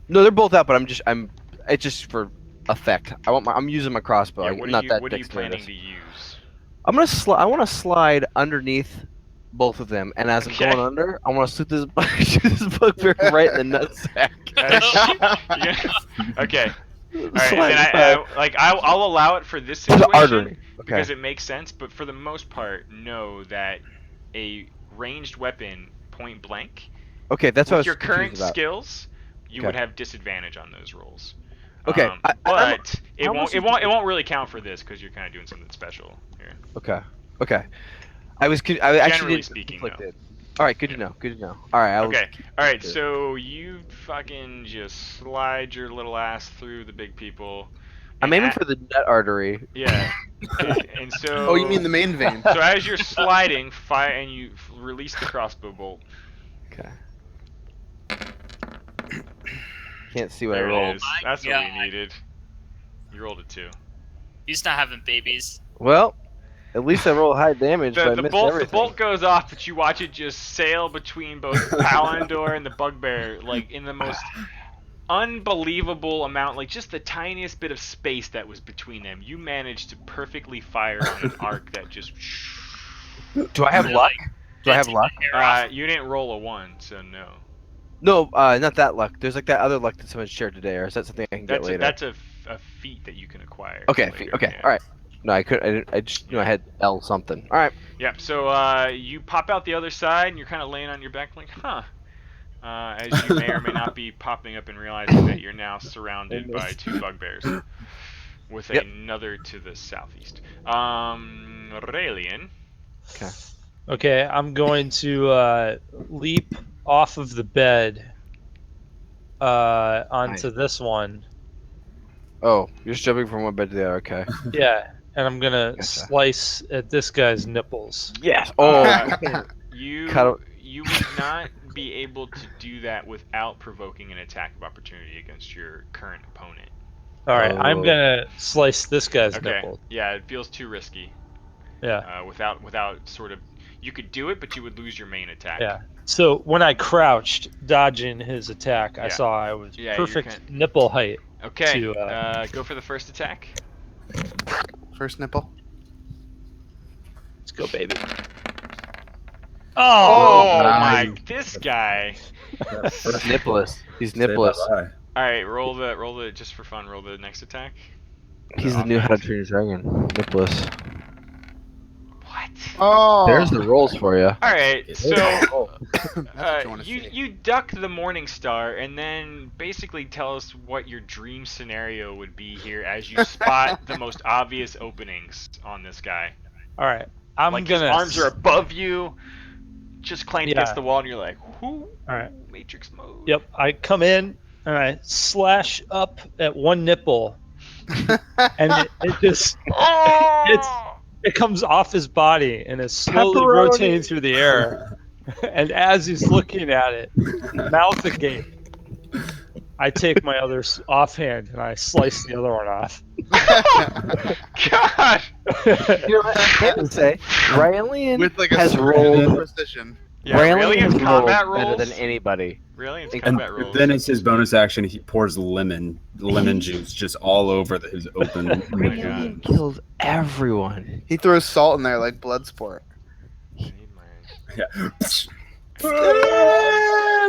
No, they're both out, but it's just for effect. I'm using my crossbow. Yeah, I'm what not that are you planning dexterous. to use? I'm gonna I want to slide underneath both of them, and as Okay. I'm going under, I want to shoot this bugbear right in the nutsack. Okay. All right. Slide And back. I'll allow it for this To the situation artery. because Okay. it makes sense. But for the most part, know that a ranged weapon, point blank, Okay, that's what I with was your current confused about. skills, you Okay. would have disadvantage on those rolls. Okay, But it almost won't really count for this because you're kind of doing something special here. Okay. I actually Generally didn't speaking, conflicted. All right, good to know. Good to know. All right, Okay. All right. to it. So you fucking just slide your little ass through the big people. I'm and aiming at- for the nut artery. Yeah. And so. Oh, you mean the main vein? So as you're sliding, fire and you release the crossbow bolt. Okay. Can't see what There I it rolled. is. my That's what God. we needed. You rolled a 2. He's not having babies. Well, at least I rolled high damage, but I The missed bolt everything. goes off, but you watch it just sail between both Palandor and the bugbear, like in the most unbelievable amount, like just the tiniest bit of space that was between them. You managed to perfectly fire on an arc that just. Do I have Really? luck? Do I Did have take luck? the hair off. You didn't roll a 1, so no. No, not that luck. There's like that other luck that someone shared today, or is that something I can get later? That's a feat that you can acquire. Okay, later, okay, yeah. all right. No, I could. I didn't. I just knew I had L something. All right. Yep. So you pop out the other side, and you're kind of laying on your back, like, huh. As you may or may not be popping up and realizing that you're now surrounded by 2 bugbears, with Yep. another to the southeast. Raelian. Okay, I'm going to leap off of the bed onto this one. Oh, you're just jumping from one bed to the other. Okay. Yeah, and I'm gonna Gotcha. slice at this guy's nipples. Yes. Oh. You Cut you would not be able to do that without provoking an attack of opportunity against your current opponent. All right, I'm Oh. gonna slice this guy's Okay. nipples. Yeah, it feels too risky. Yeah, Without sort of, you could do it, but you would lose your main attack. yeah. So when I crouched, dodging his attack, I Yeah. saw I was Yeah, you're perfect nipple height. Okay. To, go for the first attack. First nipple. Let's go, baby. Oh, nice. my! This guy. He's nippless. He's Say nippless. bye-bye. All right, roll the just for fun. Roll the next attack. He's the new How to Train Your Dragon. Nippless. What? Oh, There's the rolls for you. All right, so That's what you want to see. you duck the Morning Star and then basically tell us what your dream scenario would be here as you spot the most obvious openings on this guy. All right, I'm Like gonna. his arms are above you, just clamped Yeah. against the wall, and you're like, "Whoo!" All right. Matrix mode. Yep, I come in and I slash up at one nipple, and it just Oh! it comes off his body and is slowly Pepperoni. rotating through the air. And as he's looking at it, mouth agape, I take my other offhand and I slice the other one off. God! You know what? I have to say, Raelian With like a has surgical rolled. precision. Yeah, Raelian has Raelian's combat rolled better rolls. than anybody. Raelian's And combat And rolls. then it's his bonus action. He pours lemon juice just all over his open. Oh my God. Raelian kills everyone. He throws salt in there like blood sport. I need my- Yeah.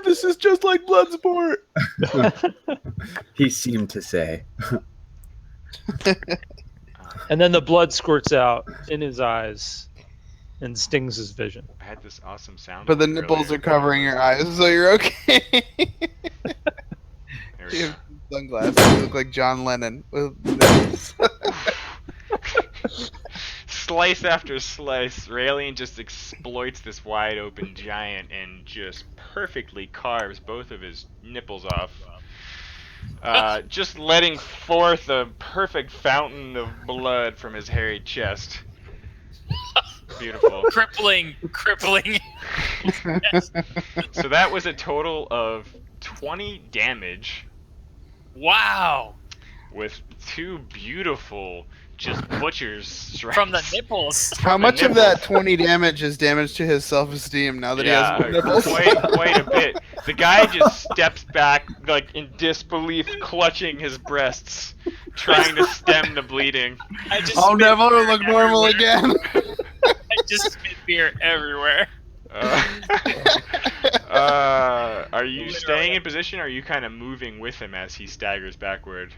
This is just like blood sport. He seemed to say. And then the blood squirts out in his eyes and stings his vision. I had this awesome sound. But the earlier. nipples are covering your eyes, so you're okay. There we You go. have sunglasses. You look like John Lennon with nipples. Slice after slice, Raelian just exploits this wide open giant and just perfectly carves both of his nipples off. Just letting forth a perfect fountain of blood from his hairy chest. Beautiful. Crippling. So that was a total of 20 damage Wow. with 2 beautiful, just butcher's strikes. From the nipples. How much of that 20 damage is damage to his self-esteem now that he has nipples? quite a bit. The guy just steps back, like in disbelief, clutching his breasts, trying to stem the bleeding. I just I'll spit never beer look normal everywhere. again. I just spit beer everywhere. Are you staying in position, or are you kind of moving with him as he staggers backward?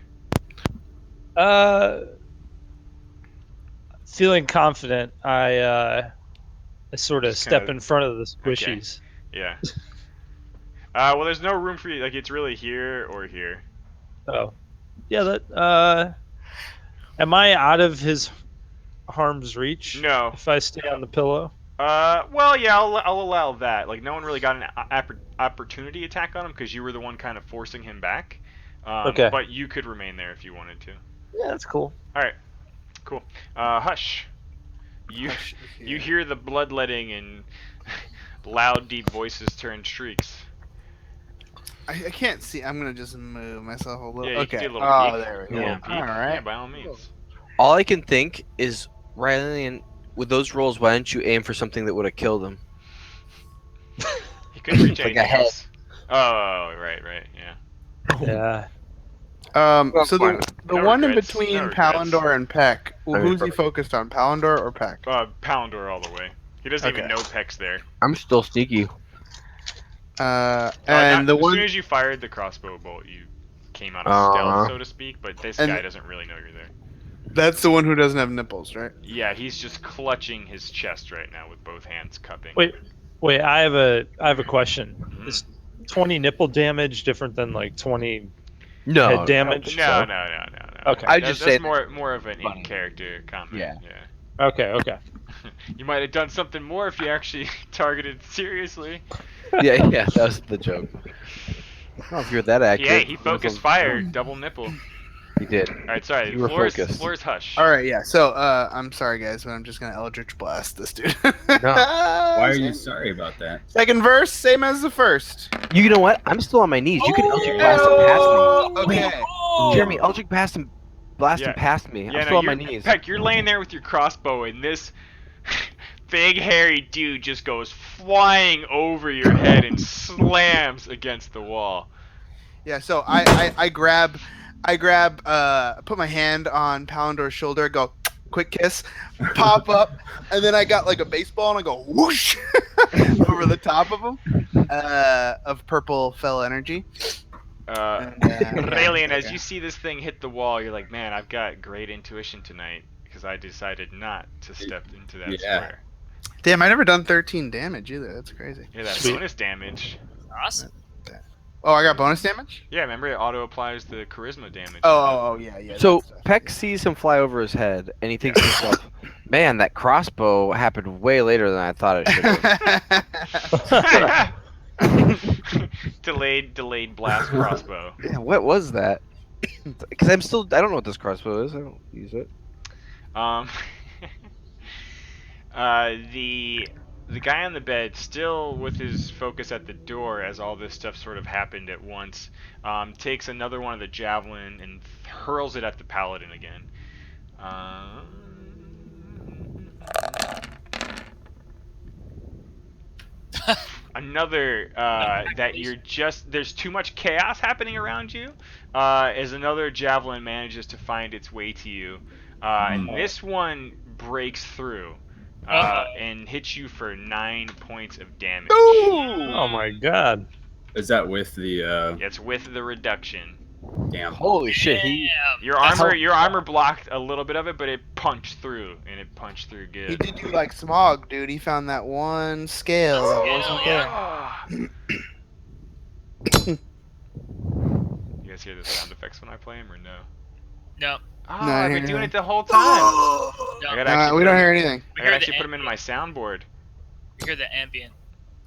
Feeling confident, I sort of Just step kinda- in front of the squishies. Yeah. Well, there's no room for you. Like, it's really here or here. Oh, yeah. That. Am I out of his harm's reach? No. If I stay on the pillow. Well, yeah, I'll allow that. Like, no one really got an opportunity attack on him because you were the one kind of forcing him back. Okay. But you could remain there if you wanted to. Yeah, that's cool. All right, cool. Hush. You Hush is you here. hear the bloodletting and loud, deep voices turn shrieks. I can't see. I'm gonna just move myself a little. Yeah, you can Okay. do a little Oh, peek. there we A go. little peek. All right. Yeah, by all means. All I can think is, Riley, with those rolls, why didn't you aim for something that would have killed him? He couldn't reach Like a anything head. else. Oh, right, yeah. Yeah. So the No one in regrets, between no regrets. Palindor and Peck, Okay, who's he perfect. focused on? Palindor or Peck? Palindor all the way. He doesn't even Okay. know Peck's there. I'm still sneaky. And As the soon one. as you fired the crossbow bolt, you came out of stealth, so to speak. But this And- guy doesn't really know you're there. That's the one who doesn't have nipples, right? Yeah, he's just clutching his chest right now with both hands cupping. Wait. I have a question. Mhm. Is 20 nipple damage different than like 20 No. head damage? No. Okay. I just that's say more of an funny. in-character comment. Yeah. Okay. You might have done something more if you actually targeted seriously. Yeah, that was the joke. I don't know if you're that accurate. Yeah, he focused fire, double nipple. He did. All right, sorry. You were focused. Floor's hush. All right, yeah. So, I'm sorry, guys, but I'm just gonna Eldritch Blast this dude. Why are you sorry about that? Second verse, same as the first. You know what? I'm still on my knees. You can Eldritch Blast him past me. Okay. Jeremy, Eldritch Blast him Yeah. past me. I'm Yeah, still on my you're- knees. Peck, you're laying there with your crossbow, and this big hairy dude just goes flying over your head and slams against the wall. Yeah. So I grab, put my hand on Palindor's shoulder, go quick kiss, pop up, and then I got like a baseball and I go whoosh over the top of him, of purple fell energy. Raelian, as okay. you see this thing hit the wall, you're like, man, I've got great intuition tonight because I decided not to step into that Yeah. square. Damn, I never done 13 damage either. That's crazy. Yeah, that Sweet. bonus damage. Awesome. Oh, I got bonus damage? Yeah, remember it auto applies the charisma damage. Oh, yeah. So that stuff. Peck sees him fly over his head, and he thinks to himself, "Man, that crossbow happened way later than I thought it should have." delayed blast crossbow. Yeah, what was that? Because I don't know what this crossbow is. I don't use it. The guy on the bed, still with his focus at the door as all this stuff sort of happened at once, takes another one of the javelin and hurls it at the paladin again. Another that you're just there's too much chaos happening around you. As another javelin manages to find its way to you, and this one breaks through. And hits you for 9 points of damage. Oh my god. Is that with the It's with the reduction. damn? Holy shit! Damn. Your armor blocked a little bit of it, but it punched through, and it punched through He good. did do like Smog, dude. He found that one scale that wasn't there. You guys hear the sound effects when I play them, or no? No. Oh, No, I I've hear been doing nothing. it the whole time. I No. gotta actually We put don't 'em- hear anything. We I hear gotta the actually put them into my soundboard. We hear the ambient.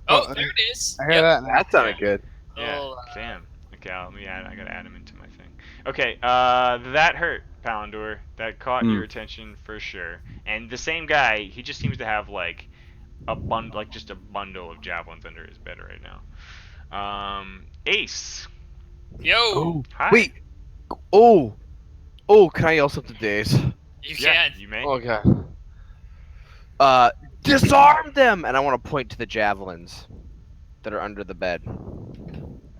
Oh, Oh, there it is. I hear Yep. that now. That sounded good. Yeah. Oh, Damn. Okay, let me add. I gotta add them into my thing. Okay. That hurt, Palindor. That caught your attention for sure. And the same guy, he just seems to have like just a bundle of javelins under his bed right now. Ace. Yo, Hi. Wait. Can I yell something to Daze? you Yeah, can. you may. Okay. Disarm them! And I want to point to the javelins that are under the bed.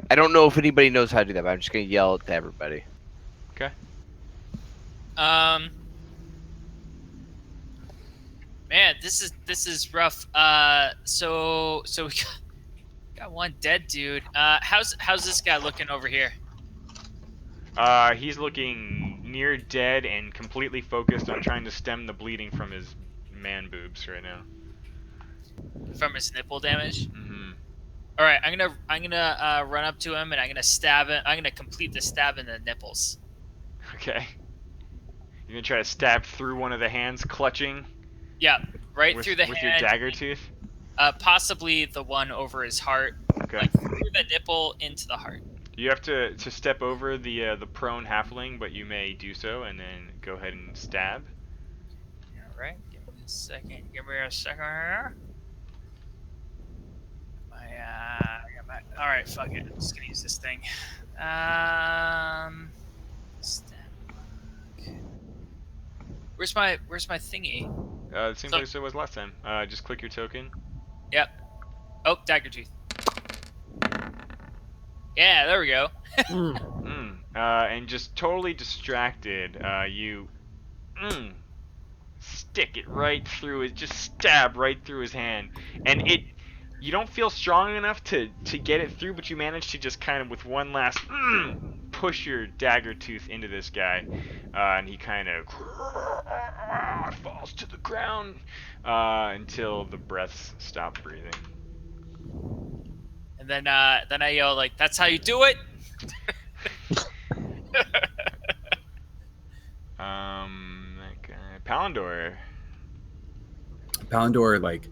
I don't know if anybody knows how to do that, but I'm just gonna yell it to everybody. Okay. Man, this is rough. So we got one dead dude. How's this guy looking over here? He's looking near dead and completely focused on trying to stem the bleeding from his man boobs right now. From his nipple damage. Mm-hmm. All right, I'm gonna run up to him and I'm gonna stab him. I'm gonna complete the stab in the nipples. Okay. You're gonna try to stab through one of the hands clutching? Yeah. right with, through the with your hand, dagger tooth. possibly the one over his heart, Okay. like through the nipple into the heart. You have to step over the prone halfling, but you may do so, and then go ahead and stab. All right, give me a second. Give me a second here. All right, fuck it. I'm just gonna use this thing. Stab block. Where's my thingy? Same So- place it was last time. Just click your token. Yep. Oh, dagger tooth. Yeah, there we go. And just totally distracted, you stick it right through it, just stab right through his hand, and you don't feel strong enough to get it through, but you manage to just kind of with one last push your dagger tooth into this guy, and he kind of falls to the ground until the breaths stop breathing. And then I yell like, "That's how you do it." That guy, Palindor. Palindor like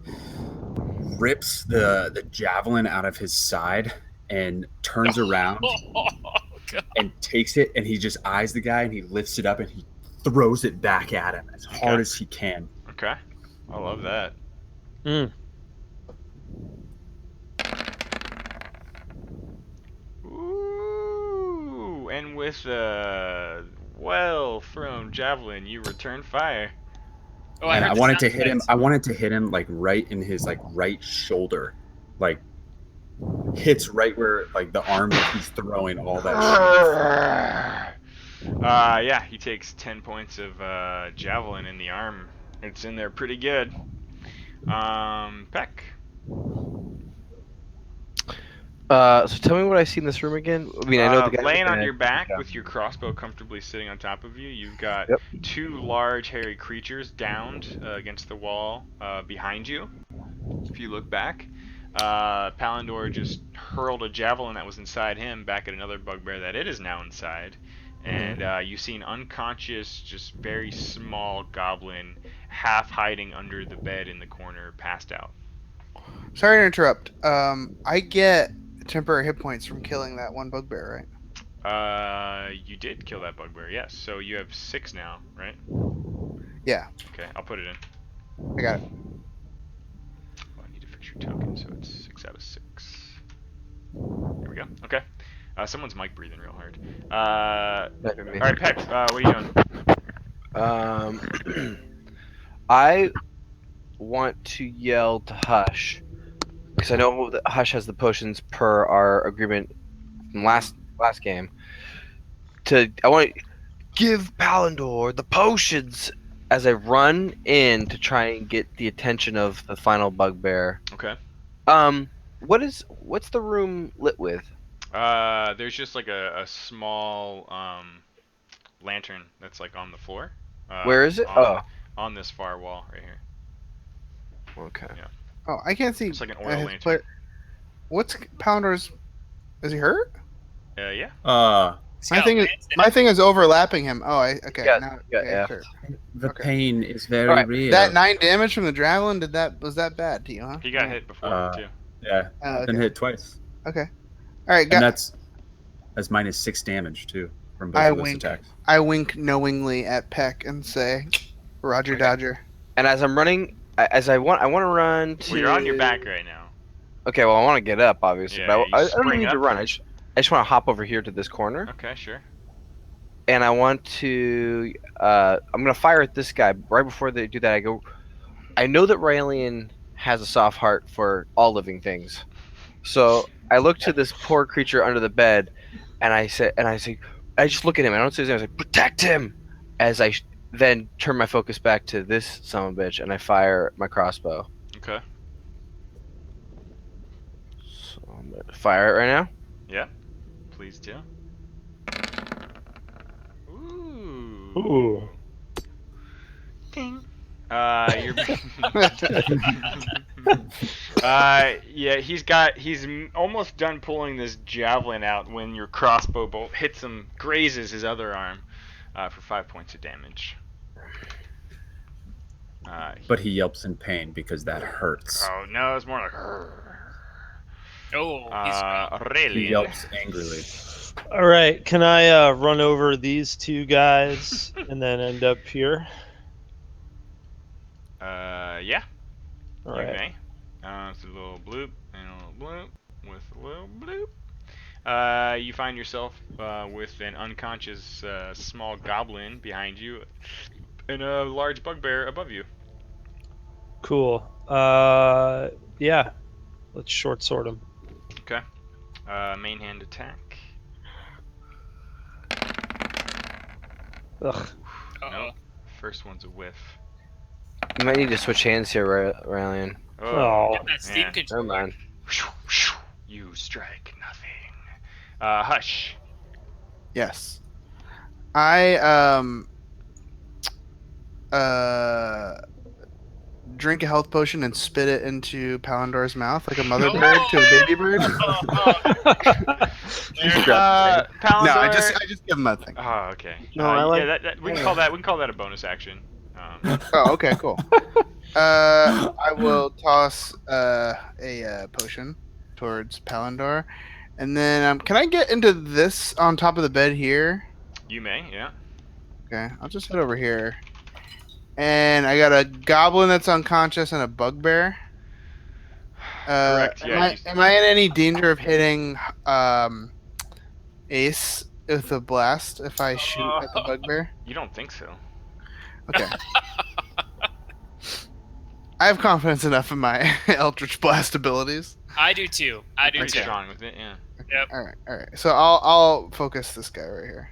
rips the javelin out of his side and turns around God. and takes it, and he just eyes the guy and he lifts it up and he throws it back at him as hard as he can. Okay, I love that. Ooh, and with a well thrown javelin, you return fire. Oh, And heard I the wanted to sound hit him. effects. I wanted to hit him like right in his like right shoulder, like hits right where like the arm that he's throwing all that shit. Yeah, he takes 10 points of javelin in the arm. It's in there pretty good. Peck. So tell me what I see in this room again. I mean, I know the guy Laying in the on bed. your back Yeah. with your crossbow comfortably sitting on top of you, you've got Yep. two large hairy creatures downed against the wall behind you. If you look back, Palindor just hurled a javelin that was inside him back at another bugbear that it is now inside. And you see an unconscious, just very small goblin half hiding under the bed in the corner, passed out. Sorry to interrupt. I get temporary hit points from killing that one bugbear, right? You did kill that bugbear, yes. So you have 6 now, right? Yeah, Okay, I'll put it in. I got it. Oh, I need to fix your token, so it's 6 out of 6. There we go. Okay. Someone's mic breathing real hard. Might be me. All right, Peck. What are you doing? I want to yell to Hush because I know that Hush has the potions per our agreement from last game. I want to give Palindor the potions as I run in to try and get the attention of the final bugbear. Okay. What's the room lit with? There's just like a small lantern that's like on the floor. Where is it? On this far wall right here. Okay. Yeah. Oh, I can't see. It's like an oil his lantern. player- What's Pounder's? Is he hurt? Yeah. He's My got thing is lance in my it. thing is overlapping him. Oh, okay. Yeah, Now, yeah, okay, yeah. sure. The Okay. pain is very Alright, real. That 9 damage from the javelin was that bad to you, huh? He got hit before too. Yeah, Oh, been okay. hit twice, Okay. All right, and that's minus 6 damage too from both I of those wink. attacks. I wink knowingly at Peck and say, "Roger, Okay. Dodger." And as I'm running, I want to run to. Well, you're on your back right now. Okay, well I want to get up, obviously, Yeah, but you I don't spring need to up. run. I just want to hop over here to this corner, Okay, sure. and I want to. I'm gonna fire at this guy right before they do that. I go. I know that Raelian has a soft heart for all living things, so I look to this poor creature under the bed, and I say, I just look at him. I don't say his name. I say, protect him, as I then turn my focus back to this son of a bitch, and I fire my crossbow. Okay. So I'm gonna fire it right now. Yeah. Please do. Ooh. Ooh. Ding. You're. Yeah, he's almost done pulling this javelin out when your crossbow bolt hits him, grazes his other arm, for 5 points of damage. But he yelps in pain because that hurts. Oh no, it's more like. Oh, he's He Aurelian. yelps angrily. All right, can I run over these two guys and then end up here? Yeah, All you right. may. It's a little bloop and a little bloop with a little bloop. You find yourself with an unconscious small goblin behind you and a large bugbear above you. Cool. Yeah. Let's short sword them. Okay. Main hand attack. Ugh. Nope. First one's a whiff. You might need to switch hands here, Ryan. Oh. Get that Steam yeah. controller. Never mind. You strike nothing. Hush. Yes. I drink a health potion and spit it into Palindor's mouth like a mother bird to a baby bird. Palindor. No, I just give him a thing. Oh, okay. No, I like- yeah, we can call that a bonus action. Oh, okay, cool. I will toss a potion towards Palindor, and then can I get into this on top of the bed here? You may, yeah. Okay, I'll just head over here, and I got a goblin that's unconscious and a bugbear. Correct. Yeah. Am I in any danger of hitting Ace with a blast if I shoot at the bugbear? You don't think so? Okay. I have confidence enough in my Eldritch Blast abilities. I do too. I do Pretty too. strong with it, yeah. Yep. All right. So I'll focus this guy right here.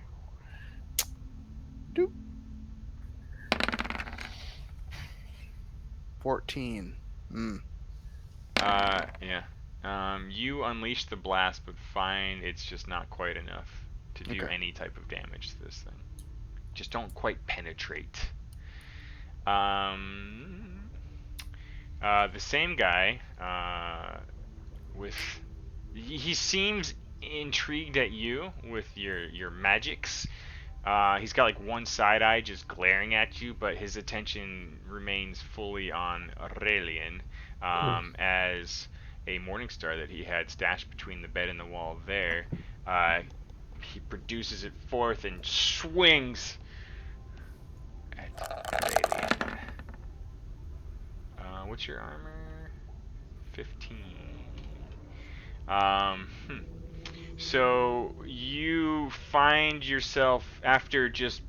Doop. 14. Yeah. You unleash the blast, but find it's just not quite enough to do Okay. any type of damage to this thing. Just don't quite penetrate. The same guy, he seems intrigued at you with your magics. He's got like one side eye just glaring at you, but his attention remains fully on Aurelian, as a morning star that he had stashed between the bed and the wall there. He produces it forth and swings at Aurelian. What's your armor? 15. So you find yourself, after just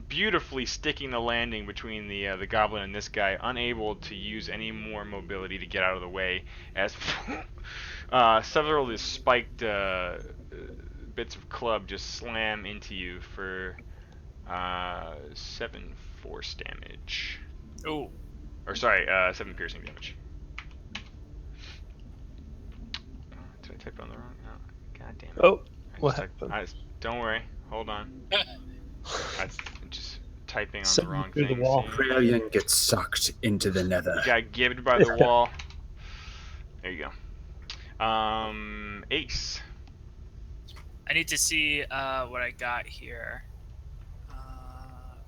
beautifully sticking the landing between the goblin and this guy, unable to use any more mobility to get out of the way, as several of these spiked bits of club just slam into you for 7 force damage. Oh. Or sorry, 7 piercing damage. Did I type on the wrong? Oh, god damn it. Oh, what happened? Don't worry. Hold on. I'm just typing on Send the me wrong through the thing. wall. Aurelian gets sucked into the nether. Got gibbed by the wall. There you go. Ace. I need to see what I got here.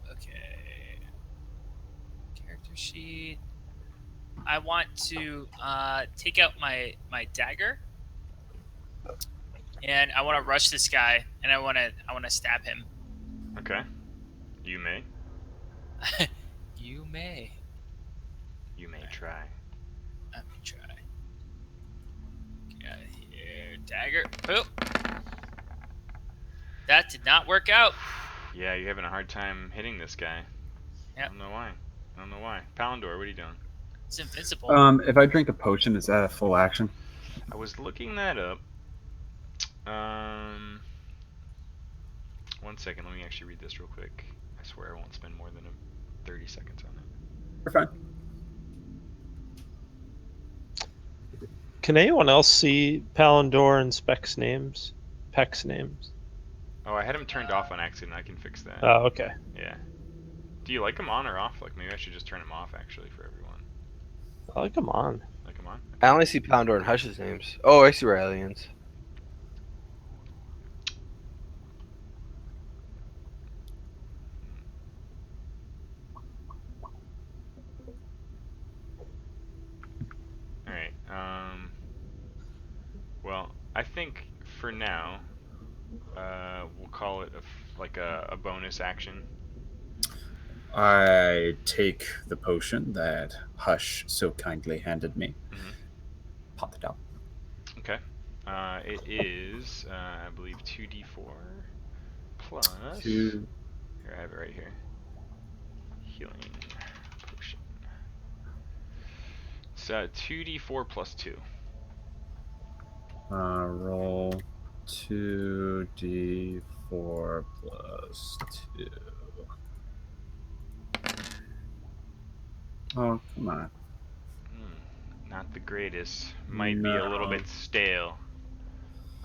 Okay. Character sheet. I want to take out my dagger, and I want to rush this guy, and I want to stab him. Okay. You may. You may. You may try. Let me try. Get out of here. Dagger. Boop. That did not work out. Yeah, you're having a hard time hitting this guy. Yep. I don't know why. Palindor, what are you doing? It's invincible. If I drink a potion, is that a full action? I was looking that up. 1 second, let me actually read this real quick. I swear I won't spend more than 30 seconds on it. You're fine. Can anyone else see Palindor and Speck's names? Peck's names? Oh, I had him turned off on accident. I can fix that. Oh, okay. Yeah. Do you like him on or off? Like, maybe I should just turn him off, actually, for everyone. I like him on. Like him on? I only see Palindor and Hush's names. Oh, I see Aurelian's. for now. We'll call it a bonus action. I take the potion that Hush so kindly handed me. Mhm. Pop it out. Okay. It is, I believe, 2d4 plus. Two. Here, I have it right here. Healing potion. It's 2d4 plus 2. Roll 2d4 plus 2. Oh, come on. Not the greatest. Might be a little bit stale.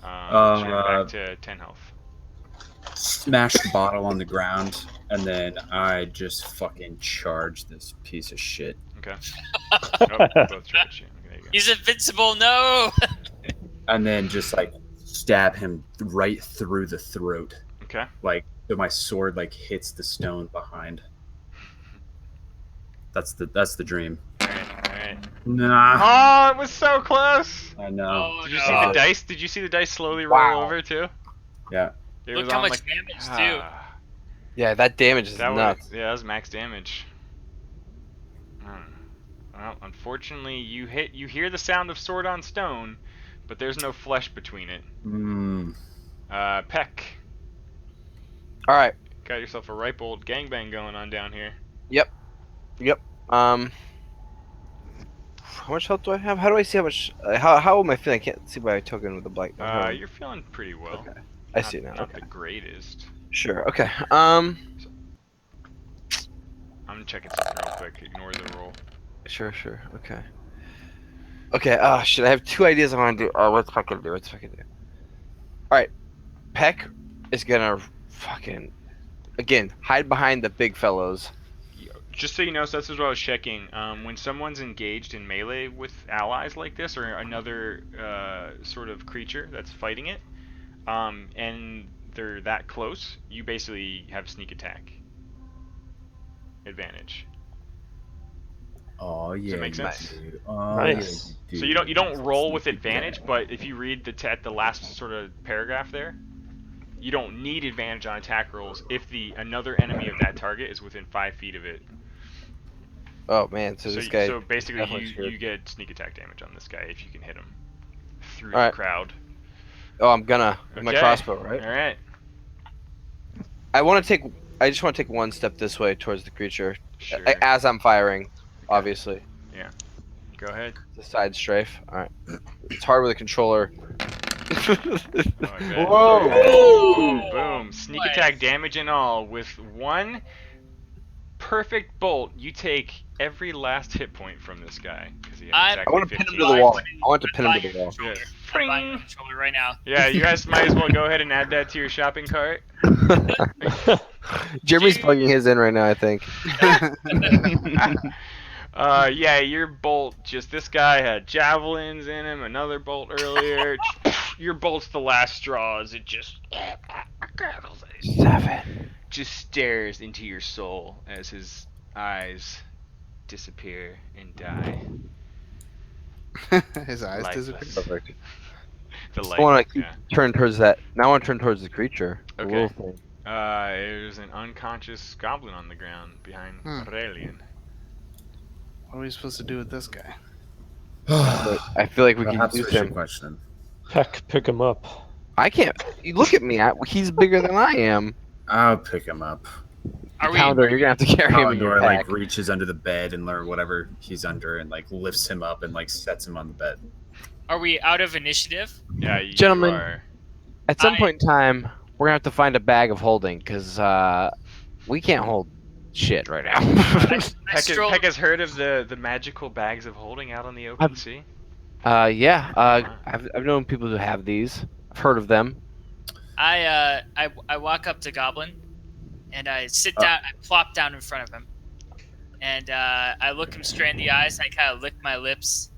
Uh, You're back to 10 health. Smash the bottle on the ground, and then I just fucking charge this piece of shit. Okay. Oh, both charge you. Okay, there you go. He's invincible. No. And then just like stab him right through the throat. Okay. Like, so my sword like hits the stone behind. That's the dream. Alright. Nah. Oh, it was so close! I know. Oh, Did you no. see the dice? Did you see the dice slowly roll Wow. over too? Yeah. It Look was how on, much damage, too. Yeah, that damage is That nuts. was, yeah, that was max damage. Well, unfortunately, you hear the sound of sword on stone, but there's no flesh between it. Peck, All right. got yourself a ripe old gangbang going on down here. Yep. How much health do I have? How do I see how much? How am I feeling? I can't see by a token with the black. You're feeling pretty well. Okay. I see now. Not Okay. the greatest. Sure. Okay. I'm checking something real quick. Ignore the roll. Sure. Okay. Okay. Shit. I have two ideas I want to do. What's Peck gonna do? All right. Peck is gonna fucking again hide behind the big fellows. Just so you know, so this is what I was checking. When someone's engaged in melee with allies like this, or another sort of creature that's fighting it, and they're that close, you basically have sneak attack advantage. Oh yeah. Does that make sense? Do. Oh, Nice. yeah, So you don't roll with Sneak advantage, attack. but if you read at the last sort of paragraph there, you don't need advantage on attack rolls if another enemy of that target is within 5 feet of it. Oh man. So this guy. So basically, definitely screwed. you get sneak attack damage on this guy if you can hit him through Alright. the crowd. Oh, I'm gonna with my Okay. crossbow, right? All right. I just want to take one step this way towards the creature Sure. as I'm firing. Okay. Obviously. Go ahead. The side strafe. All right. It's hard with a controller. Oh, I bet. Whoa! Boom. Sneak Boy. attack damage and all. With one perfect bolt, you take every last hit point from this guy. He had I exactly I want to pin him 15. to the wall. I want to pin him Buy to your the wall. controller. Yeah. I'm buying your controller right now. Yeah, you guys might as well go ahead and add that to your shopping cart. Jeremy's plugging his in right now, I think. Yeah, your bolt, this guy had javelins in him, another bolt earlier. Your bolt's the last straw as it just 7. just stares into your soul as his eyes disappear and die. His eyes Lifeless. disappear. Perfect. The I light. want to Yeah. turn towards that. Now I want to turn towards the creature. The Okay. little thing. There's an unconscious goblin on the ground behind Aurelian. What are we supposed to do with this guy? But I feel like we can Perhaps use we should him. question him. Heck, pick him up. I can't. You look at me. He's bigger than I am. I'll pick him up. Are we? Pounder, you're gonna have to carry him in your Palindor like pack. reaches under the bed and learn whatever he's under and like lifts him up and like sets him on the bed. Are we out of initiative? Yeah, you Gentlemen. are. At some I- point in time, we're gonna have to find a bag of holding because we can't hold shit right now. I stroll. Peck has heard of the magical bags of holding out on the open sea. Yeah. I've known people who have these. I've heard of them. I walk up to Goblin, and I sit down. I plop down in front of him, and I look him straight in the eyes. And I kind of lick my lips,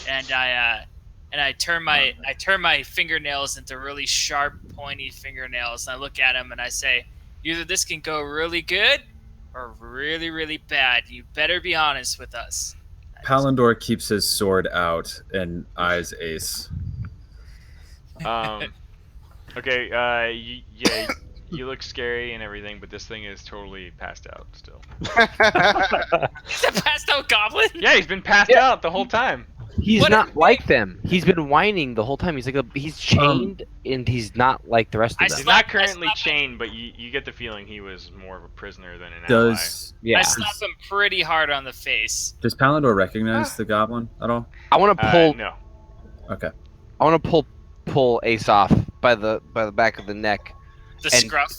and I turn my fingernails into really sharp, pointy fingernails. And I look at him and I say, "Either this can go really good, or really, really bad. You better be honest with us." Palindor keeps his sword out and eyes Ace. Okay, you look scary and everything, but this thing is totally passed out still. He's a passed out goblin. Yeah, he's been passed out the whole time. He's What not like them. He's been whining the whole time. He's chained, and he's not like the rest I of them. He's Slap- not currently I slap him. chained, but you get the feeling he was more of a prisoner than an Does Yeah. I slap him pretty hard on the face. does Palador recognize the goblin at all? I want to ally. pull. No. Okay. I want to pull Ace off by the back of the neck. The And- scruff.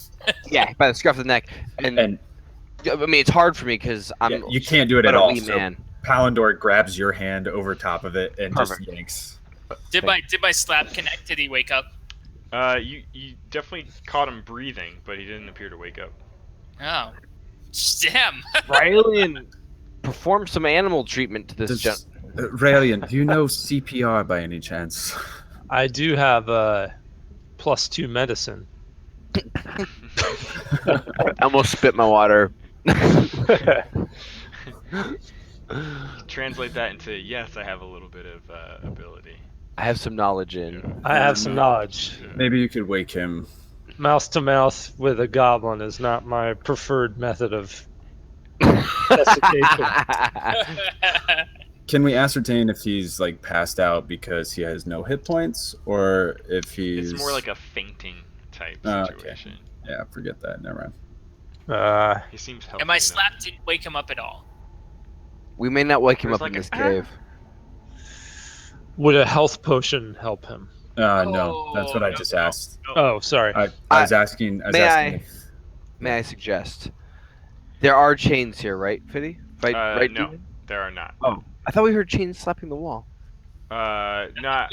Yeah, by the scruff of the neck. And And I mean, it's hard for me because I'm. yeah, you can't do it but at a all. wee So man. Palandor grabs your hand over top of it and Perfect. just yanks. Did my slap connect? Did he wake up? You definitely caught him breathing, but he didn't appear to wake up. Oh, damn. Ryllian perform some animal treatment to this Does, Raelian, do you know CPR by any chance? I do have +2 medicine. I almost spit my water. Translate that into yes, I have a little bit of ability. I have some knowledge in. I have some knowledge. Maybe you could wake him. Mouth to mouth with a goblin is not my preferred method of desiccation. Can we ascertain if he's like passed out because he has no hit points, or if he's? It's more like a fainting type Oh, okay. situation. Yeah, forget that. Never mind. He seems healthy. And my enough. slap didn't wake him up at all. We may not wake him There's up in like this a- cave. Would a health potion help him? No, that's what I no, just no. asked. Oh, sorry. I was asking. May if, May I suggest? There are chains here, right, Fiddy? Right, no, Demon? there are not. Oh, I thought we heard chains slapping the wall. Not.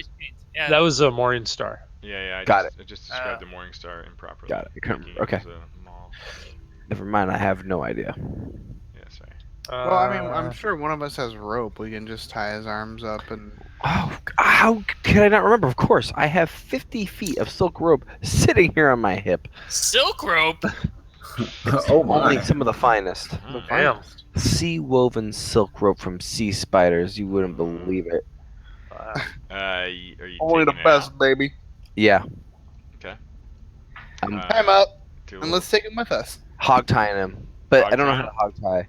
Yeah. That was a Morning Star. Yeah. I Got just described the Morning Star improperly. Got it. I couldn't- thinking it okay. was a mall. Never mind. I have no idea. Yeah, sorry. Well, I mean, I'm sure one of us has rope. We can just tie his arms up and. Oh, how could I not remember? Of course, I have 50 feet of silk rope sitting here on my hip. Silk rope. oh my! Only some of the finest. Mhm. Damn. Sea woven silk rope from sea spiders. You wouldn't believe it. Are you Only the taking it best, out? baby. Yeah. Okay. I'm Time up, do a and little- let's take him with us. hog tying him, but Hog I don't know tying how to hog tie.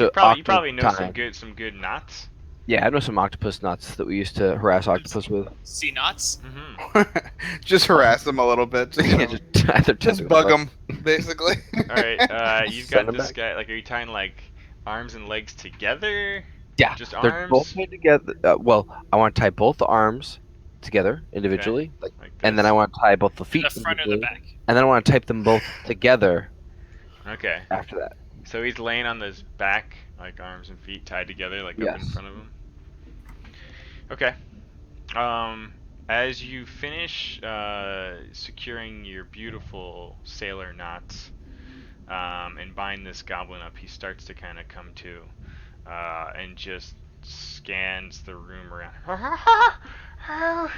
You probably know octo tying. some good knots. Yeah, I know some octopus knots that we used to harass octopus with. Sea knots. Mm-hmm. Just harass them a little bit. Just, Yeah, just tie their just tentacles bug up. them, basically. All right. You've Send got 'em this back. guy. Like, are you tying like arms and legs together? Yeah, Just they're arms. both tied together. Well, I want to tie both the arms together individually, Like and then this. I want to tie both the feet The front or the individually, back. and then I want to type them both together Okay. after that. So he's laying on his back, like arms and feet tied together, like up in Yes. front of him. Okay. As you finish securing your beautiful sailor knots and bind this goblin up, he starts to kind of come to and just scans the room around. Oh,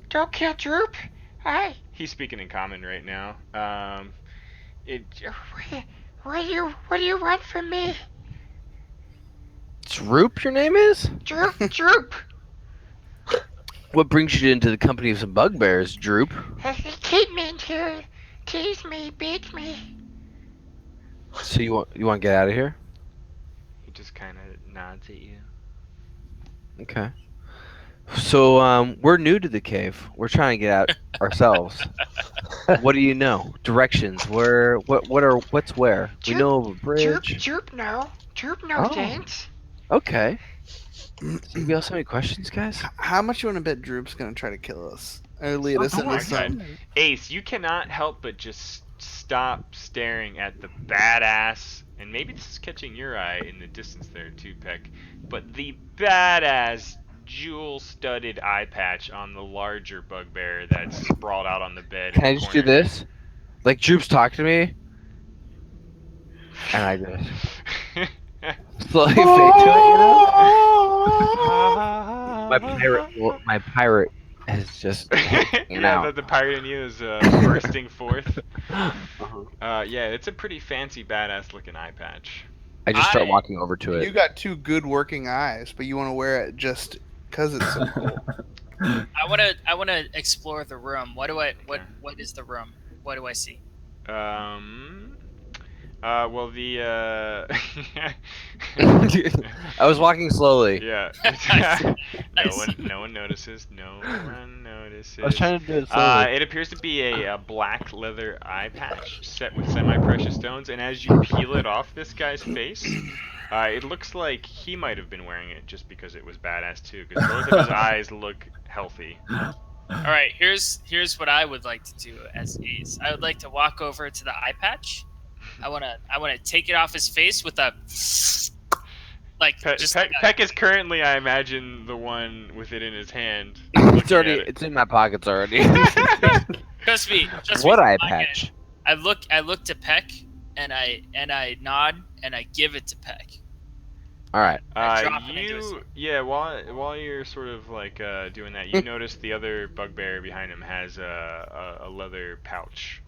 don't kill Droop. Hi. He's speaking in common right now. What do you want from me? Droop, your name is? Droop. What brings you into the company of some bugbears, Droop? He keep me to tease me, beat me. So you want to get out of here? He just kind of nods at you. Okay. So we're new to the cave. We're trying to get out ourselves. What do you know? Directions. Where? What's where? We know of a bridge. Droop no Oh. thanks. Okay. Anybody else have any questions, guys? How much you want to bet Droop's gonna try to kill us or lead us Oh into my some? God. Ace, you cannot help but just stop staring at the badass, and maybe this is catching your eye in the distance there too, Peck, but the badass jewel-studded eye patch on the larger bugbear that's sprawled out on the bed. Can in I the just do corner. this? Like Droop's talking to me, and I just slowly fade to it, you know? My pirate has just hanging yeah, out. the pirate in you is bursting forth. Yeah, it's a pretty fancy, badass-looking eye patch. I just start I- walking over to You it. got two good working eyes, but you want to wear it just because it's so cool. I wanna explore the room. What Okay. what is the room? What do I see? Well, the I was walking slowly. yeah. Nice. Nice. No one notices. No one notices. I was trying to do it slowly. It appears to be a black leather eye patch set with semi-precious stones, and as you peel it off this guy's face, it looks like he might have been wearing it just because it was badass too, because both of his eyes look healthy. All right, here's what I would like to do as Ace. I would like to walk over to the eye patch. I wanna take it off his face with a like just like a, Peck is currently, I imagine, the one with it in his hand. It's looking already. at it. It's in my pockets already. trust me. What eye it's not gonna- patch? I look to Peck and I nod and I give it to Peck. All right. I drop it into his- While you're sort of like doing that, you notice the other bugbear behind him has a leather pouch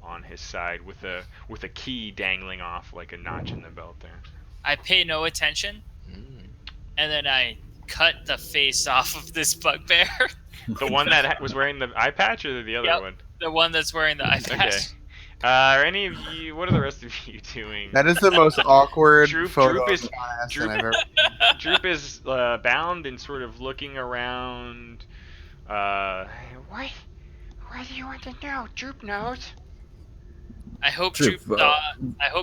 on his side with a key dangling off like a notch in the belt there. I pay no attention, and then I cut the face off of this bugbear. The one that was wearing the eye patch, or the other Yep. one? The one that's wearing the eye patch. Okay. Are any of you? What are the rest of you doing? That is the most awkward Droop- photo Droop of is- my ass Droop- that I've ever. Droop is bound and sort of looking around. What? What do you want to know? Droop knows. I hope Droop,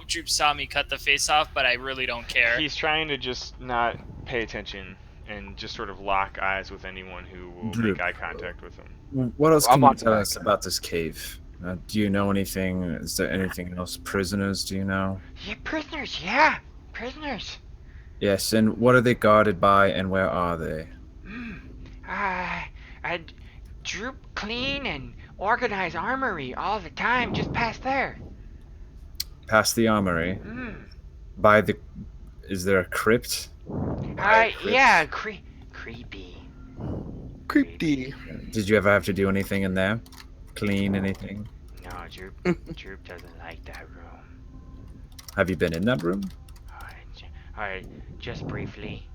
Droop saw me cut the face off, but I really don't care. He's trying to just not pay attention and just sort of lock eyes with anyone who will Droop. make eye contact with him. What else I'm can you walking tell back. us about this cave? Do you know anything? Is there anything else? Prisoners, do you know? Yeah, prisoners. Yeah, prisoners. Yes, and what are they guarded by, and where are they? I Droop clean and organize armory all the time, just past there. Past the armory? By the... Is there a crypt? By a crypt? Yeah, creepy. Creepy. Did you ever have to do anything in there? Clean anything? No, Droop doesn't like that room. Have you been in that room? Just briefly.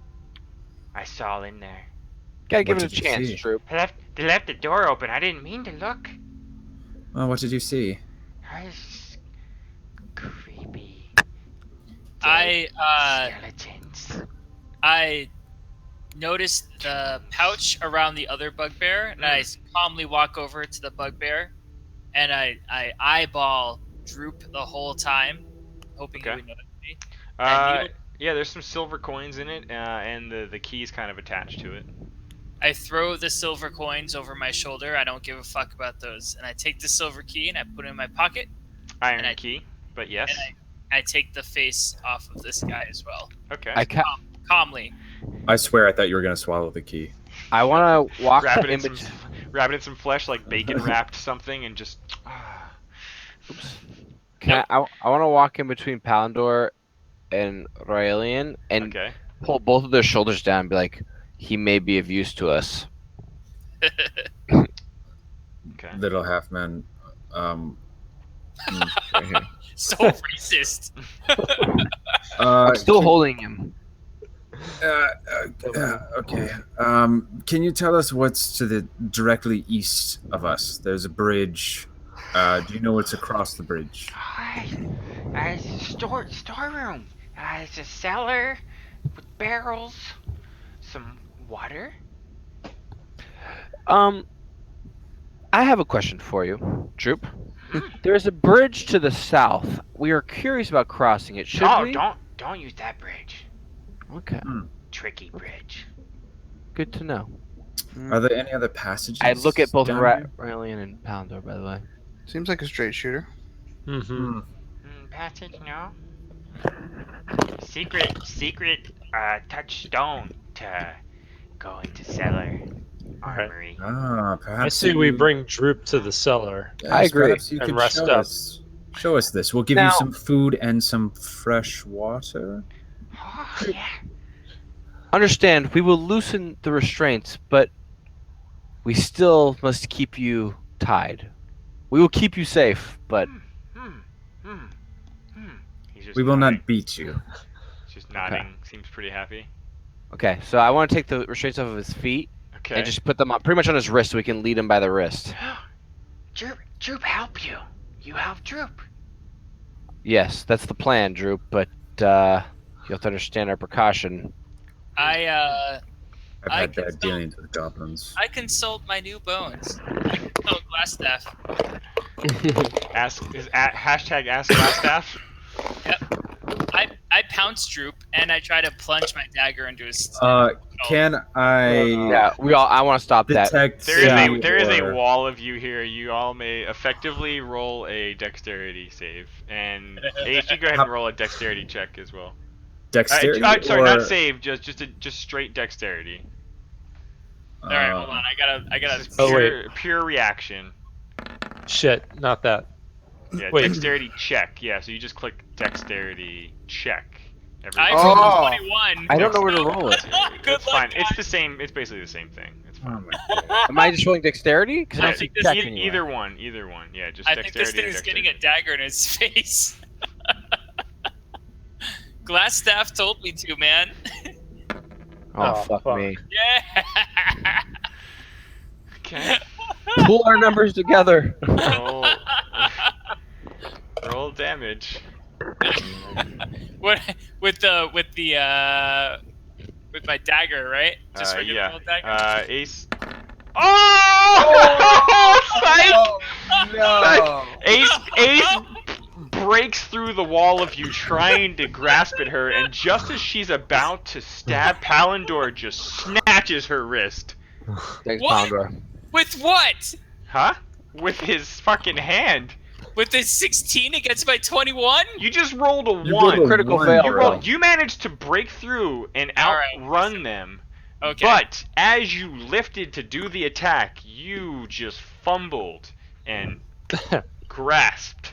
I saw in there. Gotta give What it a did you chance, see? Droop. They left the door open. I didn't mean to look. Oh, what did you see? It's creepy. I Skeletons. I noticed the pouch around the other bugbear, and I calmly walk over to the bugbear, and I eyeball Droop the whole time, hoping he Okay. would notice me. And Yeah, there's some silver coins in it, and the key's kind of attached to it. I throw the silver coins over my shoulder. I don't give a fuck about those, and I take the silver key and I put it in my pocket. Iron And I- key, but yes. And I take the face off of this guy as well, Okay. calmly. I swear I thought you were going to swallow the key. I want to walk wrap it in in between. wrap it in some flesh, like bacon wrapped something, and just. I want to walk in between Palandor and Raelian and Okay. pull both of their shoulders down and be like, he may be of use to us. Okay. Little half man. Right here. So racist. I'm still holding him. Okay. Can you tell us what's to the directly east of us? There's a bridge. Do you know what's across the bridge? It's a storeroom. It's a cellar with barrels, some water. I have a question for you, Droop. There's a bridge to the south. We are curious about crossing it. Should we? Don't use that bridge. Okay. Tricky bridge. Good to know. Are there any other passages? I look at both down here? Raelian and Palandor, by the way. Seems like a straight shooter. Mm-hmm. Passage, no. Secret touchstone to go into cellar armory. Perhaps I say we bring Droop to the cellar. Yes, I agree. Perhaps you And could rest show up. us. Show us this. We'll give Now- you some food and some fresh water. Oh, yeah. Understand, we will loosen the restraints, but we still must keep you tied. We will keep you safe, but He's just We will nodding. not beat you. Just nodding. Seems pretty happy. okay. So I want to take the restraints off of his feet Okay. and just put them pretty much on his wrist so we can lead him by the wrist. Droop help you. You help Droop. Yes, that's the plan, Droop. But you have to understand our precaution. I I've I had bad consult- dealings with goblins. I consult my new bones. I consult Glassstaff. Hashtag ask Glassstaff. I pounce Droop and I try to plunge my dagger into his. Can I Yeah, I want to stop that. detect? There is a or- wall of you here. You all may effectively roll a dexterity save, and Ace, you go ahead and roll a dexterity check as well. dexterity? Sorry, or, not save. Just straight dexterity. All right, hold on. I gotta. This is Oh, wait. pure reaction. Shit, not that. Yeah, Wait. dexterity check. Yeah, so you just click dexterity check. I Every- rolled Oh. 21. I don't know where to roll it. Good It's luck, fine. guys. It's the same. It's basically the same thing. It's Oh fine. my god. Am I just rolling dexterity? Because I I don't see think this- check Either, anywhere. either one. Yeah, just I think this dexterity. thing or is getting dexterity. a dagger in his face. Glassstaff told me to, man. Oh, Oh, fuck fuck. me. Yeah. Okay. Pull our numbers together. Roll damage. What with my dagger, right? Just regular Yeah. old dagger. Ace. Oh! Psych! No. Ace breaks through the wall of you trying to grasp at her, and just as she's about to stab, Palindor just snatches her wrist. Thanks, What? Pounder. With what? Huh? With his fucking hand. With the 16 against my 21? You just rolled a You 1. rolled a Critical one, fail, You bro. rolled. You managed to break through and Alright. outrun them. Okay. But as you lifted to do the attack, you just fumbled and grasped,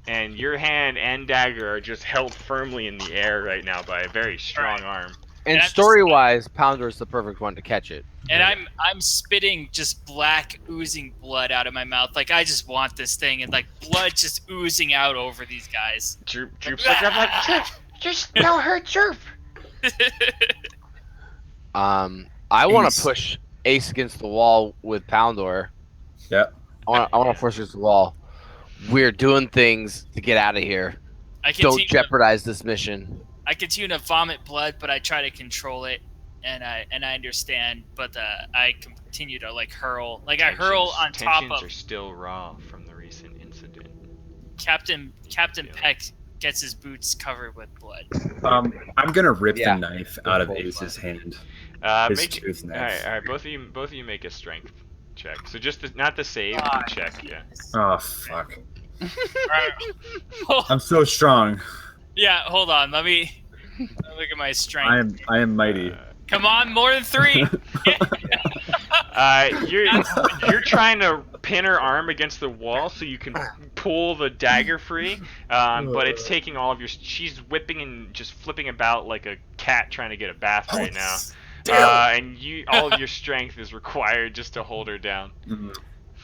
and your hand and dagger are just held firmly in the air right now by a very strong arm. And And I'm story-wise, Pounder is the perfect one to catch it. And I'm spitting just black oozing blood out of my mouth. Like I just want this thing, and like blood just oozing out over these guys. Droop's like, I'm like, Droop, just no hurt, Droop. I want Ace. to push Ace against the wall with Pounder. Yep. I want to force against the wall. We're doing things to get out of here. I Don't continue, jeopardize this mission. I continue to vomit blood, but I try to control it, and I understand. But I continue to like hurl, like I hurl on top Tensions of are still raw from the recent incident. Captain Peck. Gets his boots covered with blood. I'm gonna rip Yeah. the knife out of Full Ace's hand. His Make tooth all knife. right, both of you make a strength check. So just not the save, Ah, the check, yeah. Oh fuck! Alright. I'm so strong. Yeah, hold on. Let me look at my strength. I am mighty. Come on, more than 3. You're trying to pin her arm against the wall so you can pull the dagger free, but it's taking all of your. She's whipping and just flipping about like a cat trying to get a bath right now, and all of your strength is required just to hold her down.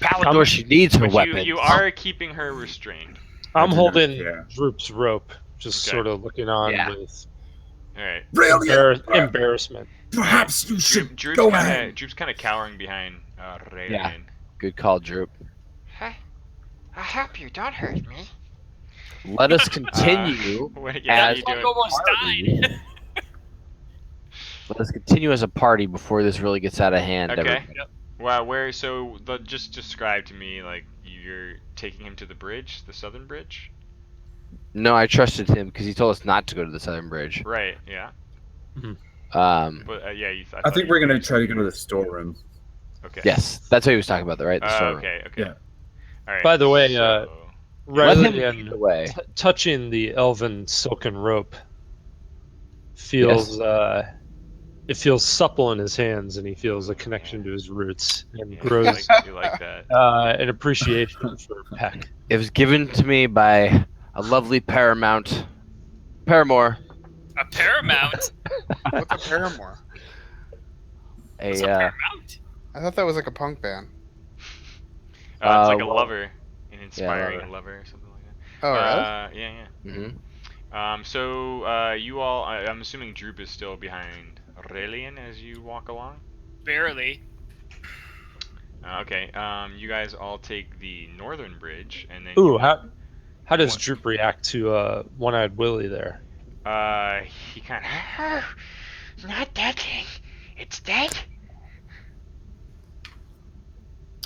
Pounder, she needs her But weapons. you are keeping her restrained. I'm I do not holding care. Droop's rope, just Okay. sort of looking on Yeah. with All right. embarrassment. Perhaps you should Droop's go kind ahead. of cowering behind Raelian. Yeah. Good call, Droop. Hey, I hope you don't hurt me. Let us continue. What are as you Fuck doing? almost died. Let us continue as a party before this really gets out of hand. Okay. everybody. Wow, just describe to me, like, you're taking him to the bridge, the southern bridge? No, I trusted him because he told us not to go to the Southern Bridge. Right, yeah. But Yeah, I think we're gonna try to go to the storeroom. Okay. yes, that's what he was talking about, right? The storeroom. Okay. Yeah. All right. By the way, so- Let him Riley lead and the way. touching the elven silken rope feels it feels supple in his hands, and he feels a connection to his roots and yeah, grows you like that. an appreciation for Peck. It was given to me by a lovely paramour. A paramount. What's a Paramore? What's a A paramount? I thought that was like a punk band. It's like a well, lover, an inspiring lover. lover or something like that. Oh, really? Yeah. mhm. So you all, I'm assuming Droop is still behind Raelian as you walk along. Barely. Okay. You guys all take the northern bridge, and then Ooh, you. how does What? Droop react to One-Eyed Willie there? He kind of. Not that thing. It's dead?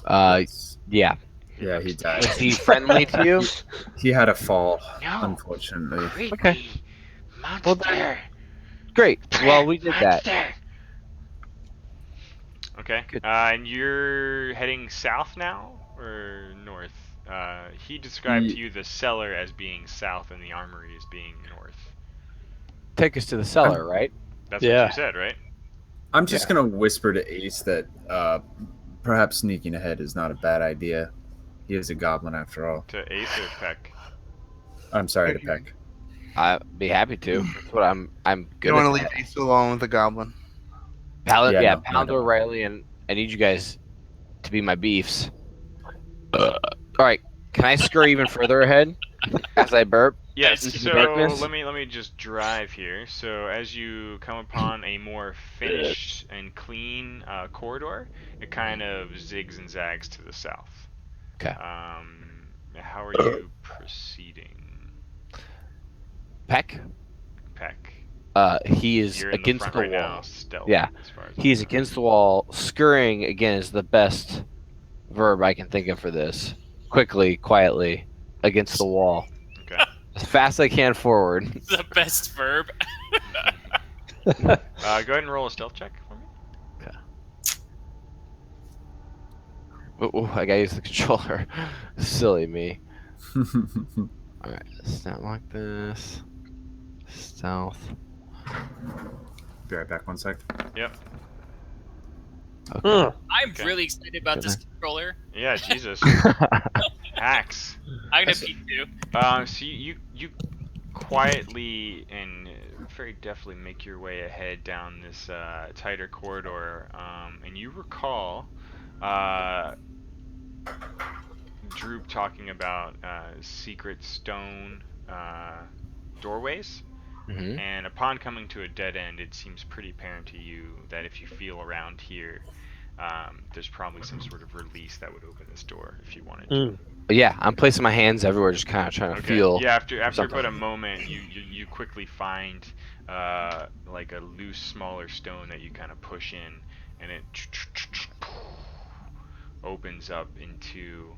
Yes. Yeah. He Yeah, he rips died. Was he friendly to you? He had a fall, No. unfortunately. Creepy. Okay. Well, Monster. then- Great. Well, we did that. Monster. Okay. Good. And you're heading south now or north? He described to He, you the cellar as being south and the armory as being north. Take us to the cellar, right? That's what Yeah. you said, right? I'm just gonna whisper to Ace that perhaps sneaking ahead is not a bad idea. He is a goblin after all. To Ace or Peck? I'm sorry to Peck. I'd be happy to. That's what I'm You good don't want to at. leave That. Ace alone with the goblin. Yeah, No, I Pound don't. O'Reilly, and I need you guys to be my beefs. All right. Can I scurry even further ahead as I burp? Yes. Into the So darkness? let me just drive here. So as you come upon a more finished and clean corridor, it kind of zigs and zags to the south. Okay. How are you proceeding, Peck. Peck? He is You're in the against front the right wall. now, stealth. Yeah. As far as He's I know. against the wall. Scurrying again is the best verb I can think of for this. Quickly, quietly, against the wall. Okay. As fast as I can forward. The best verb. Go ahead and roll a stealth check for me. Ooh, I gotta use the controller. Silly me. Alright, snap like this. Stealth. Be right back 1 sec. Yep. Okay. I'm Okay. really excited about this controller. Yeah, Jesus. Hacks. I'm gonna peek too. So you quietly and very deftly make your way ahead down this tighter corridor, and you recall Droop talking about secret stone doorways. hmm And upon coming to a dead end, it seems pretty apparent to you that if you feel around here, there's probably some sort of release that would open this door if you wanted to. Mm. Yeah, I'm placing my hands everywhere, just kind of trying to Okay. feel. Yeah. After something. but a moment, you quickly find like a loose, smaller stone that you kind of push in, and it opens up into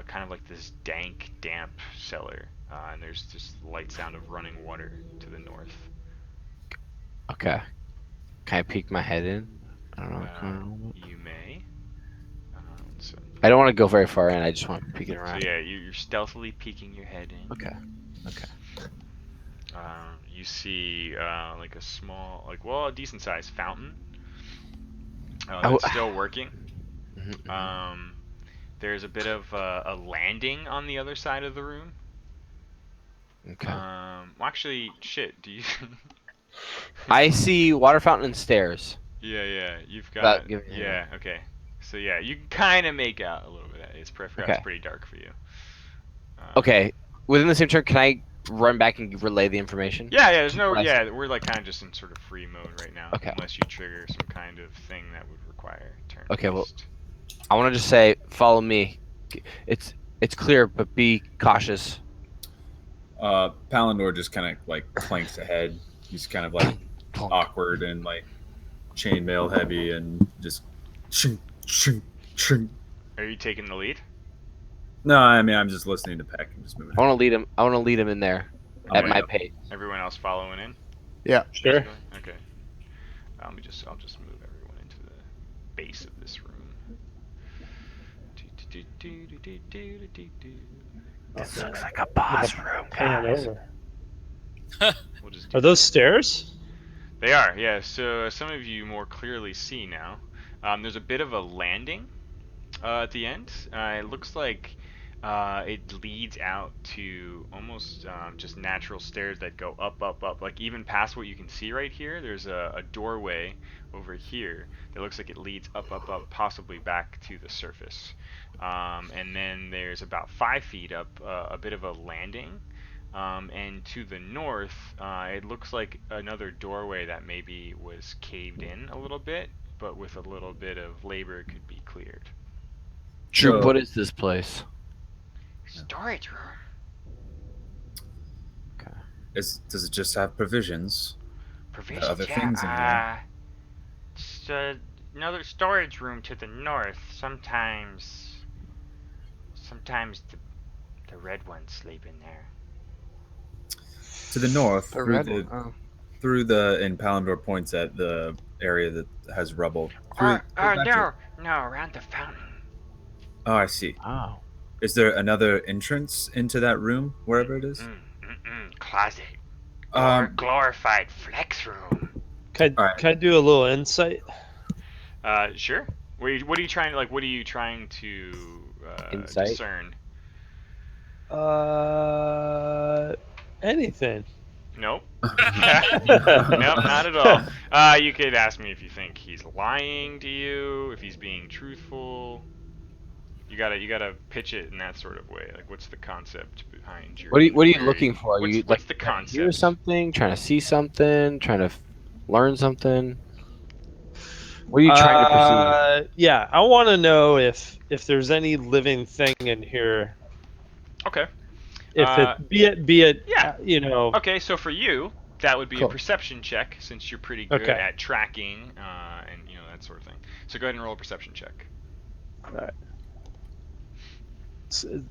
kind of like this dank, damp cellar, and there's this light sound of running water to the north. Okay. Can I peek my head in? I don't know. what's going on. You may. So I don't want to go very far in. I just want to peek it around. yeah, you're stealthily peeking your head in. Okay. You see like a small, a decent sized fountain that's still working. Mhm. There's a bit of a landing on the other side of the room. Okay. Well, actually, shit. Do you? I see water fountain and stairs. Yeah. You've Without got. giving- Yeah. Okay. So yeah, you can kind of make out a little bit. It's Okay. pretty dark for you. Okay. Within the same turn, can I run back and relay the information? Yeah. There's no. What I Yeah, we're like kind of just in sort of free mode right now, Okay. unless you trigger some kind of thing that would require turn. Okay, well- based. I want to just say, follow me. It's clear, but be cautious. Palandor just kind of like clanks ahead. He's kind of like Plunk. awkward and like chainmail heavy and just ching, ching, ching. Are you taking the lead? No, I mean I'm just listening to Peck and just moving. I want to lead him. I want to lead him in there at Okay. my pace. Everyone else following in? Sure. Basically? Okay. I'll just move everyone into the base of this room. This looks like a boss room, Pan guys. over. We'll just do Are those stairs? They are, yeah. So some of you more clearly see now. There's a bit of a landing at the end. It looks like it leads out to almost just natural stairs that go up. Like even past what you can see right here, there's a doorway over here that looks like it leads up, possibly back to the surface. And then there's about 5 feet up a bit of a landing. And to the north, it looks like another doorway that maybe was caved in a little bit, but with a little bit of labor could be cleared. Troop, So- what is this place? Storage room. Does it just have provisions? Provisions, other yeah. things in there. Just another storage room to the north. Sometimes the red ones sleep in there. To the north, The through red the one. Oh. through the and Phandelver points at the area that has rubble. Through that No, around the fountain. Oh, I see. Oh. Is there another entrance into that room, wherever it is? Closet. Glorified flex room. Can Alright. I do a little insight? Sure. What are you trying What are you trying to Insight? discern? Anything. Nope. Nope, not at all. You could ask me if you think he's lying to you, if he's being truthful. You gotta pitch it in that sort of way. Like, what's the concept behind your? What are you inquiry? looking for? Are What's, you what's like the trying to hear concept? something, trying to see something, trying to learn something? What are you trying to perceive? Yeah, I want to know if there's any living thing in here. Okay. If it be it Yeah. you know. Okay, so for you, that would be a Cool. perception check, since you're pretty good Okay. at tracking and that sort of thing. So go ahead and roll a perception check. Alright.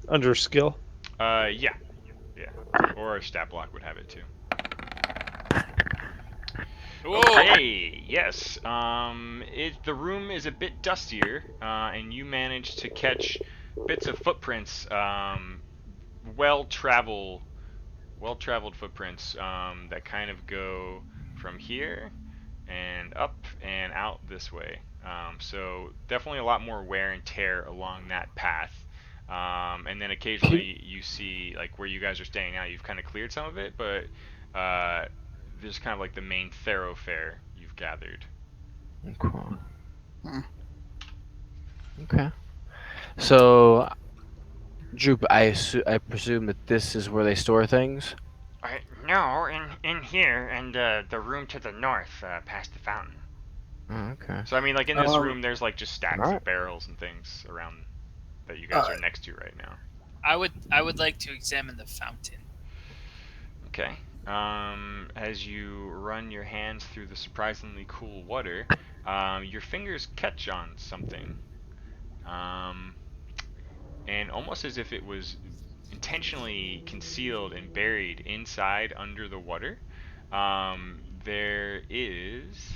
Under skill. Yeah, or a stat block would have it too. Whoa. Okay, yes. The room is a bit dustier, and you managed to catch bits of footprints, well-traveled footprints that kind of go from here and up and out this way. So definitely a lot more wear and tear along that path. And then occasionally you see, like where you guys are staying now, you've kind of cleared some of it, but there's kind of like the main thoroughfare you've gathered. Okay. Hmm. Okay. So, Droop, I presume that this is where they store things. No, in here and the room to the north, past the fountain. Oh, okay. So I mean, like in this Um, room, there's like just stacks alright. of barrels and things around that you guys are next to right now. I would like to examine the fountain. Okay. As you run your hands through the surprisingly cool water, your fingers catch on something, and almost as if it was intentionally concealed and buried inside under the water, there is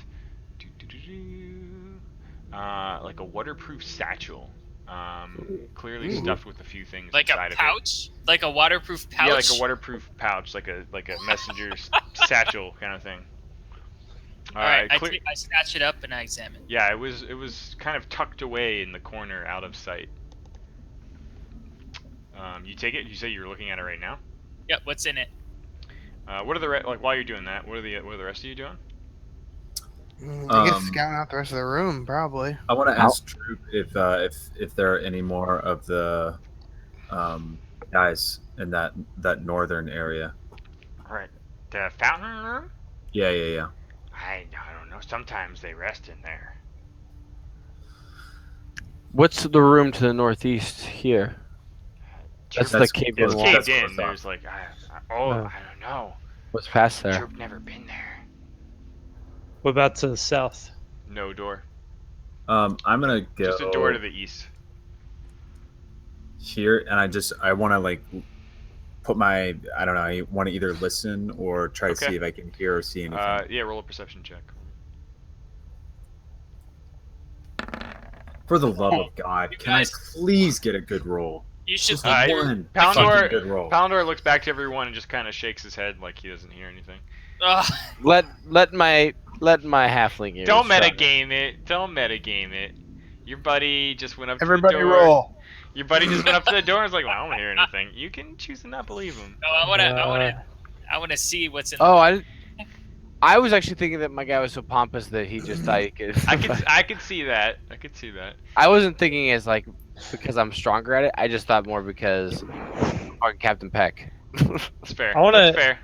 like a waterproof satchel, clearly Ooh. stuffed with a few things Like inside a of it. pouch? Like a waterproof pouch? Yeah, like a waterproof pouch, like a messenger's satchel kind of thing. Alright, Clear- I snatch it up and I examine. yeah, it was kind of tucked away in the corner, out of sight. You take it. You say you're looking at it right now. Yep, what's in it? What are the while you're doing that? What are the rest of you doing? I guess scouting out the rest of the room, probably. I want to ask Troop if there are any more of the guys in that northern area. Right. The fountain room? Yeah. I don't know. Sometimes they rest in there. What's the room to the northeast here? That's the caved in It's wall. caved That's in. closed off. There's like Oh. I don't know. What's past there? Troop never been there. What about to the south? no door. I'm gonna go Just a door to the east. here, and I want to like put my I don't know. I want to either listen or try to Okay. see if I can hear or see anything. Yeah, roll a perception check. For the love of God, You can I guys- please get a good roll? You should Just Uh, one fucking good roll. Palindor looks back to everyone and just kind of shakes his head like he doesn't hear anything. Let my halfling ears. Don't try. metagame it. Don't metagame it. Your buddy just went up Everybody to the door. roll. Your buddy just went up to the door and was like, well, I don't hear anything. You can choose to not believe him. No, I wanna see what's in Oh, I was actually thinking that my guy was so pompous that he just thought he could. I could see that. I could see that. I wasn't thinking as like because I'm stronger at it. I just thought more because fucking Captain Peck. That's fair. I wanna- That's fair.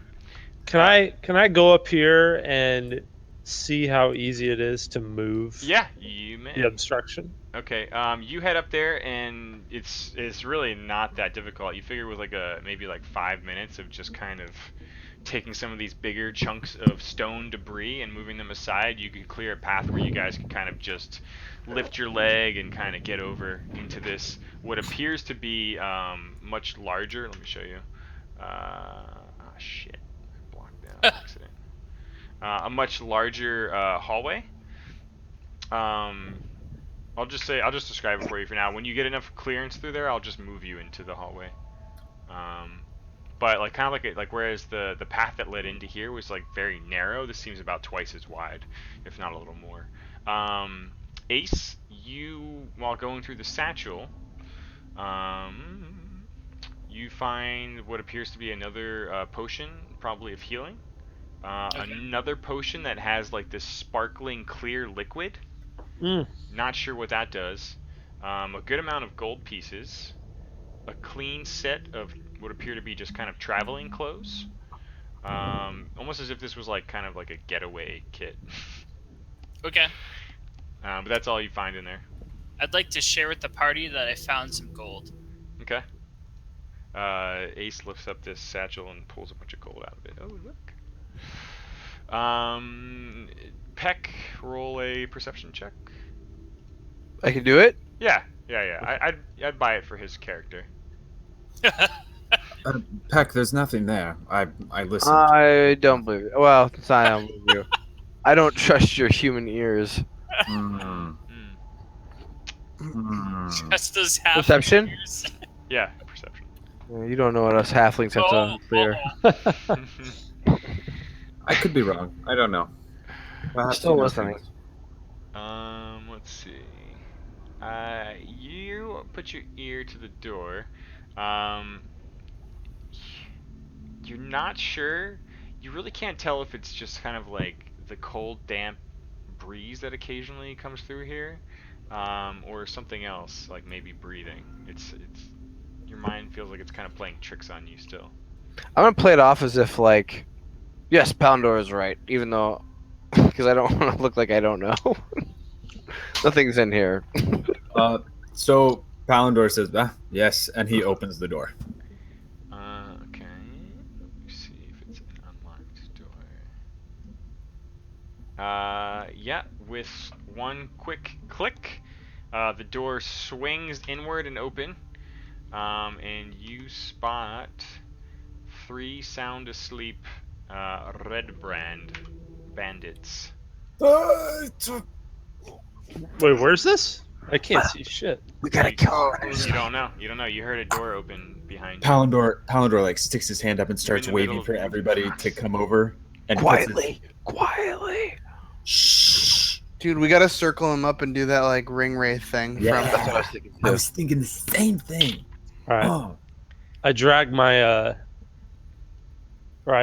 Can I go up here and see how easy it is to move Yeah, you may. the obstruction? Okay. You head up there, and it's really not that difficult. You figure with maybe like 5 minutes of just kind of taking some of these bigger chunks of stone debris and moving them aside, you could clear a path where you guys could kind of just lift your leg and kind of get over into this what appears to be much larger. Let me show you. Shit, I blocked that on accident. A much larger hallway. I'll just describe it for you for now. When you get enough clearance through there, I'll just move you into the hallway. But like kind of like whereas the path that led into here was like very narrow, this seems about twice as wide, if not a little more. Ace, you while going through the satchel, you find what appears to be another potion, probably of healing. Okay. Another potion that has like this sparkling clear liquid. Mm. Not sure what that does. A good amount of gold pieces. A clean set of what appear to be just kind of traveling clothes. Almost as if this was like kind of like a getaway kit. Okay. But that's all you find in there. I'd like to share with the party that I found some gold. Okay. Ace lifts up this satchel and pulls a bunch of gold out of it. Oh, look. Peck, roll a perception check. I can do it. Yeah. I'd buy it for his character. Peck, there's nothing there. I listened. I don't believe it. Well, it's not. I don't believe you. I don't trust your human ears. Mm. Mm. Just as half Perception? years. Yeah, perception. You don't know what us halflings have to clear. I could be wrong. I don't know. I'll have to Still know listening. things. Let's see. You put your ear to the door. You're not sure. You really can't tell if it's just kind of like the cold, damp breeze that occasionally comes through here, or something else, like maybe breathing. It's your mind feels like it's kind of playing tricks on you still. I'm gonna play it off as if like, yes, Poundor is right, even though, because I don't want to look like I don't know. Nothing's in here. So Palandor says, yes, and he opens the door. Okay. Let's see if it's an unlocked door. Yeah, with one quick click, the door swings inward and open, and you spot 3 sound asleep red brand bandits. Wait, where's this? I can't see shit. We gotta kill him. You don't know. You heard a door open behind you. Palandor like sticks his hand up and starts in the middle waving of- for everybody to come over and Quietly. Shh. Dude, we gotta circle him up and do that like ring wraith thing Yeah. That's what I from. was thinking I too. was thinking the same thing. All right. Oh. I drag my or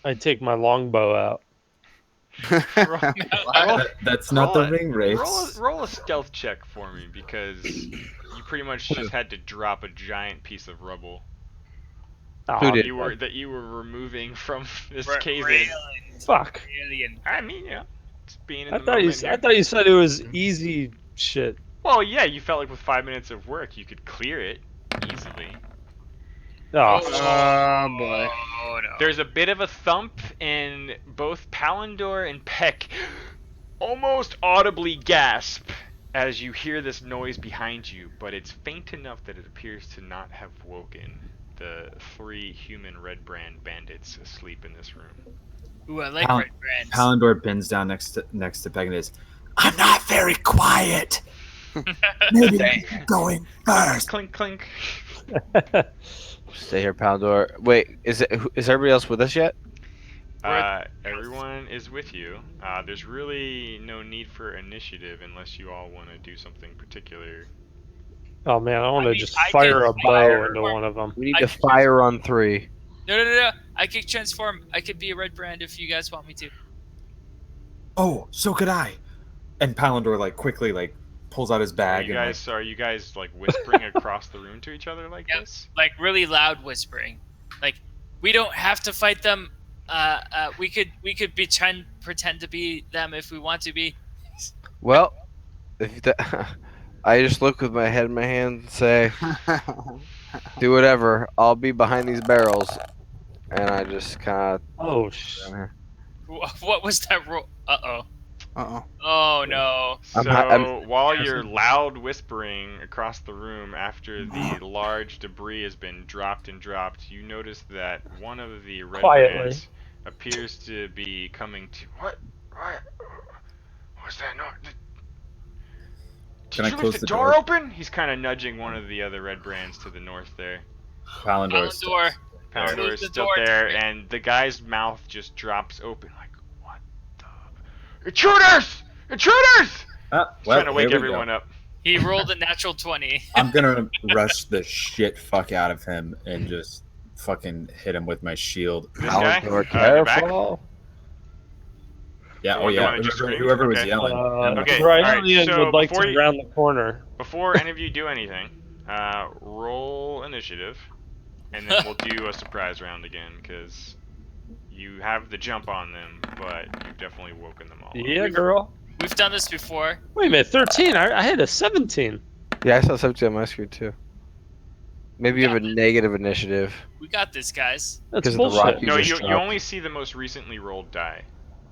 I take my longbow out. That's not the ring race. Roll a stealth check for me, because you pretty much just had to drop a giant piece of rubble Who did? that you were removing from this Ra- cave. Raylan. Fuck. Alien. I mean, yeah, just being in I the thought you moment here. I thought you said it was easy shit. Well, yeah, you felt like with 5 minutes of work you could clear it easily. Oh, Boy. Oh no. There's a bit of a thump, and both Palandor and Peck almost audibly gasp as you hear this noise behind you, but it's faint enough that it appears to not have woken the 3 human red brand bandits asleep in this room. Ooh, I like Pal- red brands. Palandor bends down next to Peg and is, I'm not very quiet. Maybe I'm going first. Clink, clink. Stay here, Poundor. Wait, is everybody else with us yet? Everyone is with you. There's really no need for initiative unless you all want to do something particular. oh man, I want I to mean, just I fire could a bow fire into or- one of them. We need I to can fire on 3. No. I could transform. I could be a red brand if you guys want me to. Oh, so could I. And Palandor like quickly like pulls out his bag Are you guys like whispering across the room to each other like Yeah. this? Like really loud whispering. Like we don't have to fight them. We could pretend to be them if we want to be. Well, if I just look with my head in my hand and say, "Do whatever. I'll be behind these barrels." And I just kind Oh, of. What was that roll? Uh-oh. Uh-oh. Oh, no. So while you're loud whispering across the room after the large debris has been dropped, you notice that one of the red Quietly. brands appears to be coming to. What? What's that noise? Can Did I you leave close the the door door? open? He's kind of nudging one of the other red brands to the north there. Palindor is still Palindor. there. Palander is the still door, there, damn it. and the guy's mouth just drops open like, what the? Intruders! Intruders! Ah, He's well, trying to here wake we everyone go. up. He rolled a natural 20. I'm gonna rush the shit fuck out of him and just fucking hit him with my shield. This guy? Palindor, In the back? careful. Yeah, The oh one yeah. that just screamed? Whoever was Okay. yelling. Okay, Ryan so would like before to you- round the corner. Before any of you do anything, roll initiative, and then we'll do a surprise round again, because you have the jump on them, but you've definitely woken them all up. Yeah, girl. We've done this before. Wait a minute, 13. I had a 17. Yeah, I saw 17 on my screen too. Maybe you have a negative initiative. We got this, guys. That's 'Cause of the bullshit. Rocky- No, just you dropped. only see the most recently rolled die,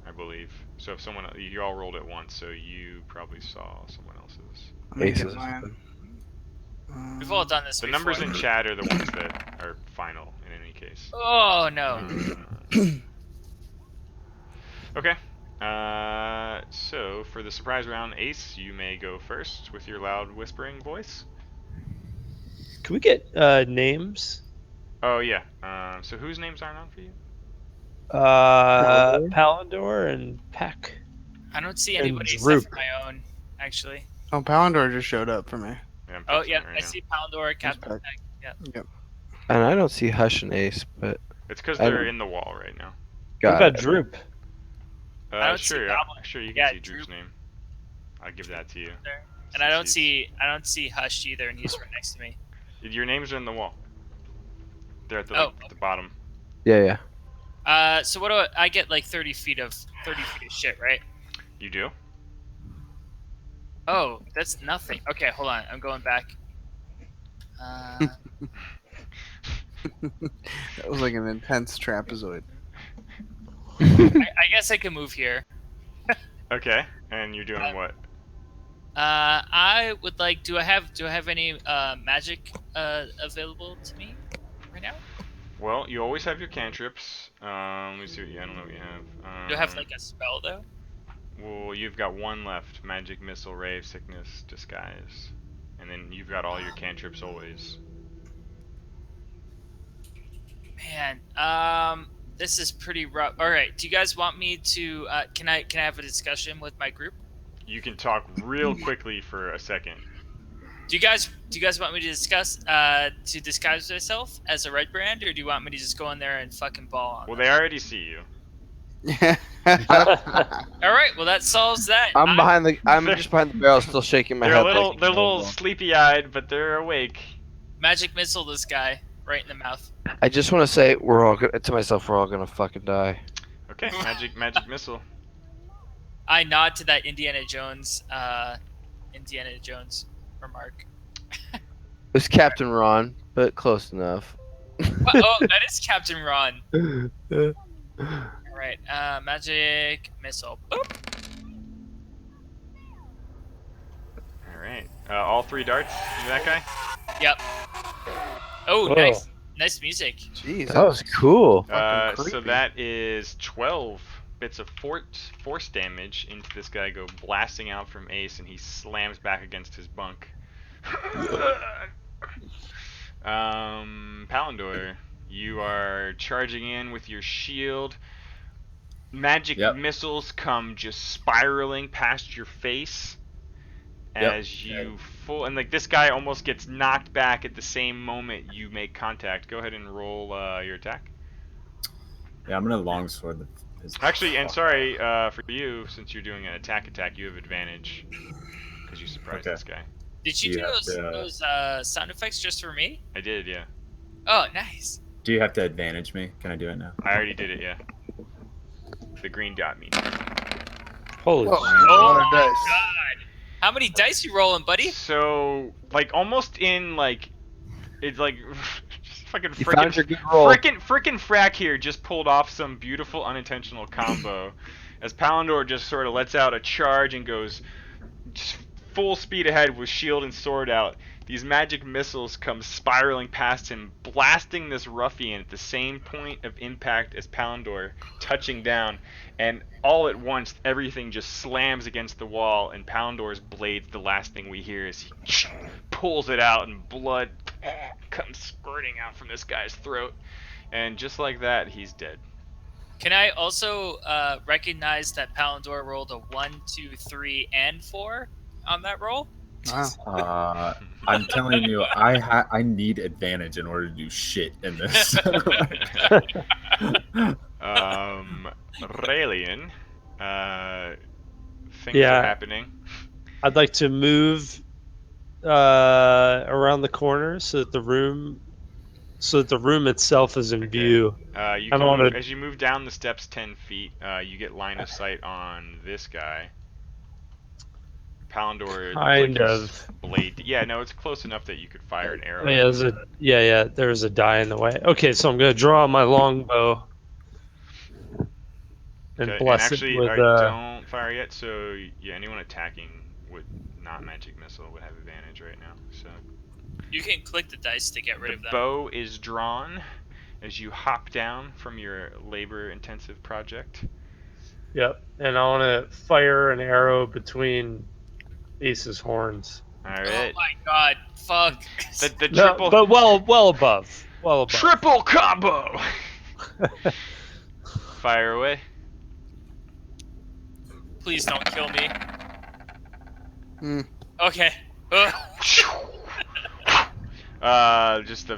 I believe. So if someone, you all rolled it once, so you probably saw someone else's. Let me get Aces. mine. We've all done this The before. numbers in chat are the ones that are final in any case. Oh, no. Okay. So for the surprise round, Ace, you may go first with your loud whispering voice. Can we get names? Oh yeah. So whose names aren't on for you? Palindor and Peck. I don't see And anybody Droop. except for my own, actually. Oh, Palindor just showed up for me. Yeah, I'm Oh, fixing yeah, it right I now. see Palindor, Captain back. Peck. Yeah. And I don't see Hush and Ace, but It's because I they're don't- in the wall right now. What got about it. Droop? I don't see Sure, Goblin. sure, you can Yeah, see Droop's name. I'll give that to you. There. And I don't Since see Hush either, and he's right next to me. Your names are in the wall. They're at the, Oh, the bottom. Yeah. So what do I get? Like 30 feet of shit, right? You do? Oh, that's nothing. Okay, hold on. I'm going back. That was like an intense trapezoid. I guess I can move here. Okay. And you're doing what? I would like. Do I have any magic available to me right now? Well, you always have your cantrips. Let me see what you. I don't know what you have. Do I have like a spell though? Well, you've got one left: magic, missile, rave, sickness, disguise, and then you've got all your cantrips always. Man, this is pretty rough. All right, do you guys want me to? Can I have a discussion with my group? You can talk real quickly for a second. Do you guys want me to disguise myself as a red brand, or do you want me to just go in there and fucking ball on? Well, they already see you. All right, well that solves that. I'm just behind the barrel, still shaking my They're head. a little, like, they're a little sleepy-eyed, but they're awake. Magic missile this guy right in the mouth. I just want to say we're all to myself. We're all gonna fucking die. Okay, magic missile. I nod to that Indiana Jones remark. It was Captain Ron, but close enough. Oh, that is Captain Ron. All right, magic missile. Boop. All right. All three darts into that guy. Yep. Oh, Whoa. nice music. Jeez, That was cool. fucking So creepy. that is 12 bits of force damage into this guy go blasting out from Ace, and he slams back against his bunk. Palindor, you are charging in with your shield. Magic missiles come just spiraling past your face as you and like this guy almost gets knocked back at the same moment you make contact. Go ahead and roll your attack. Yeah, I'm gonna longsword his. Actually, and sorry for you, since you're doing an attack, you have advantage because you surprised this guy. Did you You do have those sound effects just for me? I did, yeah. Oh, nice. Do you have to advantage me? Can I do it now? I already did it, yeah. The green dot means. Holy Whoa, shit. a lot of my dice. God. How many dice you rolling, buddy? So, like, almost in, like, it's like, fucking You found your good roll. frickin' Frack here just pulled off some beautiful unintentional combo as Palandor just sort of lets out a charge and goes just full speed ahead with shield and sword out. These magic missiles come spiraling past him, blasting this ruffian at the same point of impact as Palandor, touching down, and all at once everything just slams against the wall, and Palandor's blade's the last thing we hear as he pulls it out and blood comes squirting out from this guy's throat. And just like that, he's dead. Can I also recognize that Palandor rolled a 1, 2, 3, and 4 on that roll? Wow. I'm telling you, I need advantage in order to do shit in this. Raelian, things Yeah. are happening. I'd like to move around the corner so that the room itself is in Okay. view. You I can don't move, wanna- as you move down the steps 10 feet, you get line of sight on this guy. Palandor, Kind like his of. blade. Yeah, no, it's close enough that you could fire an arrow. Yeah, there's a die in the way. Okay, so I'm gonna draw my longbow and Okay, and bless actually, it with don't fire yet. So yeah, anyone attacking would not magic missile would have advantage right now. So You can click the dice to get rid the of them. bow is drawn as you hop down from your labor-intensive project. Yep, and I want to fire an arrow between Ace's horns. All Oh right. my god, fuck. The No, triple but well above. triple combo. Fire away. Please don't kill me. Hmm. Okay. Just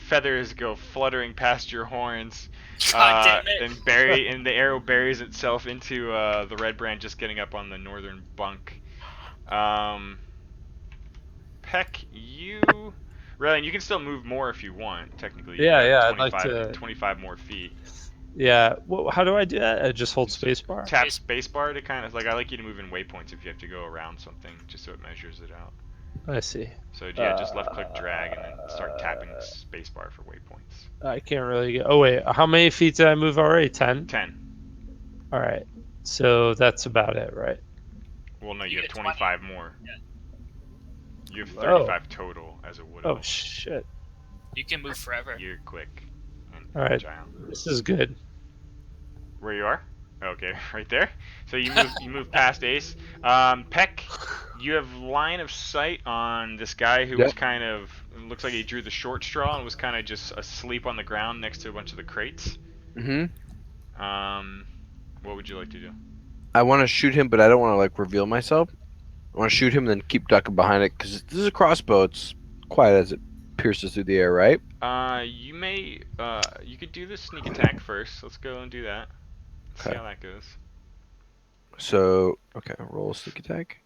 feathers go fluttering past your horns. God damn it. And the arrow buries itself into the red brand, just getting up on the northern bunk. Peck, Raylan, you can still move more if you want. Technically, you Yeah, got I'd like 25, to. 25 more feet. Yeah, how do I do that? I just hold spacebar. Tap spacebar to kind of, like, I like you to move in waypoints if you have to go around something, just so it measures it out. I see. So yeah, just left click drag and then start tapping spacebar for waypoints. I can't really get. Oh wait, how many feet did I move already? 10. 10. All right, so that's about it, right? Well, no, You you have get 25 more. Yeah. You have 35 total as a wood Oh elf. shit! You can move forever. You're quick and All right, agile. this is good. Where you are? Okay, right there. So you move past Ace. Peck, you have line of sight on this guy who was kind of, looks like he drew the short straw and was kind of just asleep on the ground next to a bunch of the crates. Mm-hmm. What would you like to do? I want to shoot him, but I don't want to like reveal myself. I want to shoot him and then keep ducking behind it because this is a crossbow. It's quiet as it pierces through the air, right? You could do the sneak attack first. Let's go and do that. See Okay. how that goes. So, okay, roll a sneak attack.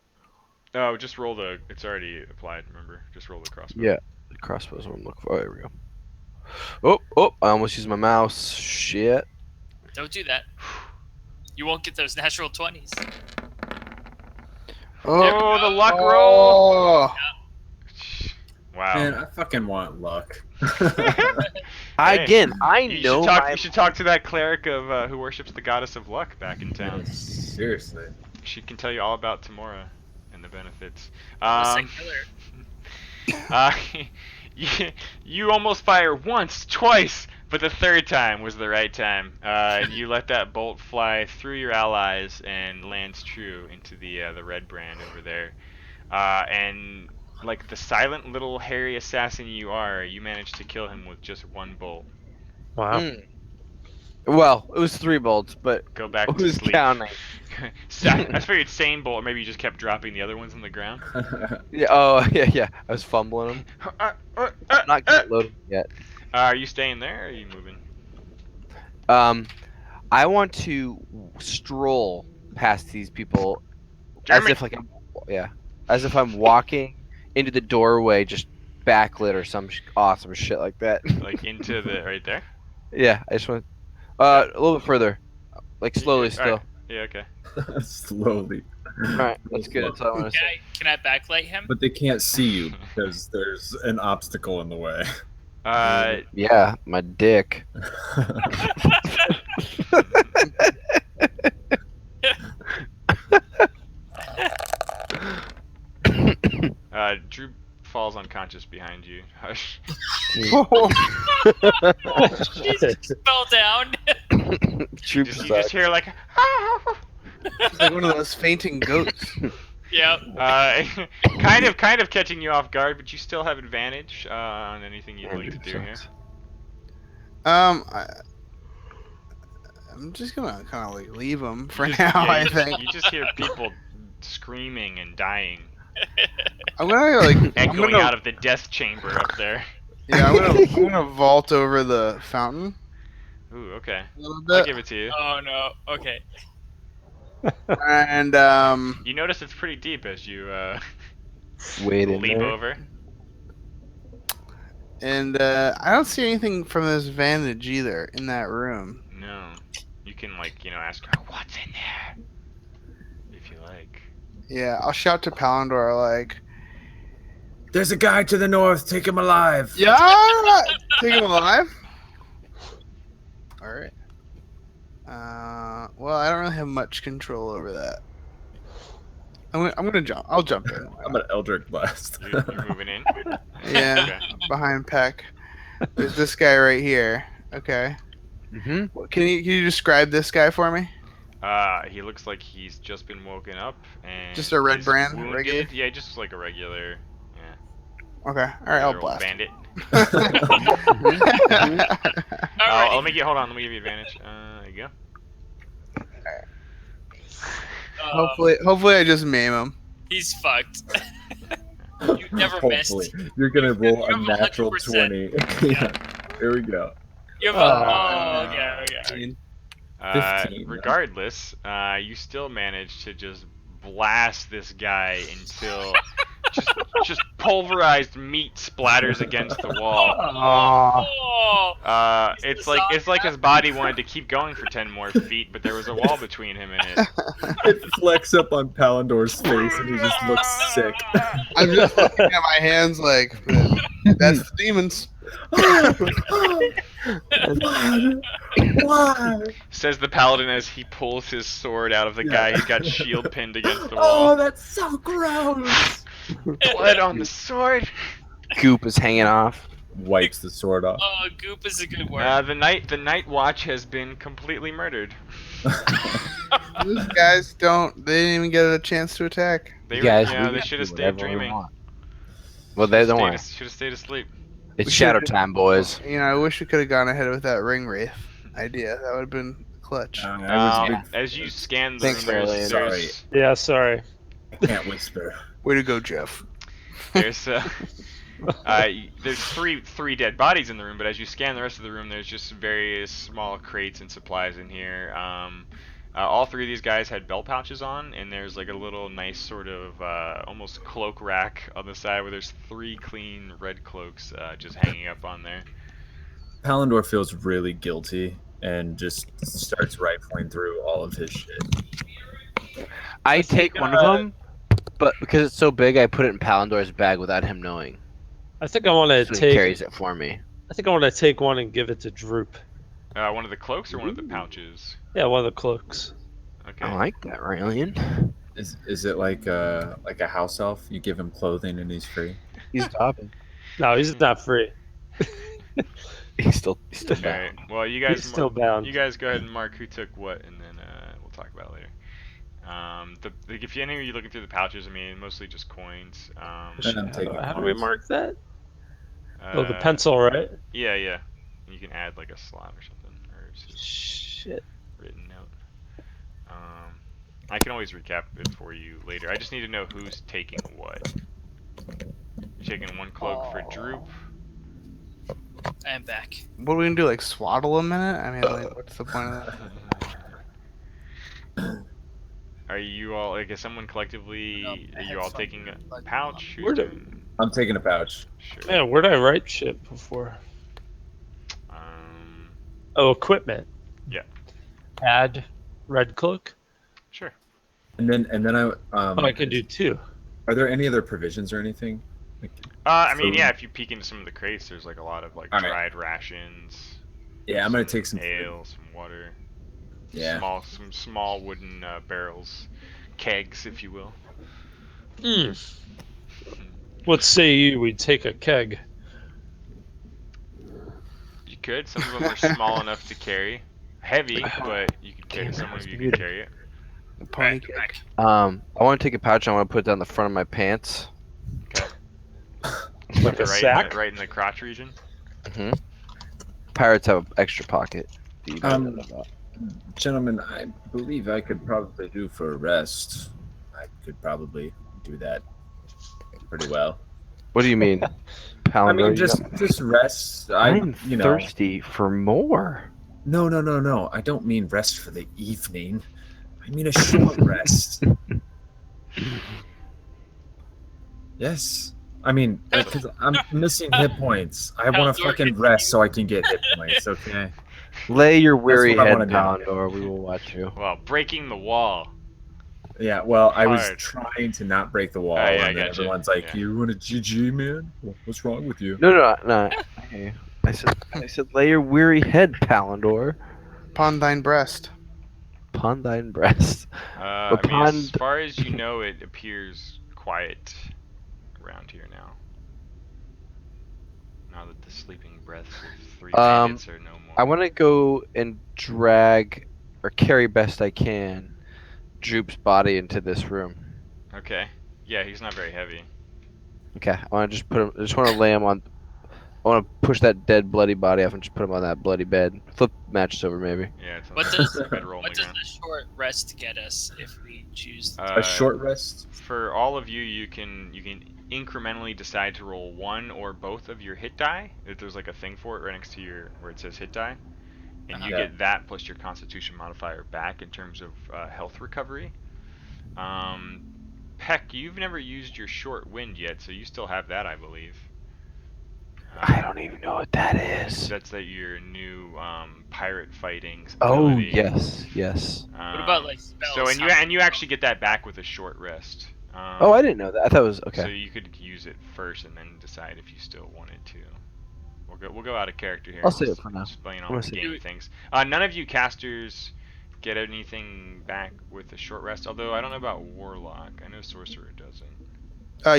Oh, just roll it's already applied, remember? Just roll the crossbow. Yeah, the crossbow is what I'm looking for. Oh, there we go. Oh, I almost used my mouse. Shit. Don't do that. You won't get those natural 20s. Oh, the luck roll! Oh. Wow. Man, I fucking want luck. Hey, I know you should talk to that cleric of who worships the goddess of luck back in town. Seriously. She can tell you all about Tamora and the benefits. Unless I kill her. You almost fire once, twice, but the third time was the right time. And you let that bolt fly through your allies and lands true into the red brand over there. And like the silent little hairy assassin you are, you managed to kill him with just one bolt. Wow. Well, it was 3 bolts, but Go back to who's sleep. counting? I figured sane bolt, or maybe you just kept dropping the other ones on the ground. Yeah. Oh, yeah. I was fumbling them. Not quite loaded yet. Are you staying there, or are you moving? I want to stroll past these people Jeremy! as if I'm walking into the doorway, just backlit or some awesome shit like that. Like into the right there? Yeah, I just want a little bit further, like slowly Alright. still. Yeah, okay. Slowly. Right, that's good. That's all I want to say. Can I backlight him? But they can't see you because there's an obstacle in the way. Yeah, my dick. Drew falls unconscious behind you. Hush. Jesus, fell down. You just hear like. It's like one of those fainting goats. Yep. Kind of catching you off guard, but you still have advantage on anything you'd like to do here. I'm just gonna kind of like leave him for now. I think You just hear people screaming and dying, I'm gonna like echoing out of the death chamber up there. Yeah, I'm gonna vault over the fountain Ooh, okay. a little I'll bit, give it to you. Oh no. Okay. and You notice it's pretty deep as you Wait in leap there. over. I don't see anything from this vantage either in that room. No. You can ask her, what's in there? If you like. Yeah, I'll shout to Palindor like, There's a guy to the north. Take him alive. "Yeah, take him alive." All right. Well, I don't really have much control over that. I'm gonna jump. I'll jump in. I'm an Eldritch Blast. You're moving in? Yeah, Okay. behind Peck. There's this guy right here. Okay. Mm-hmm. Can you describe this guy for me? He looks like he's just been woken up and Just a red is brand, wounded. regular? Yeah, just like a regular. Okay. All right. I'll regular old blast. bandit. Alrighty. Let me get. Hold on. Let me give you advantage. There you go. Hopefully, I just maim him. He's fucked. You never missed. Hopefully, you're gonna roll a You have natural 100%. 20. Yeah. Here we go. You have a, okay. 15. Regardless, you still manage to just blast this guy until just pulverized meat splatters against the wall. Oh. It's like his body wanted to keep going for 10 more feet, but there was a wall between him and it. It flecks up on Palindor's face, and he just looks sick. I'm just looking at my hands like, that's the demons. Why? Says the paladin as he pulls his sword out of the guy he's got shield pinned against the Oh, wall. that's so gross. Blood on the sword. Goop is hanging off. Wipes the sword off. Oh, goop is a good word. The night watch has been completely murdered. These guys they didn't even get a chance to attack. They guys, they should have stayed dreaming. Well, they don't want. Should have stayed asleep. It's We shadow should've- time, boys. I wish we could have gone ahead with that ring wraith idea. That would have been clutch. As you scan the Thanks, room, Aurelian. there's Yeah, sorry. I can't whisper. Way to go, Jeff. there's three dead bodies in the room, but as you scan the rest of the room, there's just various small crates and supplies in here. All three of these guys had belt pouches on, and there's like a little nice sort of almost cloak rack on the side where there's 3 clean red cloaks just hanging up on there. Palindor feels really guilty and just starts rifling through all of his shit. I take one of them, but because it's so big, I put it in Palindor's bag without him knowing. I think I want to So he take. carries it for me. I think I want to take one and give it to Droop. One of the cloaks or one of the pouches? Yeah, one of the cloaks. Okay. I like that, Ryan. Is it like a house elf? You give him clothing and he's free. He's topping. No, he's not free. He's still All down. right. Well, you guys He's still bound. You guys go ahead and mark who took what, and then we'll talk about it later. If any of you looking through the pouches, I mean, mostly just coins. And I'm taking How do we coins. mark that? Oh, the pencil, right? Yeah, yeah. You can add like a slot or something, or it's just Shit. written note. I can always recap it for you later. I just need to know who's taking what. You're taking one cloak for Droop. I am back. What are we gonna do? Like swaddle him in it? I mean, like, what's the point of that? Are you all like? Is someone collectively? No, Are you all taking a pouch? Who's Where do- doing- I'm taking a pouch. Sure. Man, where'd I write shit before? Um. Oh, equipment. Yeah. Add red cloak. Sure. And then I can do 2. Are there any other provisions or anything? Like I mean, food? yeah, if you peek into some of the crates, there's like a lot of like All right. dried rations. Yeah, I'm gonna take some ale, some water, Yeah. some small wooden barrels, kegs, if you will. What say you? We take a keg. You could. Some of them are small enough to carry. Heavy, but you could carry. Damn, Some that was of you could muted. carry it. The pony Alright, cake. back. I want to take a pouch. I want to put it down the front of my pants. Okay. Like a sack? Right in the crotch region. Mm-hmm. Pirates have an extra pocket. Do you know that about? Gentlemen, I believe I could probably do for a rest. I could probably do that pretty well. What do you mean, I Pounder? mean, just rest. I'm you know. thirsty for more. No. I don't mean rest for the evening. I mean a short rest. Yes. I mean, because I'm missing hit points. I want to fucking rest so I can get hit points. Okay. Lay your weary what I head wanna do. down, or we will watch you. Well, breaking the wall. Yeah. Well, I was Hard. trying to not break the wall, Yeah, I and then gotcha. everyone's like, Yeah. "You want a GG, man? What's wrong with you?" No. Hey, I said, lay your weary head, Palandor, Upon thine breast. upon thine breast. I mean, Upon as far as you know, it appears quiet around here now. Now that the sleeping breaths of 3 bandits are no more. I want to go and drag, or carry best I can, Droop's body into this room. Okay. Yeah, he's not very heavy. Okay, I want to just put him. I just want to lay him on. I want to push that dead, bloody body off and just put him on that bloody bed. Flip matches over, maybe. Yeah, it's What does a good roll on what the does ground. the short rest get us if we choose? A short rest. For all of you, you can incrementally decide to roll one or both of your hit die. There's like a thing for it right next to your where it says hit die, and you Yeah. get that plus your Constitution modifier back in terms of health recovery. Peck, you've never used your short wind yet, so you still have that, I believe. I don't even know what that is. That's your new pirate fighting Oh ability. yes. What about like spells? So and you actually get that back with a short rest. Oh, I didn't know that. I thought it was okay. So you could use it first and then decide if you still wanted to. We'll go out of character here. I'll save it for now. Explain I'm all gonna the save game things. None of you casters get anything back with a short rest. Although I don't know about Warlock. I know Sorcerer doesn't.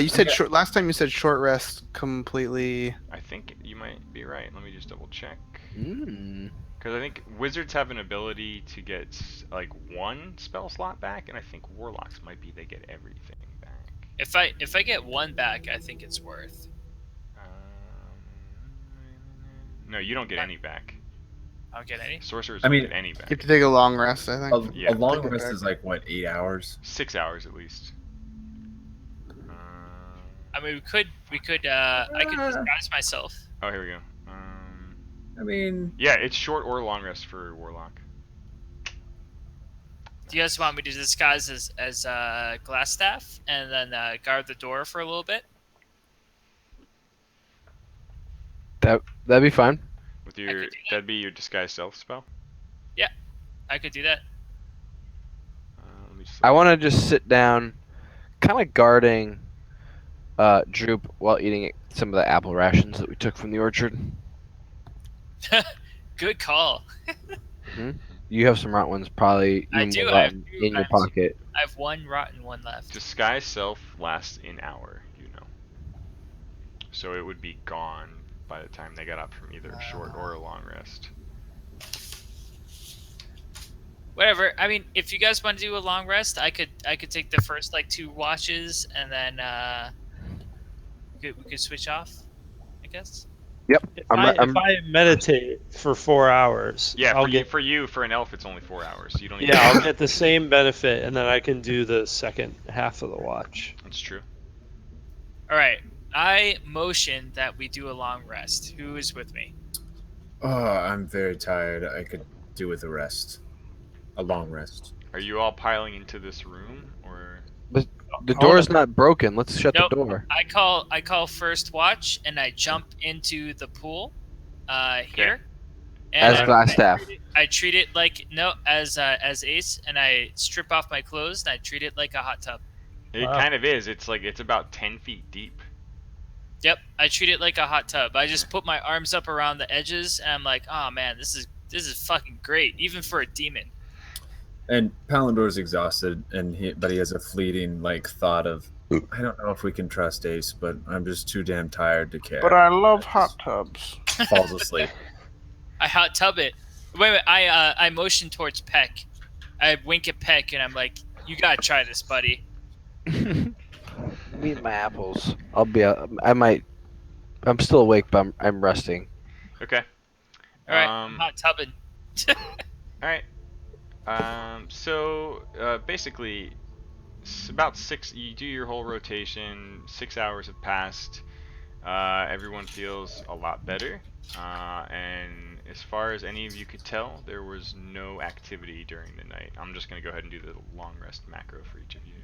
You said short. Last time you said short rest completely. I think you might be right. Let me just double check. Mm. Because I think wizards have an ability to get like one spell slot back, and I think warlocks might be they get everything back. If I get one back, I think it's worth. No, you don't get any back. I don't get any. Sorcerers I don't mean, get any back. You have to take a long rest, I think. Yeah. A long Take it rest back. is like what, 8 hours? 6 hours at least. I mean, we could. I could disguise myself. Oh, here we go. I mean, Yeah, it's short or long rest for warlock. Do you guys want me to disguise as Glassstaff and then guard the door for a little bit? That'd be fine. With I your could do that. that'd be your disguise self spell. I could do that. Let me just I want to just sit down, kind of guarding Droop while eating some of the apple rations that we took from the orchard. Good call. You have some rotten ones, probably I even do, more I have rotten two. in your pocket. I have one rotten one left. disguise self lasts an hour, you know. So it would be gone by the time they got up from either a short or a long rest. Whatever. I mean, if you guys want to do a long rest, I could take the first like 2 watches and then we could switch off, I guess. If I meditate for 4 hours, Yeah, I'll for an elf, it's only 4 hours. So you don't. yeah, I'll get the same benefit, and then I can do the second half of the watch. That's true. All right. I motion that we do a long rest. Who is with me? oh, I'm very tired. I could do with a rest. A long rest. Are you all piling into this room, or? The door's not broken. Let's shut Nope. the door. I call first watch and I jump into the pool here. As And Glassstaff. I I treat it like as Ace, and I strip off my clothes and I treat it like a hot tub. It Wow. kind of is. It's like it's about 10 feet deep. Yep, I treat it like a hot tub. I just put my arms up around the edges, and I'm like, oh man, this is fucking great, even for a demon. And Palandor's exhausted, but he has a fleeting thought of, I don't know if we can trust Ace, but I'm just too damn tired to care. But I love hot tubs. Falls asleep. I hot tub it. Wait, I motion towards Peck. I wink at Peck, and I'm like, you gotta try this, buddy. Me and my apples. I'll be. I might. I'm still awake, but I'm resting. Okay. All right, I'm hot tubbing. All right. So basically, about 6. You do your whole rotation. 6 hours have passed. Everyone feels a lot better. And as far as any of you could tell, there was no activity during the night. I'm just gonna go ahead and do the long rest macro for each of you.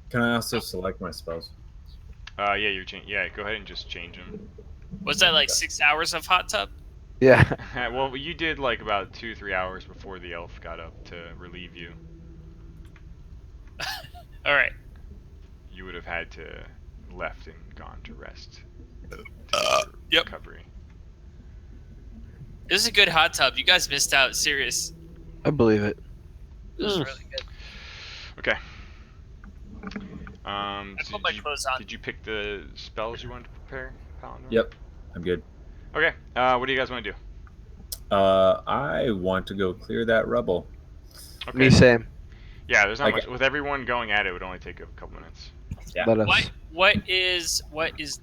Can I also select my spells? Yeah, yeah, go ahead and just change them. Was that like 6 hours of hot tub? Yeah. Well, you did like about 2-3 hours before the elf got up to relieve you. All right. You would have had to left and gone to rest. Yep. Recovery. This is a good hot tub. You guys missed out. Serious. I believe it. It was really good. Okay. I put my clothes on. Did you pick the spells you wanted to prepare, Paladin? Yep, I'm good. Okay. What do you guys want to do? I want to go clear that rubble. Okay. Me same. Yeah, there's not Okay. much. With everyone going at it, it would only take a couple minutes. Yeah. Let us. What is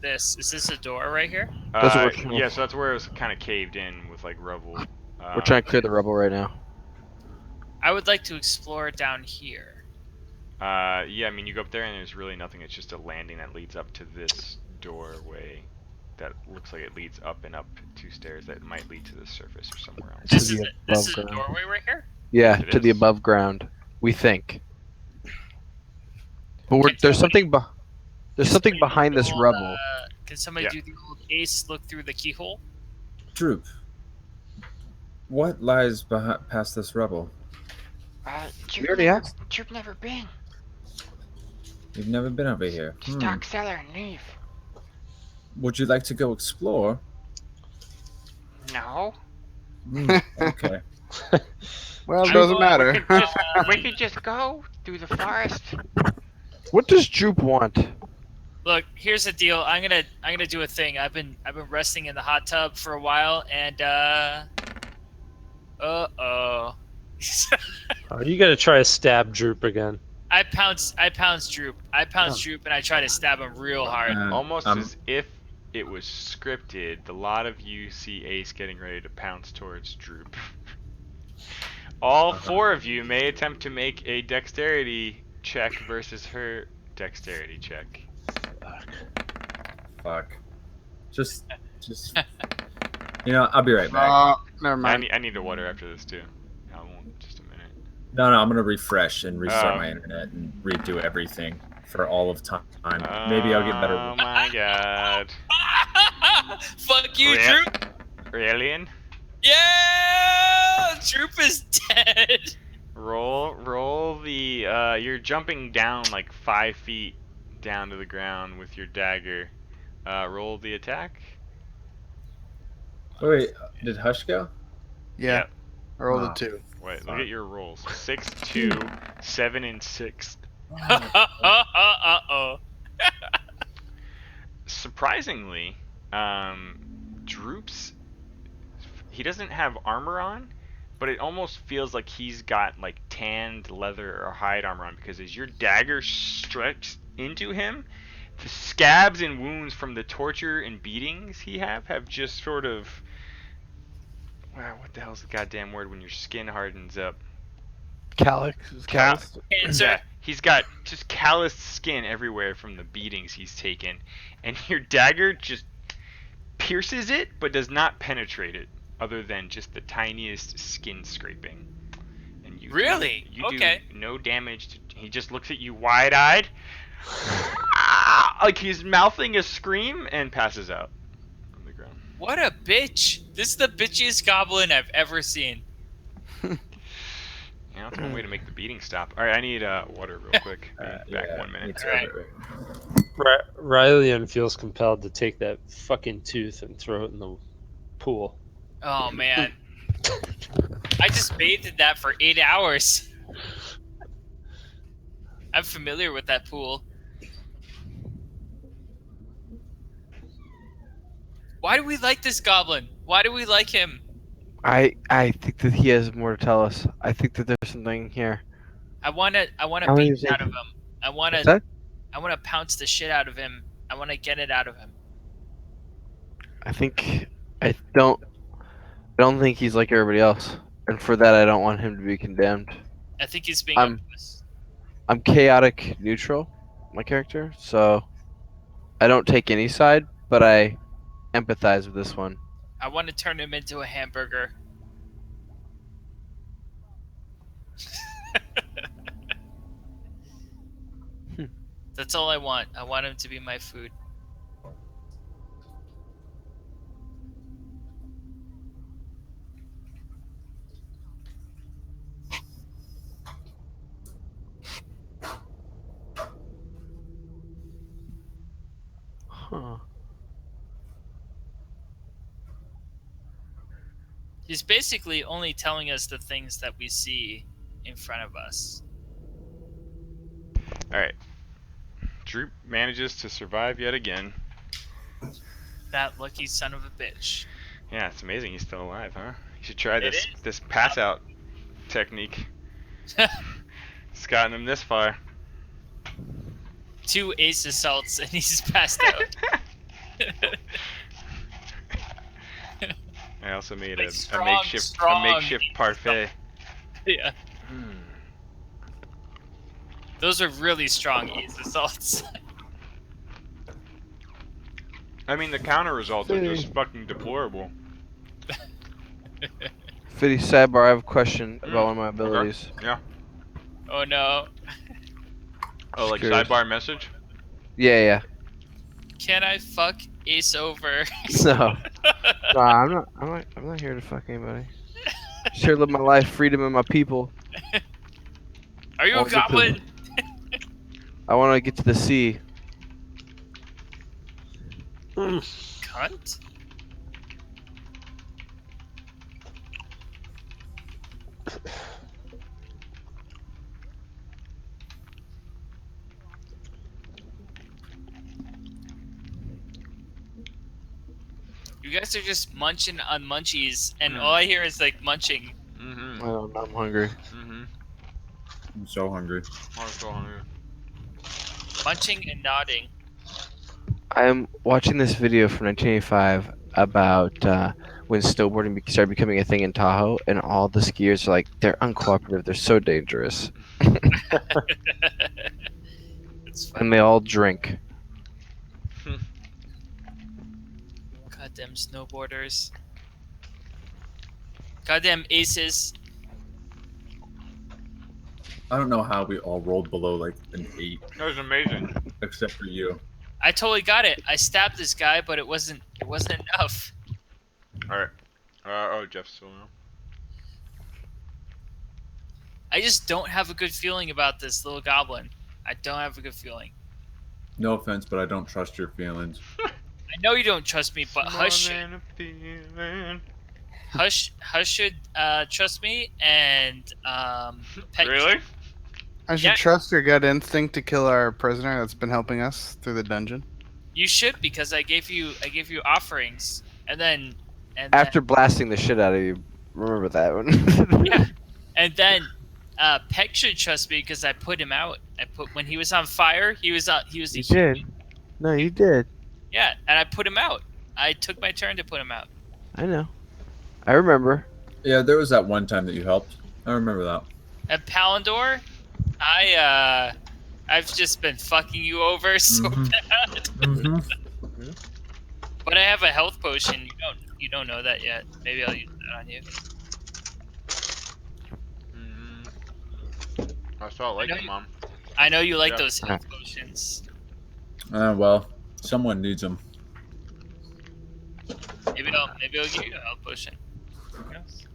this? Is this a door right here? That's what we're trying- Yeah, so that's where it was kind of caved in with like rubble. We're trying to clear the rubble right now. I would like to explore down here. Yeah, I mean, you go up there and there's really nothing. It's just a landing that leads up to this doorway that looks like it leads up and up 2 stairs that might lead to the surface or somewhere else. This the is a above ground. doorway right here. Yeah, It to the is. above ground. We think. But Can there's somebody- something. There's something behind this rubble. Can somebody Yeah. do the old Ace look through the keyhole? Droop. What lies past this rubble? You've already never, asked. You've never been. You've never been over here. Just talk cellar and leave. Would you like to go explore? No. Okay. Well, it doesn't matter. We could just go through the forest. What does Droop want? Look, here's the deal. I'm gonna do a thing. I've been resting in the hot tub for a while, and Oh, you gotta try to stab Droop again. I pounce Droop. Droop, and I try to stab him real hard. Almost as if it was scripted, the lot of you see Ace getting ready to pounce towards Droop. All 4 of you may attempt to make a dexterity check versus her dexterity check. Fuck. Just. I'll be right back. Never mind. I need the water after this too. I won't. Just a minute. No, I'm gonna refresh and restart Oh. my internet and redo everything for all of time. Maybe I'll get better. Oh my god. Fuck you, Rea- Droop. Alien? Yeah, Droop is dead. Roll the. You're jumping down like 5 feet down to the ground with your dagger. Roll the attack. Wait, did Hush go? Yeah. I rolled Oh. a 2. Wait, look at your rolls. 6, 2, 7, and 6. Uh-oh. Surprisingly, Droop's. He doesn't have armor on, but it almost feels like he's got like tanned leather or hide armor on because as your dagger strikes into him, the scabs and wounds from the torture and beatings he have just sort of. Wow, what the hell's the goddamn word when your skin hardens up? Calyx. Callus. Cancer. Yeah, he's got just calloused skin everywhere from the beatings he's taken, and your dagger just pierces it, but does not penetrate it, other than just the tiniest skin scraping. And you Really? do Okay. no damage. He just looks at you wide-eyed, like he's mouthing a scream, and passes out on the ground. What a bitch! This is the bitchiest goblin I've ever seen. Yeah, that's one way to make the beating stop. All right, I need water real quick. Be back Yeah, 1 minute. me too. Alright. Riley feels compelled to take that fucking tooth and throw it in the pool. Oh man, I just bathed in that for 8 hours. I'm familiar with that pool. Why do we like this goblin? Why do we like him? I think that he has more to tell us. I think that there's something here. I wanna How beat many it out of him. I wanna What's that? pounce the shit out of him. I wanna get it out of him. I don't think he's like everybody else, and for that I don't want him to be condemned. I think he's being I'm- obvious. I'm chaotic neutral, my character, so I don't take any side, but I empathize with this one. I want to turn him into a hamburger. That's all I want. I want him to be my food. Huh. He's basically only telling us the things that we see in front of us. All right. Droop manages to survive yet again. That lucky son of a bitch. Yeah, it's amazing he's still alive, huh? You should try It this is. this pass out technique. It's gotten him this far. 2 ace assaults and he's passed out. I also made Like a strong makeshift ace parfait. Yeah. Hmm. Those are really strong ace assaults. I mean, the counter results are just fucking deplorable. Fitty sidebar, I have a question about one of my abilities. Yeah. Oh no. Oh, like Curious. sidebar message? Yeah. Can I fuck ace over? No. Nah, I'm not here to fuck anybody. Just here to live my life, freedom, and my people. Are you a I'll get to- goblin? I want to get to the sea. Cunt? You guys are just munching on munchies, and all I hear is like munching. Mm-hmm. I'm hungry. Mm-hmm. I'm so hungry. I'm so hungry. Munching and nodding. I'm watching this video from 1985 about when snowboarding started becoming a thing in Tahoe, and all the skiers are like, they're uncooperative, they're so dangerous, It's and fun. they all drink. Goddamn snowboarders. Goddamn aces. I don't know how we all rolled below like an 8, That was amazing. except for you. I totally got it. I stabbed this guy, but it wasn't enough. Alright. Oh, Jeff's still now. I just don't have a good feeling about this little goblin. I don't have a good feeling. No offense, but I don't trust your feelings. I know you don't trust me, but Hush More than a feeling. should trust me, and Pet Really? I should Yeah. trust your gut instinct to kill our prisoner that's been helping us through the dungeon. You should, because I gave you offerings, and then After blasting the shit out of you, remember that one. Yeah. and then Peck should trust me because I put him out. When he was on fire, he was a You human. did. No, you did. Yeah, and I put him out. I took my turn to put him out. I know. I remember. Yeah, there was that one time that you helped. I remember that. And Palindor, I've just been fucking you over so Mhm. bad. Mm-hmm. But I have a health potion. You don't know that yet. Maybe I'll use that on you. I saw it like I know it, you- Mom. I know you like Yeah. those health potions. Well, someone needs them. Maybe go. Maybe I'll give you a health potion. Who knows?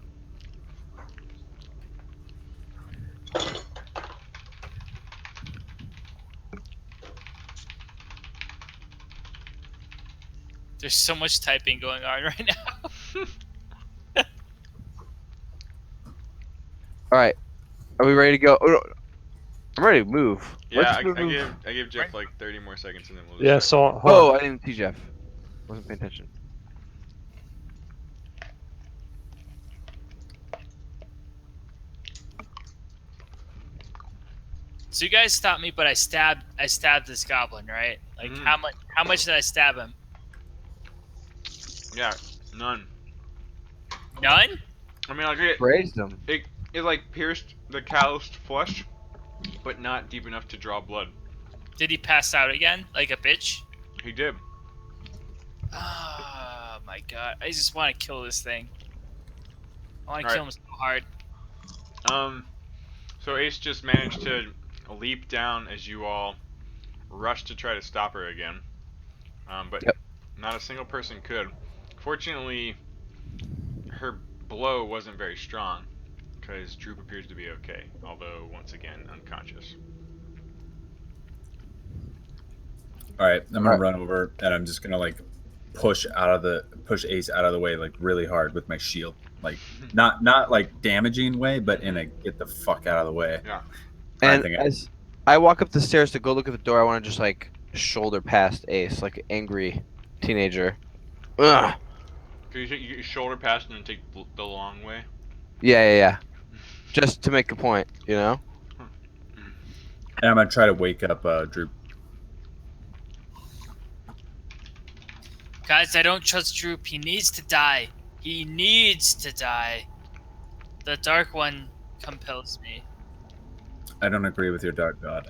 There's so much typing going on right now. All right, are we ready to go? Oh, no. I'm ready to move. Yeah, Let's I move. give Jeff Right. like 30 more seconds and then we'll Yeah. just start. So hold Oh, on. I didn't see Jeff. Wasn't paying attention. So you guys stopped me, but I stabbed this goblin, right? Like Mhm. how much did I stab him? Yeah, none. None? I mean, like Raised him. it like pierced the calloused flesh, but not deep enough to draw blood. Did he pass out again like a bitch? He did. Oh my god! I just want to kill this thing. I want to All kill right. him so hard. So Ace just managed to leap down as you all rushed to try to stop her again. But Yep. not a single person could. Fortunately, her blow wasn't very strong, because Droop appears to be okay, although once again unconscious. All right, I'm gonna Alright. run over and I'm just gonna like push Ace out of the way like really hard with my shield, like not like damaging way, but in a get the fuck out of the way. Yeah. And think as I walk up the stairs to go look at the door, I want to just like shoulder past Ace, like an angry teenager. Ugh. Could you take your shoulder past and then take the long way? Yeah. Just to make a point, you know? And I'm gonna try to wake up Droop. Guys, I don't trust Droop. He needs to die. He needs to die. The Dark One compels me. I don't agree with your dark god.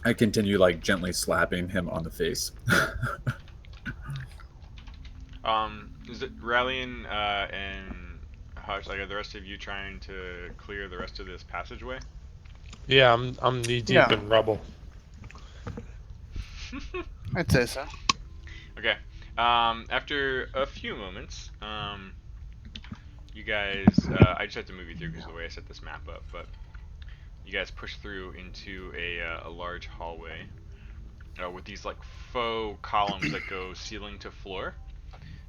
I continue like gently slapping him on the face. Is it Rallian and Hush? Like, are the rest of you trying to clear the rest of this passageway? Yeah, I'm knee deep Yeah. in rubble. I'd say so. Okay. After a few moments, you guys, I just have to move you through because of the way I set this map up, but you guys push through into a large hallway with these like faux columns that go ceiling to floor,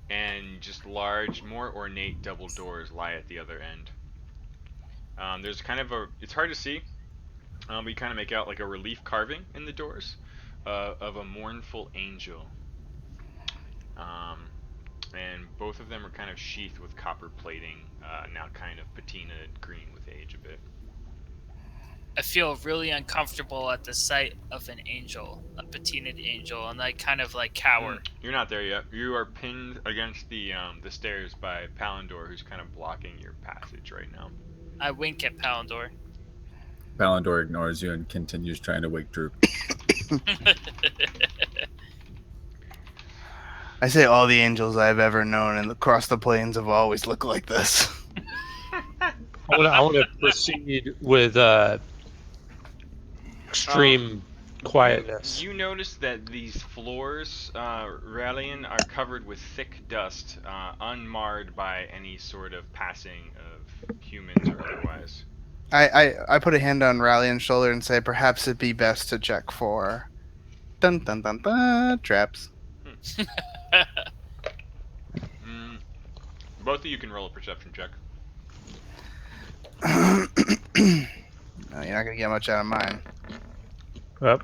and just large, more ornate double doors lie at the other end. There's kind of it's hard to see, but you kind of make out like a relief carving in the doors of a mournful angel. And both of them are kind of sheathed with copper plating, now kind of patinaed green with age a bit. I feel really uncomfortable at the sight of an angel, a patinaed angel, and I kind of like cower. You're not there yet. You are pinned against the stairs by Palindor, who's kind of blocking your passage right now. I wink at Palindor. Palindor ignores you and continues trying to wake Droop. I say all the angels I've ever known and across the plains have always looked like this. I want to proceed with extreme quietness. You notice that these floors, Rallian, are covered with thick dust, unmarred by any sort of passing of humans or otherwise. I put a hand on Rallian's shoulder and say perhaps it'd be best to check for dun dun dun dun traps. Both of you can roll a perception check. No, you're not gonna get much out of mine. Yep.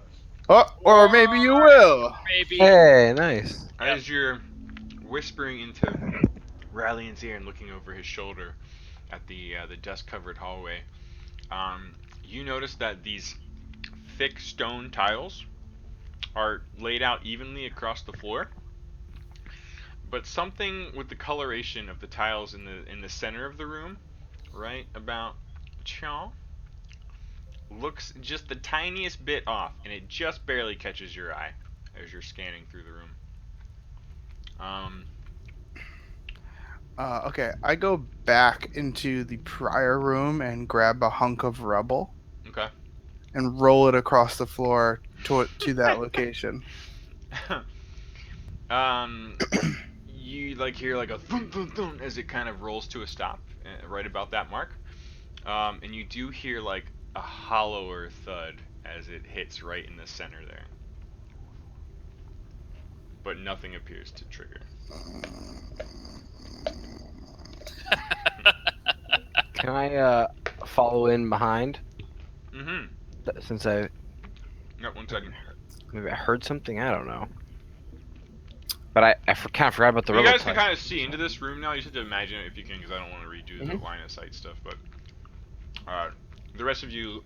Oh, or maybe you will. Maybe. Hey, nice. As you're whispering into Rallian's ear and looking over his shoulder at the dust-covered hallway, you notice that these thick stone tiles are laid out evenly across the floor, but something with the coloration of the tiles in the center of the room, right about Chaw, looks just the tiniest bit off, and it just barely catches your eye as you're scanning through the room. Okay, I go back into the prior room and grab a hunk of rubble Okay. and roll it across the floor to that location. You like hear like a thump thump thump as it kind of rolls to a stop right about that mark. And you do hear like a hollower thud as it hits right in the center there. But nothing appears to trigger. Can I follow in behind? Mm-hmm. Since I Yep, 1 second. maybe I heard something. I don't know. But I kind of forgot about the You robo guys can touch. kind of see into this room now. You just have to imagine it if you can, because I don't want to redo the Mhm. line of sight stuff. But the rest of you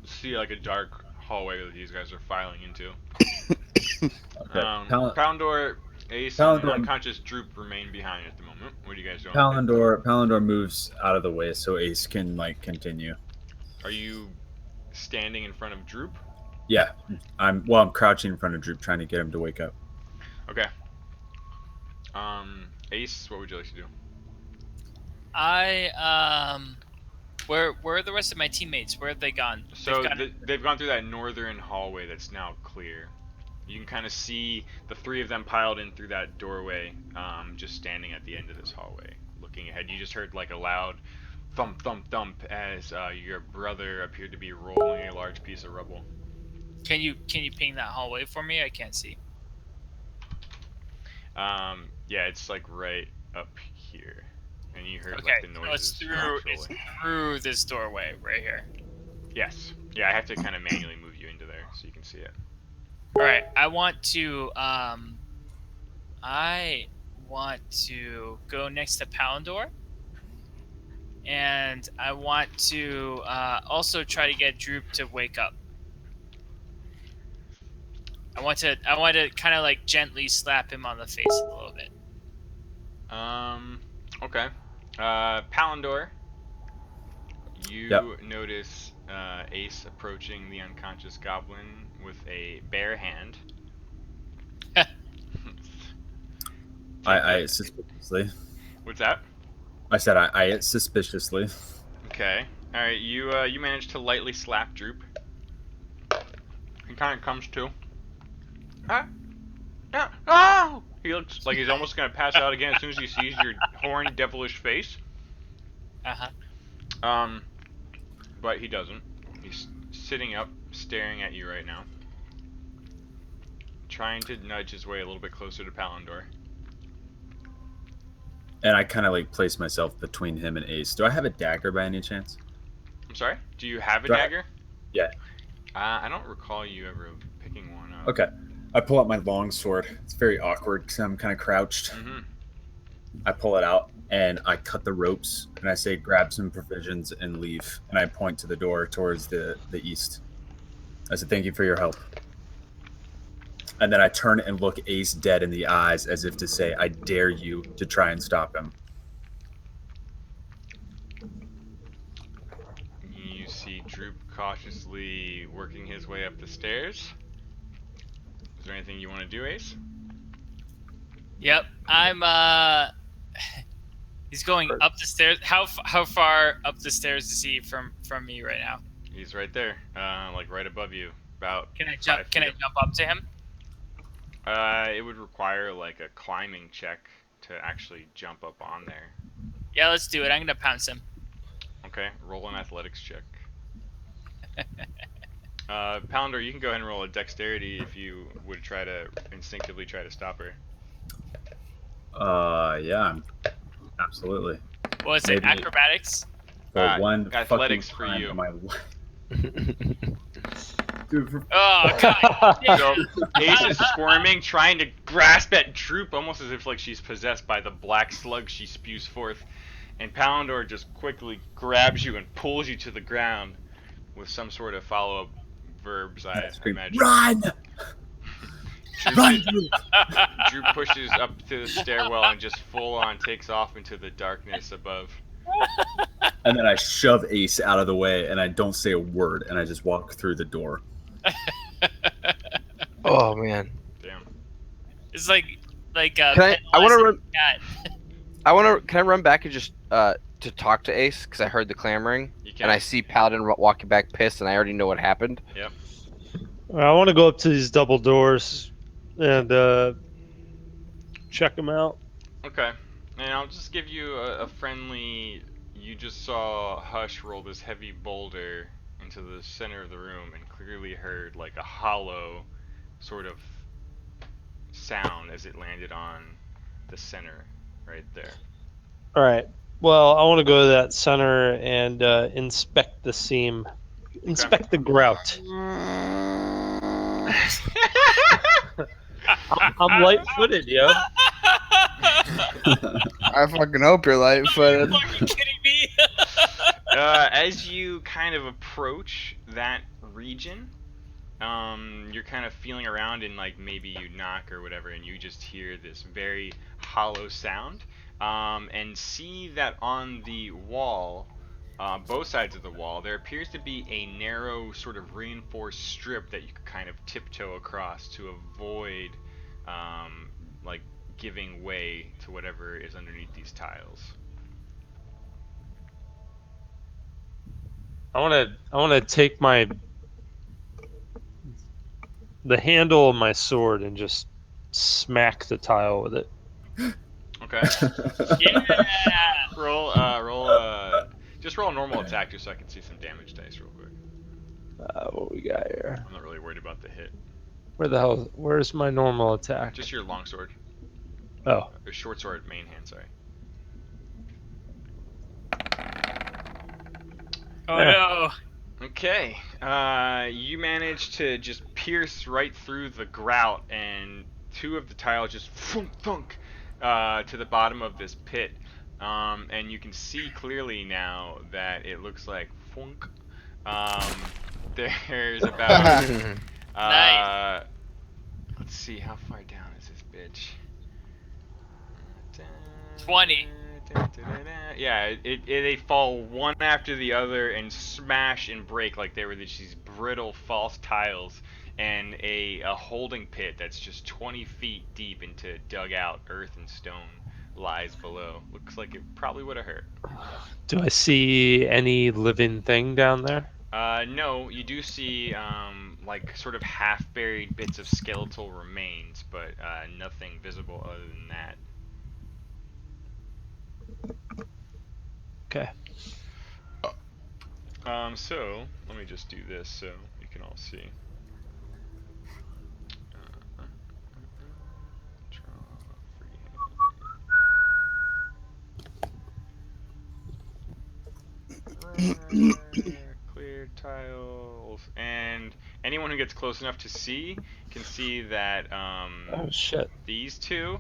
see like a dark hallway that these guys are filing into. Okay. Poundor, Ace, and Palandor- unconscious Droop remain behind at the moment. What are you guys doing? Palandor moves out of the way so Ace can like continue. Are you standing in front of Droop? Yeah, I'm crouching in front of Droop, trying to get him to wake up. Okay. Ace, what would you like to do? Where are the rest of my teammates? Where have they gone? So they've gone through that northern hallway that's now clear. You can kind of see the 3 of them piled in through that doorway, just standing at the end of this hallway, looking ahead. You just heard like a loud thump, thump, thump as your brother appeared to be rolling a large piece of rubble. Can you ping that hallway for me? I can't see. Yeah, it's like right up here, and you heard Okay, like the so noises. it's through this doorway right here. Yes. Yeah, I have to kind of manually move you into there so you can see it. All right, I want to go next to Palandor, and I want to also try to get Droop to wake up. I want to kind of like gently slap him on the face a little bit. Okay. Palandor, you notice Ace approaching the unconscious goblin with a bare hand. I ate suspiciously. What's that? I said I ate suspiciously. Okay. All right. You managed to lightly slap Droop. He kind of comes to. Oh! He looks like he's almost gonna pass out again as soon as he sees your horned, devilish face. But he doesn't. He's sitting up, staring at you right now, trying to nudge his way a little bit closer to Palandor. And I kind of like place myself between him and Ace. Do I have a dagger by any chance? I'm sorry? Do you have a Do I- dagger? Yeah. I don't recall you ever picking one up. Okay. I pull out my long sword. It's very awkward because I'm kind of crouched. Mm-hmm. I pull it out and I cut the ropes and I say, grab some provisions and leave. And I point to the door towards the east. I said, thank you for your help. And then I turn and look Ace dead in the eyes as if to say, I dare you to try and stop him. You see Droop cautiously working his way up the stairs. Is there anything you want to do, Ace? Yep, I'm He's going up the stairs. How far up the stairs is he from me right now? He's right there, like right above you, about. Can I jump? 5 feet Can I up. jump up to him? It would require like a climbing check to actually jump up on there. Yeah, let's do it. I'm gonna pounce him. Okay, roll an athletics check. Pounder, you can go ahead and roll a dexterity if you would try to instinctively try to stop her. Yeah, absolutely. What is it? Maybe- Acrobatics? For one athletics fucking for time you. in my life. Dude, Oh god! So Ace is squirming, trying to grasp at Droop, almost as if like she's possessed by the black slug she spews forth. And Palandor just quickly grabs you and pulls you to the ground with some sort of follow-up verbs, I scream, imagine. run! Run, Droop! Droop pushes up to the stairwell and just full-on takes off into the darkness above. And then I shove Ace out of the way, and I don't say a word, and I just walk through the door. Oh man. Damn. It's like Can I want to run. cat. Can I run back and just to talk to Ace because I heard the clamoring You can. and I see Paladin walking back pissed and I already know what happened. Yep. I want to go up to these double doors and check them out. Okay. And I'll just give you a friendly. You just saw Hush roll this heavy boulder into the center of the room and clearly heard like a hollow sort of sound as it landed on the center right there. All right. Well, I want to go to that center and inspect the seam. Inspect the grout. I'm light-footed, yo. I fucking hope you're light-footed. fucking kidding me? As you kind of approach that region, you're kind of feeling around and like maybe you knock or whatever, and you just hear this very hollow sound, and see that on the wall, both sides of the wall, there appears to be a narrow sort of reinforced strip that you could kind of tiptoe across to avoid, like giving way to whatever is underneath these tiles. I want to take the handle of my sword and just smack the tile with it. Okay. Yeah. Just roll a normal attack just so I can see some damage dice real quick. What we got here? I'm not really worried about the hit. Where's my normal attack? Just your longsword. Oh. Or short sword, main hand, sorry. Oh Yeah. no. Okay. You managed to just pierce right through the grout, and two of the tiles just thunk thunk to the bottom of this pit. And you can see clearly now that it looks like funk. There's about Nice. let's see, how far down is this bitch? 20. Yeah, they fall one after the other and smash and break like they were these brittle false tiles, and a holding pit that's just 20 feet deep into dug out earth and stone lies below. Looks like it probably would have hurt. Do I see any living thing down there? No, you do see like sort of half-buried bits of skeletal remains, but nothing visible other than that. Okay. So let me just do this so you can all see. Clear tiles, and anyone who gets close enough to see can see that Oh shit. these two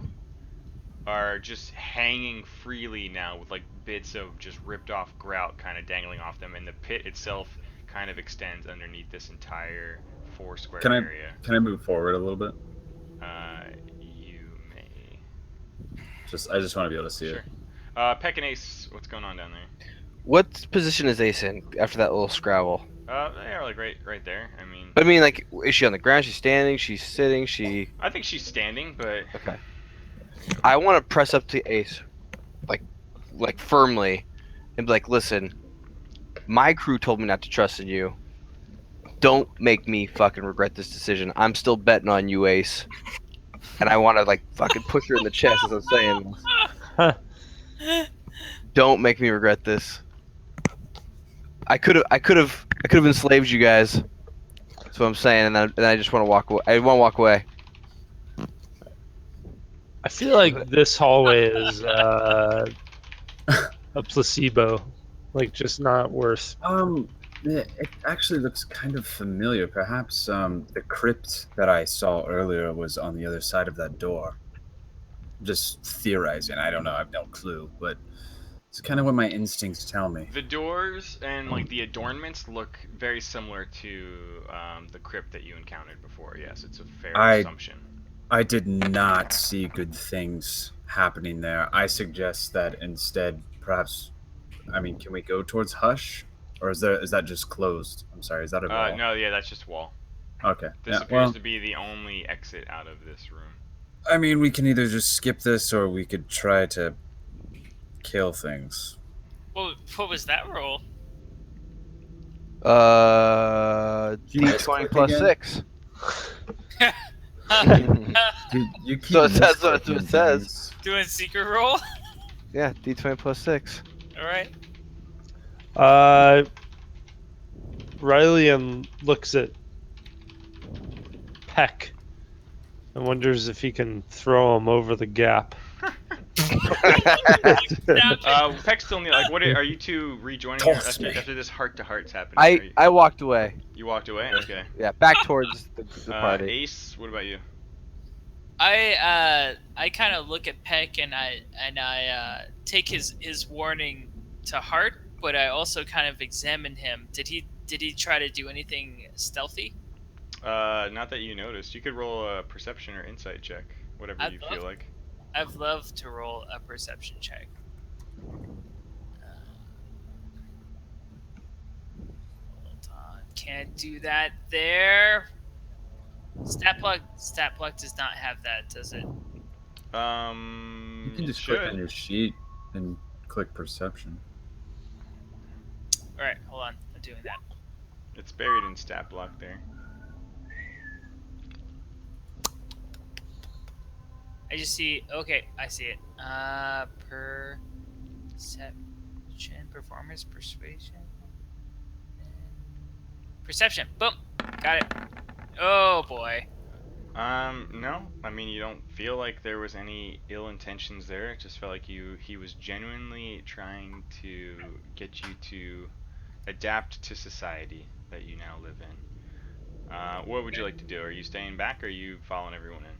are just hanging freely now with like bits of just ripped off grout kind of dangling off them, and the pit itself kind of extends underneath this entire 4 square area. Can I move forward a little bit? You may. I just want to be able to see Sure. it. Peck and Ace, what's going on down there? What position is Ace in after that little scrabble? They're like right there. I mean, But I mean, like, is she on the ground? She's standing? She's sitting? She? I think she's standing, but Okay. I want to press up to Ace, like firmly, and be like, "Listen, my crew told me not to trust in you. Don't make me fucking regret this decision. I'm still betting on you, Ace." And I want to like fucking push her in the chest as I'm saying this. Don't make me regret this. I could have enslaved you guys. That's what I'm saying, and I just want to walk away. I want to walk away. I feel like this hallway is a placebo, like just not worth. Yeah, it actually looks kind of familiar. Perhaps the crypt that I saw earlier was on the other side of that door. Just theorizing. I don't know. I have no clue, but it's kind of what my instincts tell me. the doors and like the adornments look very similar to the crypt that you encountered before. Yes, it's a fair assumption. I did not see good things happening there. I suggest that instead, perhaps, I mean, can we go towards Hush? Or is that just closed? I'm sorry, is that a wall? No, yeah, that's just wall. Okay. This Yeah, appears well, to be the only exit out of this room. I mean, we can either just skip this or we could try to kill things. Well, what was that roll? D20 plus again? 6. Dude, you keep So it says- misclicking that's what it says. things. Doing secret roll. Yeah, D20 plus 6. All right. Riley looks at Peck and wonders if he can throw him over the gap. Peck's still near. Like, what are you two rejoining Toss me. after this heart to heart's happening? Are you, I walked away. you walked away. Okay. Yeah, back towards the party. Ace, what about you? I kind of look at Peck and I take his warning to heart, but I also kind of examine him. Did he try to do anything stealthy? Not that you noticed. You could roll a perception or insight check, whatever you feel like. I'd love to roll a perception check. Hold on, can't do that there. Stat block does not have that, does it? You can it just click should. on your sheet and click perception. All right, hold on, I'm doing that. It's buried in stat block there. I just see. Okay, I see it. Perception, performance, perception. Boom, got it. Oh boy. No. I mean, you don't feel like there was any ill intentions there. It just felt like he was genuinely trying to get you to adapt to society that you now live in. What would you like to do? Are you staying back or are you following everyone in?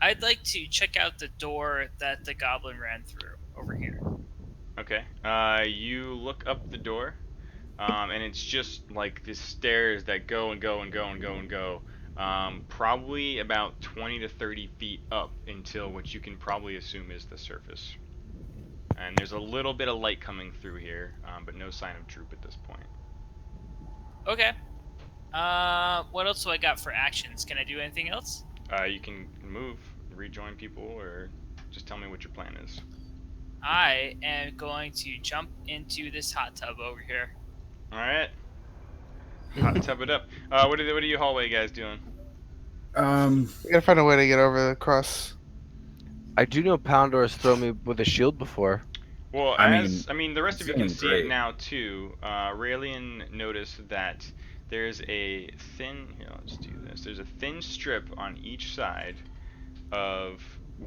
I'd like to check out the door that the goblin ran through over here. Okay. You look up the door, and it's just like these stairs that go and go and go and go and go. Probably about 20 to 30 feet up until what you can probably assume is the surface. And there's a little bit of light coming through here, but no sign of Droop at this point. Okay. What else do I got for actions? Can I do anything else? You can move, rejoin people, or just tell me what your plan is. I am going to jump into this hot tub over here. All right. Hot tub it up. What are you hallway guys doing? We gotta find a way to get over the cross. I do know Poundor's thrown me with a shield before. Well, I the rest of you can feeling see great. it now too. Raelian noticed that there's a thin. Here, let's do this. There's a thin strip on each side of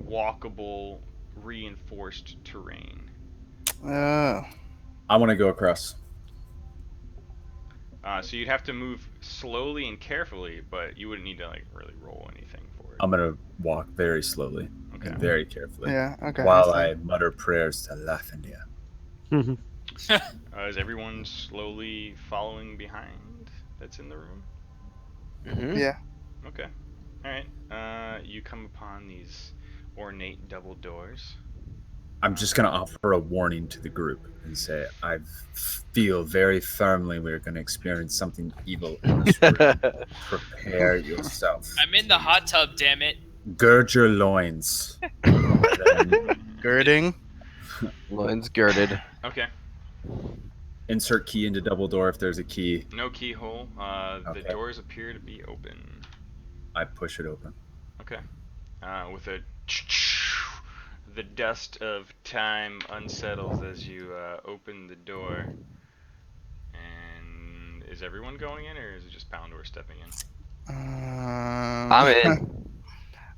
walkable, reinforced terrain. Oh. I want to go across. So you'd have to move slowly and carefully, but you wouldn't need to like really roll anything for it. I'm gonna walk very slowly Okay. and very carefully Yeah. Okay. while I mutter prayers to Lathandia. Is everyone slowly following behind? That's in the room. Mm-hmm. Yeah. Okay. All right. You come upon these ornate double doors. I'm just gonna offer a warning to the group and say I feel very firmly we're gonna experience something evil in this room. Prepare yourself. I'm in the hot tub, damn it. Gird your loins. Girding. Loins girded. Okay. Insert key into double door if there's a key. No keyhole. The Okay. doors appear to be open. I push it open. Okay. With a the dust of time unsettles as you open the door. And is everyone going in, or is it just Poundor stepping in? I'm in.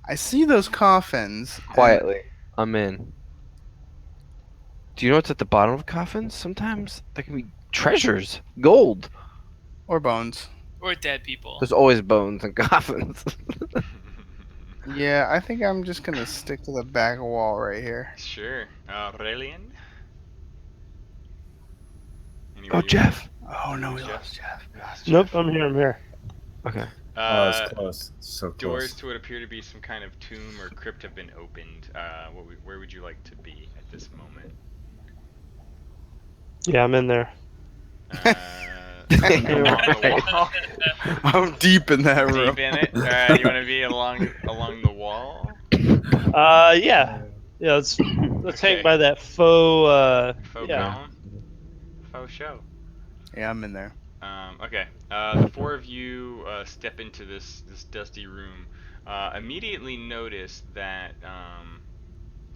I see those coffins. Quietly. I'm in. Do you know what's at the bottom of coffins? Sometimes there can be treasures. Gold. Or bones. Or dead people. There's always bones in coffins. Yeah, I think I'm just gonna stick to the back wall right here. Sure. Raelian? Oh, Jeff. Oh no, we Jeff? lost Jeff. Nope, I'm here. Okay. Oh, it's close. So Doors close. to what appear to be some kind of tomb or crypt have been opened. Where would you like to be at this moment? Yeah, I'm in there. Along the wall. I'm deep in that room. Deep in it. You want to be along the wall? Yeah. Yeah, let's Okay. hang by that faux Faux yeah. column. Faux show. Yeah, I'm in there. Okay. The four of you step into this dusty room. immediately notice that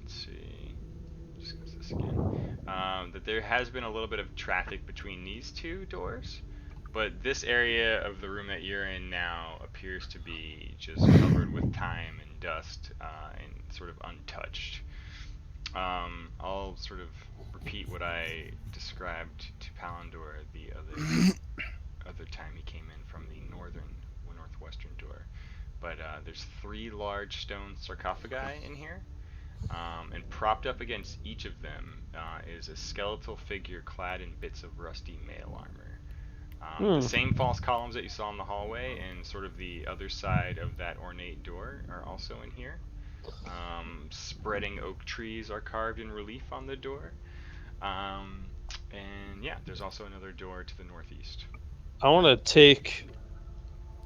let's see, discuss this again. That there has been a little bit of traffic between these two doors, but this area of the room that you're in now appears to be just covered with time and dust and sort of untouched. I'll sort of repeat what I described to Palandor the other time he came in from the northwestern door. But there's 3 large stone sarcophagi in here, and propped up against each of them is a skeletal figure clad in bits of rusty mail armor. The same false columns that you saw in the hallway and sort of the other side of that ornate door are also in here. Spreading oak trees are carved in relief on the door. And yeah, there's also another door to the northeast. I want to take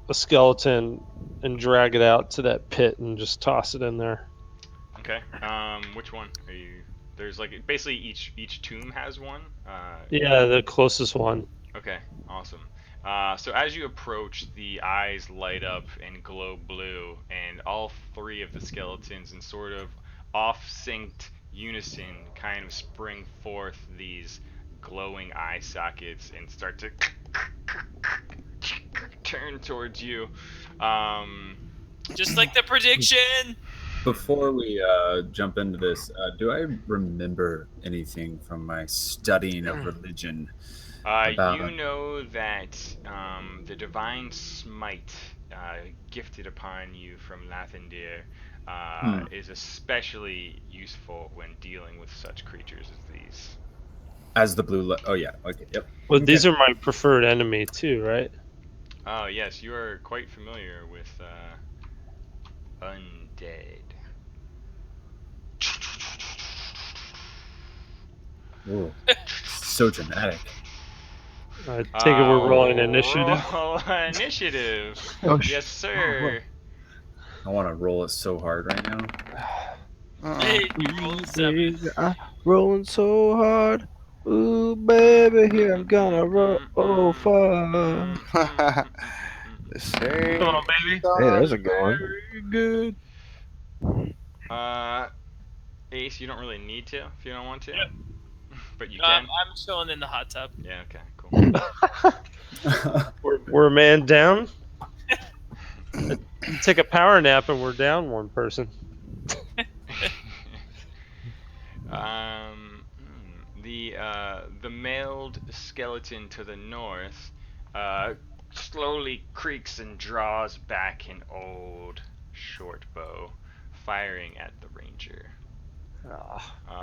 a skeleton and drag it out to that pit and just toss it in there. Okay. Which one are you? There's like basically each tomb has one. Yeah, the closest one. Okay. Awesome. So as you approach, the eyes light up and glow blue, and all 3 of the skeletons, in sort of off-synced unison, kind of spring forth these glowing eye sockets and start to turn towards you. Just like the prediction. Before we jump into this, do I remember anything from my studying of religion about? You know that the divine smite gifted upon you from Lathandir is especially useful when dealing with such creatures as these. As the blue. Oh yeah. Okay. Yep. Well, Okay. these are my preferred enemy too, right? Oh yes, you are quite familiar with undead. Ooh, so dramatic. I take it we're rolling initiative. Roll initiative. Oh, Yes, sir. I want to roll it so hard right now. Hey, you rolled 7. Rolling so hard. Ooh, baby, here I'm gonna roll. Oh, fuck. Say, Come on, baby. Hey, there's a good one. very good. Ace, you don't really need to if you don't want to, but you I'm can. chilling in the hot tub. Yeah. Okay. Cool. We're a man down. Take a power nap and we're down one person. The mailed skeleton to the north slowly creaks and draws back an old short bow, firing at the ranger.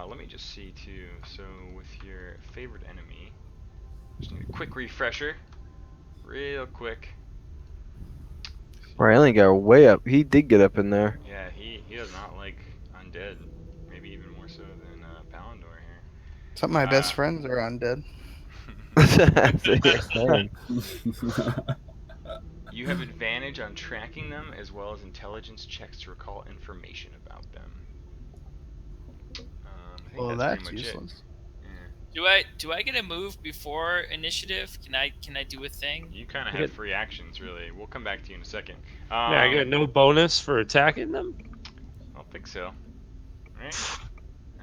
Let me just see too. So with your favorite enemy, just need a quick refresher, real quick. Riley got way up. He did get up in there. Yeah, he does not like undead. Maybe even more so than Palandor here. Some of my best friends are undead. You have advantage on tracking them as well as intelligence checks to recall information about them. I think Well, that's that's pretty much useless. it. Yeah. Do I get a move before initiative? Can I do a thing? You kind of have free actions, really. We'll come back to you in a second. Yeah, I get no bonus for attacking them? I don't think so. Right?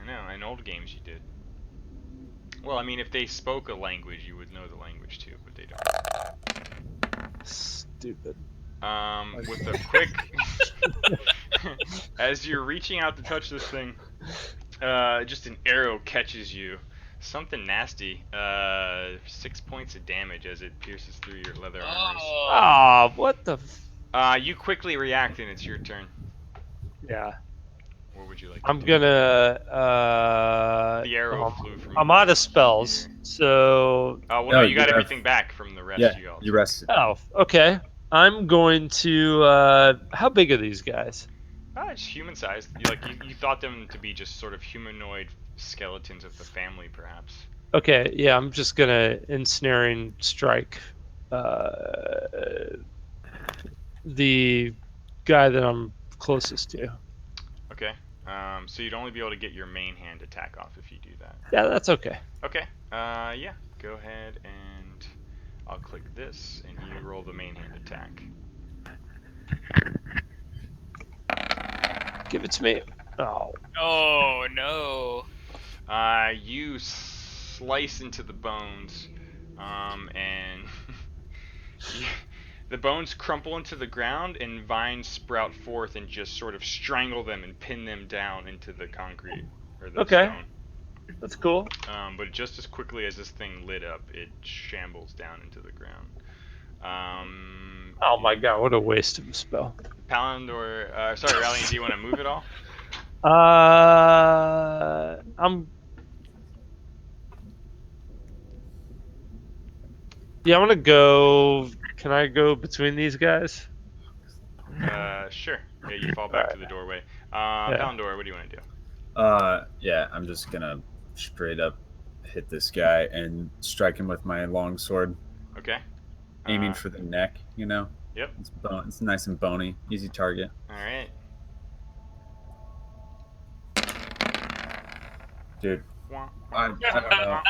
I know. In old games, you did. Well, I mean, if they spoke a language, you would know the language too, but they don't. Stupid. With a quick, as you're reaching out to touch this thing, just an arrow catches you. Something nasty. 6 points of damage as it pierces through your leather armors. Ah, what the? You quickly react, and it's your turn. Yeah. What would you like? I'm to gonna. do? The arrow flew from. I'm out of spells, so. Well, no, you got everything back from the rest. Yeah, you all. you rested. Oh, okay. I'm going to. How big are these guys? It's human sized. You thought them to be just sort of humanoid skeletons of the family, perhaps. Okay, yeah, I'm just gonna ensnaring strike the guy that I'm closest to. Okay. So you'd only be able to get your main hand attack off if you do that. Yeah, that's okay. Okay. Yeah. Go ahead and I'll click this, and you roll the main hand attack. Give it to me. Oh. Oh no. You slice into the bones, and the bones crumple into the ground, and vines sprout forth and just sort of strangle them and pin them down into the concrete or the Okay. stone. That's cool. But just as quickly as this thing lit up, it shambles down into the ground. Oh my god, what a waste of a spell. Palandor, sorry, Rallian, do you want to move at all? Yeah, I'm gonna go. Can I go between these guys? Sure. Yeah, you fall back to the doorway. Palandor, what do you want to do? Yeah, I'm just gonna straight up hit this guy and strike him with my long sword, Okay. aiming for the neck. You know. Yep. It's nice and bony, easy target. All right. Dude, Wah, I don't know.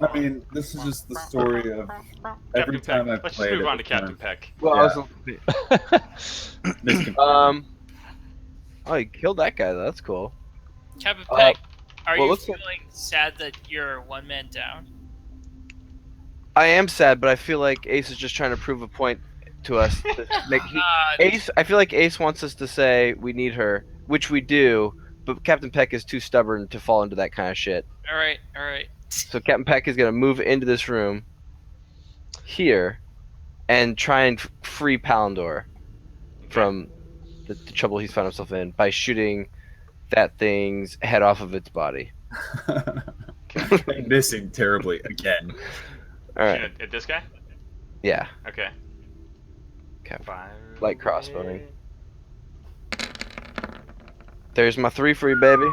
I mean, this is just the story of every Captain time I've Peck. Let's just played move it on to with Captain them. Peck. Well, Yeah. Misconfirmed. Oh, you killed that guy. That's cool. Captain Peck, are well, you looks feeling like- sad that you're one man down? I am sad, but I feel like Ace is just trying to prove a point to us. Ace, I feel like Ace wants us to say we need her, which we do, but Captain Peck is too stubborn to fall into that kind of shit. All right, all right. So Captain Peck is going to move into this room here and try and free Palandor from the trouble he's found himself in by shooting that thing's head off of its body. And missing terribly again. All right. At this guy? Yeah. Okay. Fire light crossbowing. There's my 3 free, baby.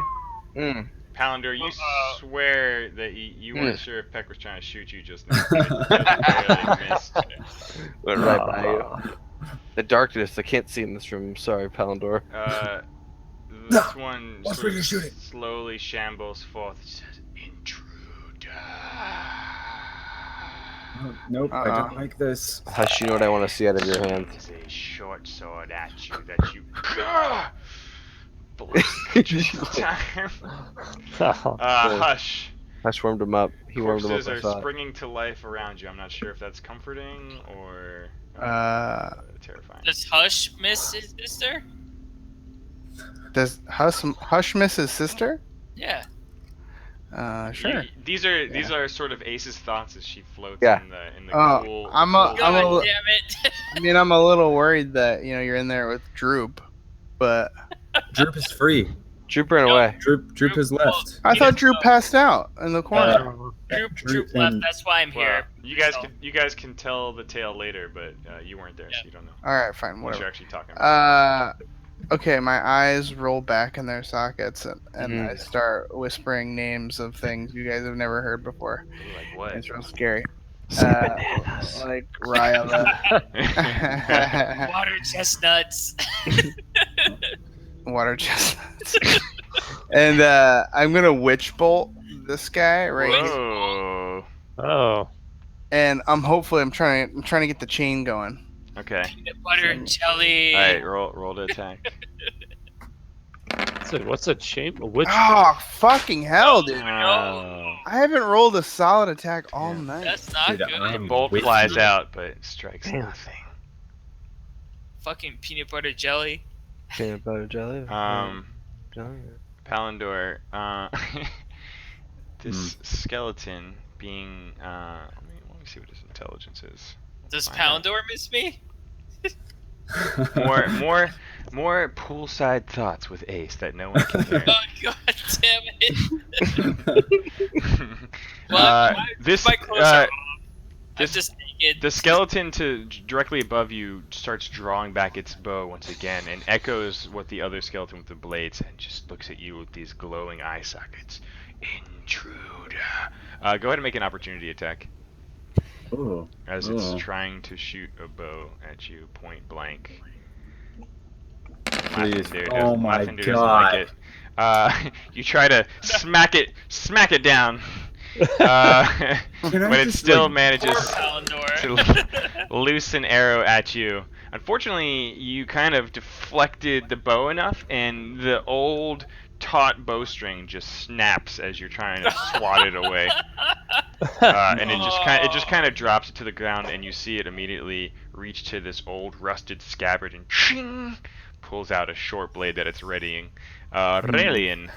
Palandor, you swear that you weren't sure if Peck was trying to shoot you just now. But it just barely missed. Went right by you. The darkness, I can't see in this room. Sorry, Palandor. This one Watch sort where of you're shooting. slowly shambles forth. It says, "Intruder." Nope, I don't like this. Hush, you know what I want to see out of your hands. There's a short sword at you that you blink just in time. Hush. Hush warmed him up. He warmed him up. Corpses I are thought. springing to life around you. I'm not sure if that's comforting or terrifying. Does Hush miss his sister? Does Hush miss his sister? Yeah. Sure. These are sort of Ace's thoughts as she floats Yeah. in the Oh, cool. God damn it. I mean, I'm a little worried that you're in there with Droop, but Droop is free. Droop ran away. Droop has left. I thought Droop passed out in the corner. Droop left. That's why I'm here. Well, you guys can tell the tale later, but you weren't there, so you don't know. All right, fine, What whatever. you're actually talking about. Okay, my eyes roll back in their sockets, and Mm-hmm. I start whispering names of things you guys have never heard before. Like what? It's real scary. Bananas. Like Ryla. Water chestnuts. Water chestnuts. And I'm gonna witch bolt this guy right here. Whoa. Oh. And I'm trying to get the chain going. Okay. Peanut butter and jelly. All right. Roll to attack. What's a chain? Which? Oh, fucking hell, dude. Oh. I haven't rolled a solid attack all night. That's not Dude, good. I'm The bolt with flies you. out, but nothing. Fucking peanut butter jelly. Peanut butter jelly. Jelly. Palandor, this skeleton being, let me see what his intelligence is. Does Find out. Palandor miss me? More poolside thoughts with Ace that no one can hear. Oh god damn it! This my clothes are off. I'm this- just naked. the skeleton directly above you starts drawing back its bow once again and echoes what the other skeleton with the blades and just looks at you with these glowing eye sockets. Intruder. Go ahead and make an opportunity attack Ooh. as it's trying to shoot a bow at you point blank. Please. Dude, Oh my Laughing Dude doesn't like God. it. You try to smack it down, but it just, still like- manages Poor Palandor. to loose an arrow at you. Unfortunately, you kind of deflected the bow enough, and the old taut bowstring just snaps as you're trying to swat it away. And it just kind of drops it to the ground, and you see it immediately reach to this old rusted scabbard and ching, pulls out a short blade that it's readying. Raelian.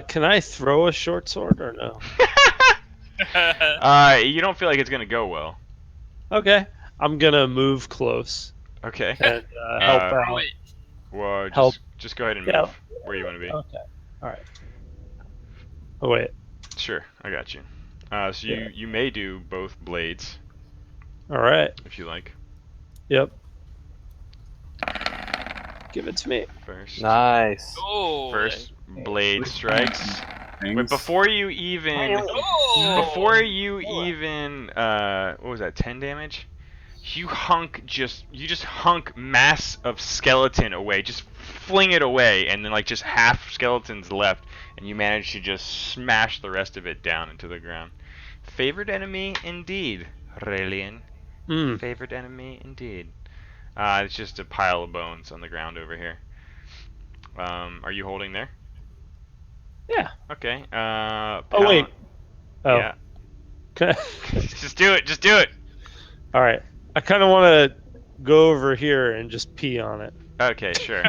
Can I throw a short sword or no? You don't feel like it's gonna go well. Okay, I'm gonna move close Okay. and help Uh, out. Well, Help. just go ahead and Yeah. move where you want to be. Okay. All right. Oh wait. Sure, I got you. So you may do both blades All right. if you like. Yep. Give it to me. First. Nice. Oh. First blade strikes. Things. But before you even what was that, 10 damage? You just hunk mass of skeleton away, just fling it away, and then like just half skeletons left, and you manage to just smash the rest of it down into the ground. Favorite enemy indeed, Raelian. Favorite enemy indeed. It's just a pile of bones on the ground over here. Are you holding there? Yeah. Okay. Oh wait. Oh. Yeah. Okay. Just do it. Just do it. All right. I kind of want to go over here and just pee on it. Okay, sure.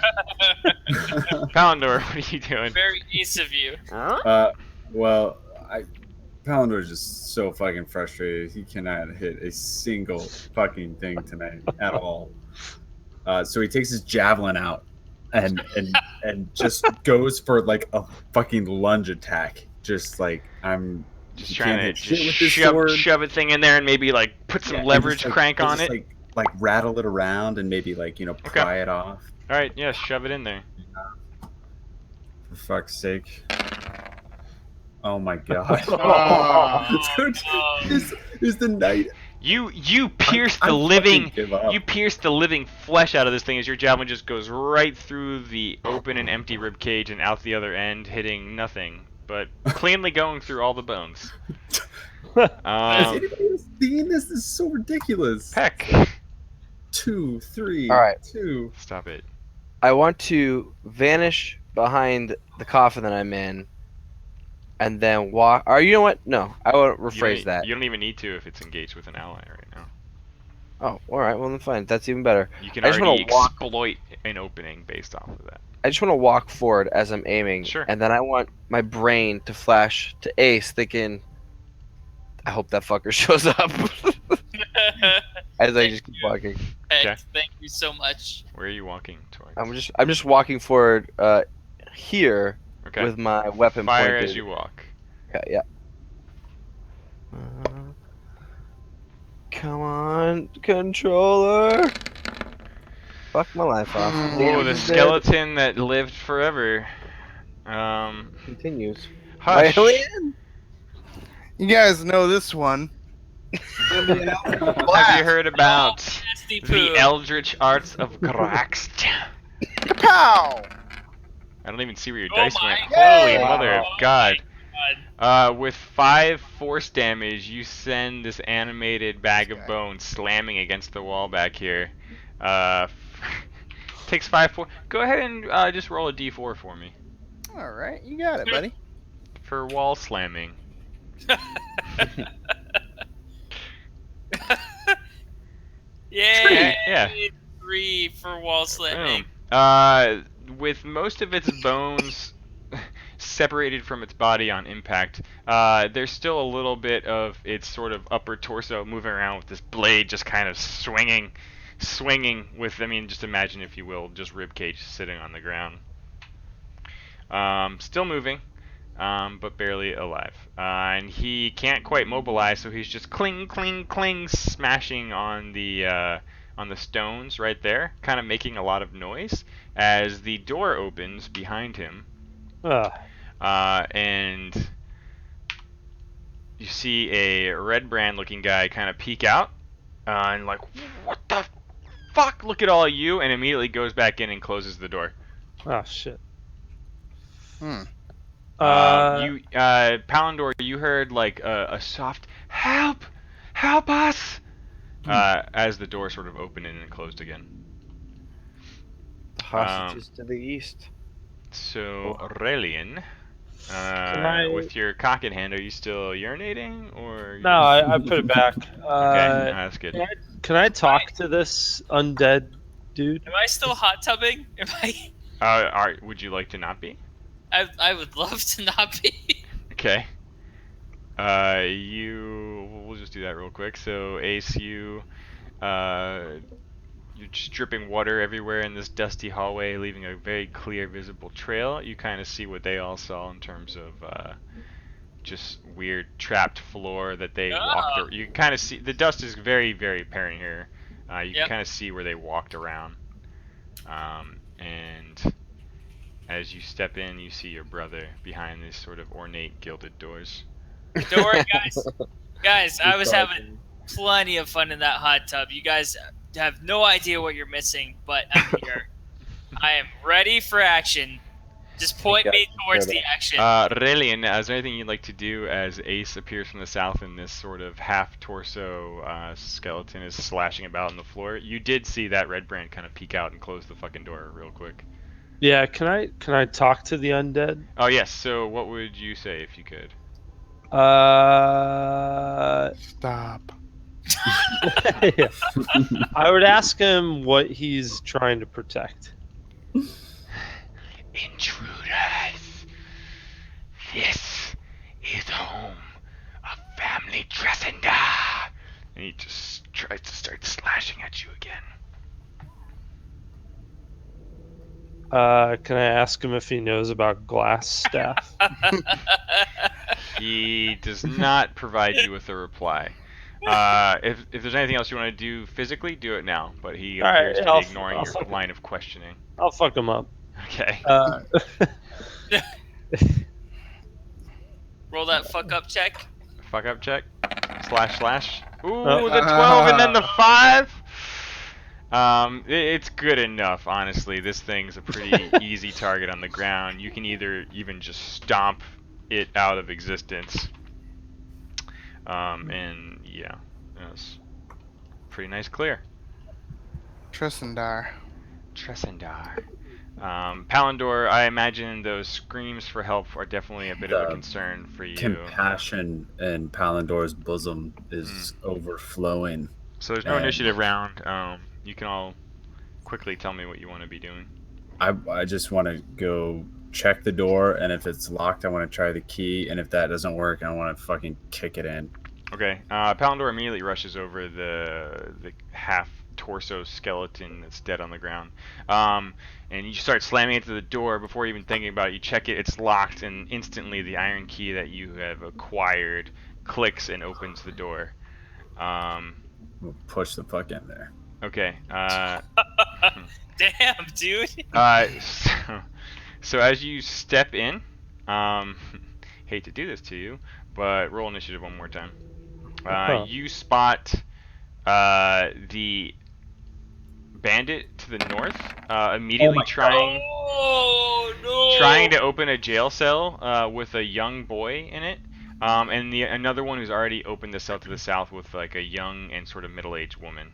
Phalendor, what are you doing? Very ace of you. Well, Palandir's just so fucking frustrated. He cannot hit a single fucking thing tonight at all. So he takes his javelin out and just goes for like a fucking lunge attack. Just like Just you trying can't to hit shit with this shove sword. a thing in there and maybe like put some Yeah, and leverage just, like, crank on just, it. Like rattle it around and maybe like pry it off. All right, yeah, shove it in there. For fuck's sake. Oh my god. Dude, is the night. You pierce I the living fucking give up. you pierce the living flesh out of this thing as your javelin just goes right through the open and empty rib cage and out the other end, hitting nothing, but cleanly going through all the bones. Has anybody else seen this? This is so ridiculous. Peck. 2, 3, All right. 2. Stop it. I want to vanish behind the coffin that I'm in, and then walk. Or you know what? No, I will rephrase that. You don't even need to if it's engaged with an ally right now. Oh, all right. Well, then fine. That's even better. You can I just already wanna walk- exploit an opening based off of that. I just want to walk forward as I'm aiming, Sure. and then I want my brain to flash to Ace, thinking, "I hope that fucker shows up." As I just keep walking. Heck, Okay. thank you so much. Where are you walking towards? I'm just walking forward here okay. with my weapon Fire pointed. as you walk. Okay, yeah. Come on, controller. Fuck my life off. Oh, Damn, the he's dead. skeleton that lived forever. Continues. Hush. Raelian? You guys know this one. Have you heard about Nasty the poo. eldritch arts of Graxt? Kapow! I don't even see where your Oh dice my went. God. Holy mother of Oh God. God. With 5 force damage, you send this animated bag of Okay. bones slamming against the wall back here. Takes 5 4. Go ahead and just roll a d4 for me All right, you got it, buddy. for wall slamming. Yay! Yeah. 3 for wall slamming. Boom. With most of its bones separated from its body on impact, there's still a little bit of its sort of upper torso moving around with this blade just kind of swinging with, I mean, just imagine, if you will, just ribcage sitting on the ground. Still moving, but barely alive. And he can't quite mobilize, so he's just cling, cling, cling, smashing on the stones right there, kind of making a lot of noise as the door opens behind him. And you see a red brand looking guy kind of peek out and like, what the fuck, look at all of you, and immediately goes back in and closes the door. Oh shit. Palindor, you heard like a soft help us, as the door sort of opened and closed again. The hostages to the east. So, Aurelian, I- with your cock in hand, are you still urinating, or? No, I put it back. Okay, that's good. Can I talk to this undead dude? Am I still hot tubbing? Am I? Would you like to not be? I would love to not be. Okay. We'll just do that real quick. So, Ace, you're just dripping water everywhere in this dusty hallway, leaving a very clear, visible trail. You kind of see what they all saw in terms of just weird trapped floor that they walked. You kind of see the dust is very, very apparent here. You can kind of see where they walked around. And as you step in, you see your brother behind these sort of ornate gilded doors. Don't worry, guys. Guys, I was having plenty of fun in that hot tub. You guys have no idea what you're missing, but I'm here. I am ready for action. Just point me towards the action. Relian, is there anything you'd like to do as Ace appears from the south and this sort of half-torso skeleton is slashing about on the floor? You did see that red brand kind of peek out and close the fucking door real quick. Yeah, can I talk to the undead? Oh, yes. So what would you say if you could? Stop. Yeah. I would ask him what he's trying to protect. Intruders. This is home of family Tresenda. And he just tries to start slashing at you again. Can I ask him if he knows about glass staff? He does not provide you with a reply. If there's anything else you want to do physically, do it now. But he appears to be ignoring your line of questioning. I'll fuck him up. Okay. Roll that fuck up check. Fuck up check. //. Ooh, the 12 and then the 5. It's good enough, honestly. This thing's a pretty easy target on the ground. You can either even just stomp it out of existence. And yeah, it's pretty nice clear. Tresendar. Palindor, I imagine those screams for help are definitely a bit of a concern for you. Compassion in Palindor's bosom is overflowing. So there's no initiative round. You can all quickly tell me what you want to be doing. I just want to go check the door, and if it's locked, I want to try the key, and if that doesn't work, I want to fucking kick it in. Okay. Palindor immediately rushes over the half-torso skeleton that's dead on the ground. And you start slamming into the door before even thinking about it. You check it, it's locked, and instantly the iron key that you have acquired clicks and opens the door. We'll push the fuck in there. Okay. Damn, dude. So as you step in, hate to do this to you, but roll initiative one more time. You spot the bandit to the north immediately trying to open a jail cell with a young boy in it, and another one who's already opened the cell to the south with like a young and sort of middle-aged woman.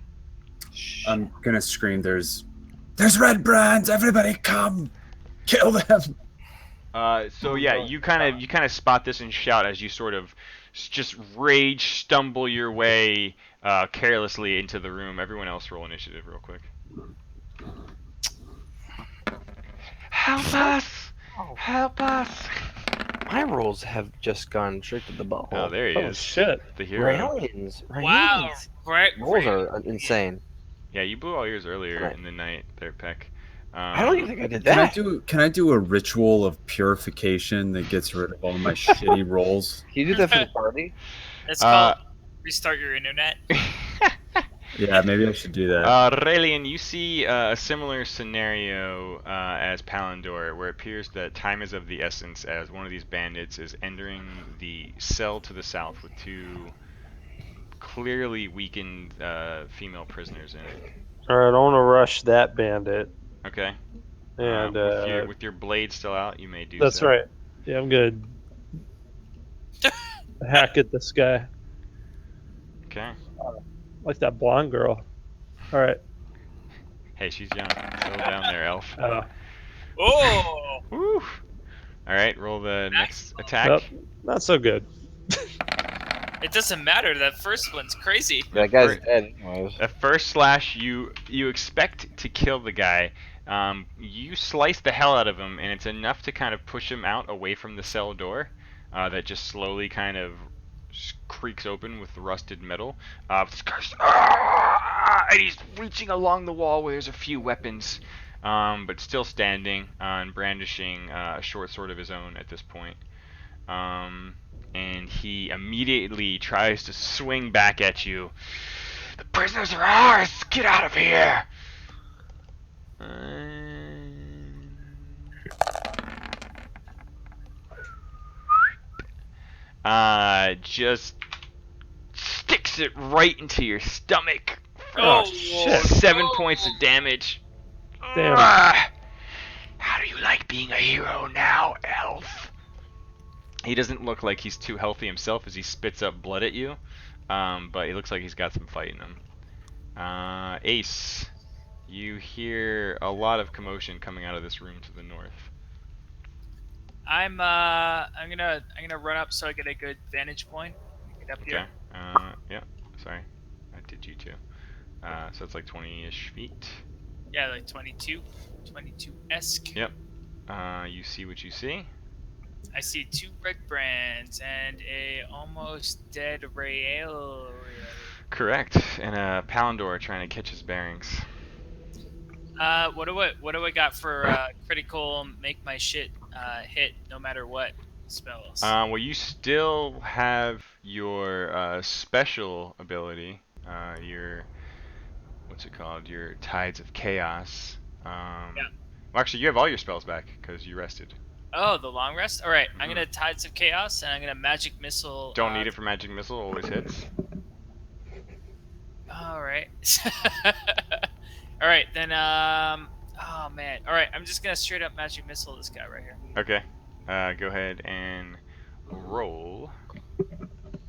I'm gonna scream, there's red brands, everybody come kill them. So yeah, you kind of spot this and shout as you sort of just rage stumble your way carelessly into the room. Everyone else roll initiative real quick. Help us! Help us! My rolls have just gone straight to the butthole. Oh, there he is. Shit. The hero. Raelians. Wow. Rolls are insane. Yeah, you blew all yours earlier in the night there, Peck. I don't even think I did that. Can I do a ritual of purification that gets rid of all my shitty rolls? Can you do that for the party? It's called restart your internet. Yeah, maybe I should do that. Raelian, you see a similar scenario as Palindor, where it appears that time is of the essence as one of these bandits is entering the cell to the south with two clearly weakened female prisoners in it. Alright, I want to rush that bandit. Okay. And with your blade still out, you may do that's so. right. Yeah, I'm good. Hack at this guy. Okay. Like that blonde girl. All right. Hey, she's young. Settle down there, elf. Oh, Woo! All right, roll the next attack. Nope, not so good. it doesn't matter. That first one's crazy. That guy's fir- dead anyways. The first slash, you expect to kill the guy. You slice the hell out of him, and it's enough to kind of push him out away from the cell door that just slowly kind of creaks open with rusted metal. This guy's, and he's reaching along the wall where there's a few weapons, but still standing and brandishing a short sword of his own at this point. And he immediately tries to swing back at you. The prisoners are ours! Get out of here! Just sticks it right into your stomach. Oh, shit. 7 points of damage. Damn. How do you like being a hero now, elf? He doesn't look like he's too healthy himself as he spits up blood at you, but he looks like he's got some fight in him. Ace, you hear a lot of commotion coming out of this room to the north. I'm gonna run up so I get a good vantage point. Get up Okay. here. Yeah. Sorry, I did you too. So it's like 20-ish feet. Yeah, like 22 esque. Yep. You see what you see. I see 2 red brands and a almost dead Rael. Correct. And a Phandelver trying to catch his bearings. What do I got for critical make my shit hit no matter what spells? Well, you still have your special ability. Your what's it called? Your Tides of Chaos. Yeah. Well, actually, you have all your spells back because you rested. Oh, the long rest. All right, I'm Mhm. gonna Tides of Chaos and I'm gonna Magic Missile. Don't need it for Magic Missile. Always hits. All right. All right, then oh man. All right, I'm just gonna straight up Magic Missile this guy right here. Okay. Go ahead and roll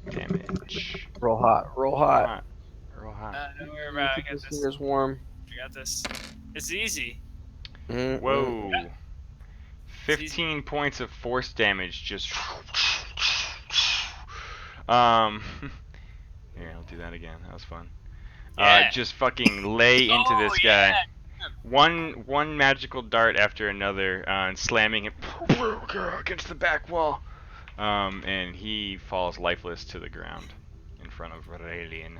damage. Roll hot. Roll hot. Roll hot. Don't worry about it. I Keep got his this. fingers warm. I got this. It's easy. Whoa. 15 points of force damage just. Here, I'll do that again. That was fun. Yeah. Just fucking lay into Oh, this guy. yeah. One magical dart after another, and slamming him against the back wall. And he falls lifeless to the ground in front of Raelian.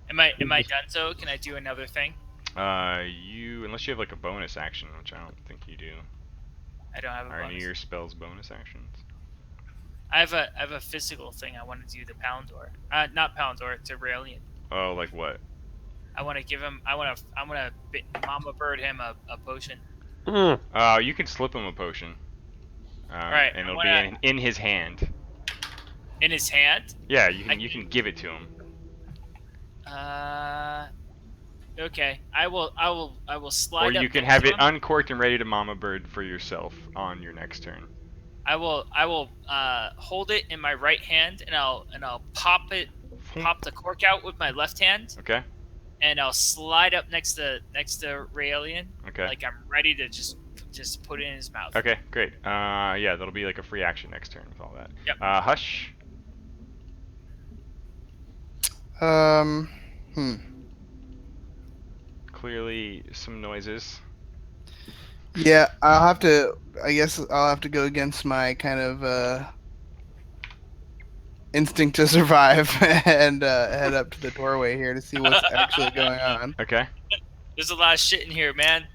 Am I done? Can I do another thing? Unless you have like a bonus action, which I don't think you do. I don't have a Are any of bonus. your spells bonus actions? I have a physical thing. I want to do the Phandelver. Not Phandelver. It's Aurelian. Oh, like what? I want to give him. I'm gonna Mama Bird him a potion. You can slip him a potion. Alright, and I it'll wanna- be in his hand. In his hand. Yeah, you can give it to him. Okay. I will slide. Or up you can next have to it him. uncorked and ready to Mama Bird for yourself on your next turn. I will hold it in my right hand and I'll pop the cork out with my left hand Okay. and I'll slide up next to Raelian. Okay. Like I'm ready to just put it in his mouth. Okay, great. Yeah, that'll be like a free action next turn with all that. Yep. Hush. Clearly some noises. Yeah, I guess I'll have to go against my kind of instinct to survive and head up to the doorway here to see what's actually going on. Okay. There's a lot of shit in here, man.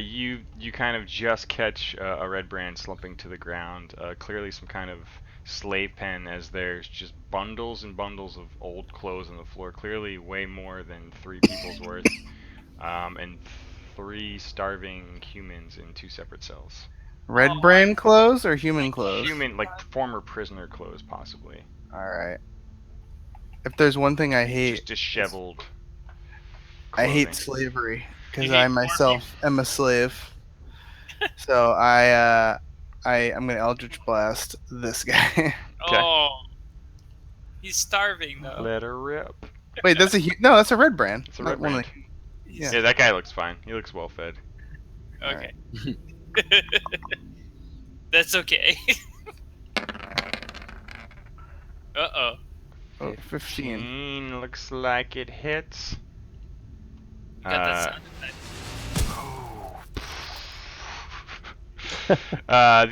You kind of just catch a red brand slumping to the ground. Clearly some kind of slave pen, as there's just bundles and bundles of old clothes on the floor. Clearly way more than 3 people's worth. And 3 starving humans in 2 separate cells. Red brand clothes or human clothes? Human, like former prisoner clothes, possibly. Alright. If there's one thing I hate, Just disheveled. I hate clothing. slavery because You hate I myself am a slave. So I'm gonna Eldritch Blast this guy. Okay. Oh, he's starving though. Let her rip. Wait, that's no, that's a red brand. It's a Not red one of brand. the- Yeah. yeah. That guy looks fine. He looks well fed. Okay. That's okay. Uh-oh. Oh, 15. Looks like it hits. You got that Uh, sound effect.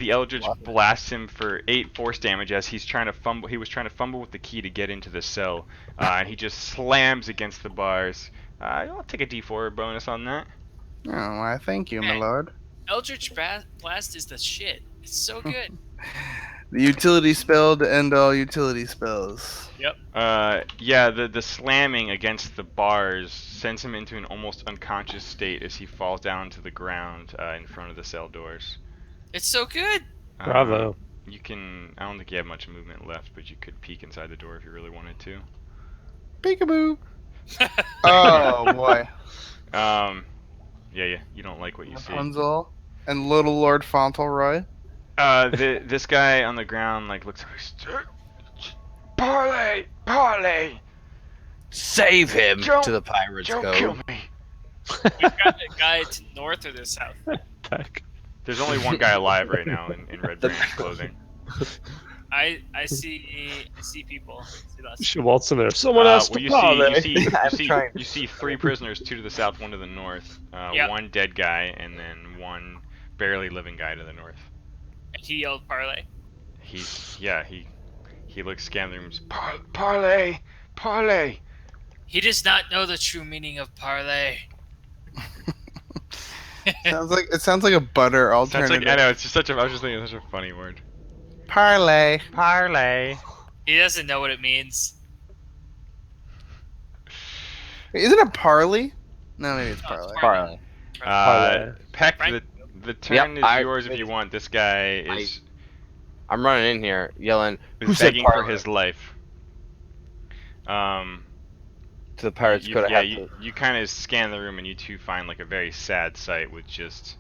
The Eldritch blasts him for 8 force damage as he's trying to fumble. He was trying to fumble with the key to get into the cell, and he just slams against the bars. I'll take a D4 bonus on that. Oh, why, thank you, my Man. lord. Eldritch Blast is the shit. It's so good. The utility spell to end all utility spells. Yeah, the slamming against the bars sends him into an almost unconscious state as he falls down to the ground in front of the cell doors. It's so good. Bravo. You can. I don't think you have much movement left, but you could peek inside the door if you really wanted to. Peekaboo. Oh boy. Yeah. You don't like what you see. Rapunzel and little Lord Fauntleroy. This guy on the ground like looks. Parley. Save him Don't- to the pirates Don't go. kill me. We've got a guy to the north or the south. Heck. There's only one guy alive right now in Red Brand's clothing. I see people. I see lots. You should waltz in there. Someone has Well, to you parlay. see 3 prisoners, 2 to the south, 1 to the north. Yep. 1 dead guy, and then 1 barely living guy to the north. And he yelled parlay. He looks scan the rooms. Parlay. He does not know the true meaning of parlay. Sounds like a butter Sounds alternative. like, I know, it's just such a. I was just thinking, it's such a funny word. Parlay. He doesn't know what it means. Wait, isn't it parley? No, maybe it's No, it's parlay. Parlay. Peck, Frank? the turn Yep, is yours if you want. This guy is I'm running in here yelling, "Who said begging for parlay?" his life. To the pirates You, could yeah, have you kind of scan the room and you two find like a very sad sight with just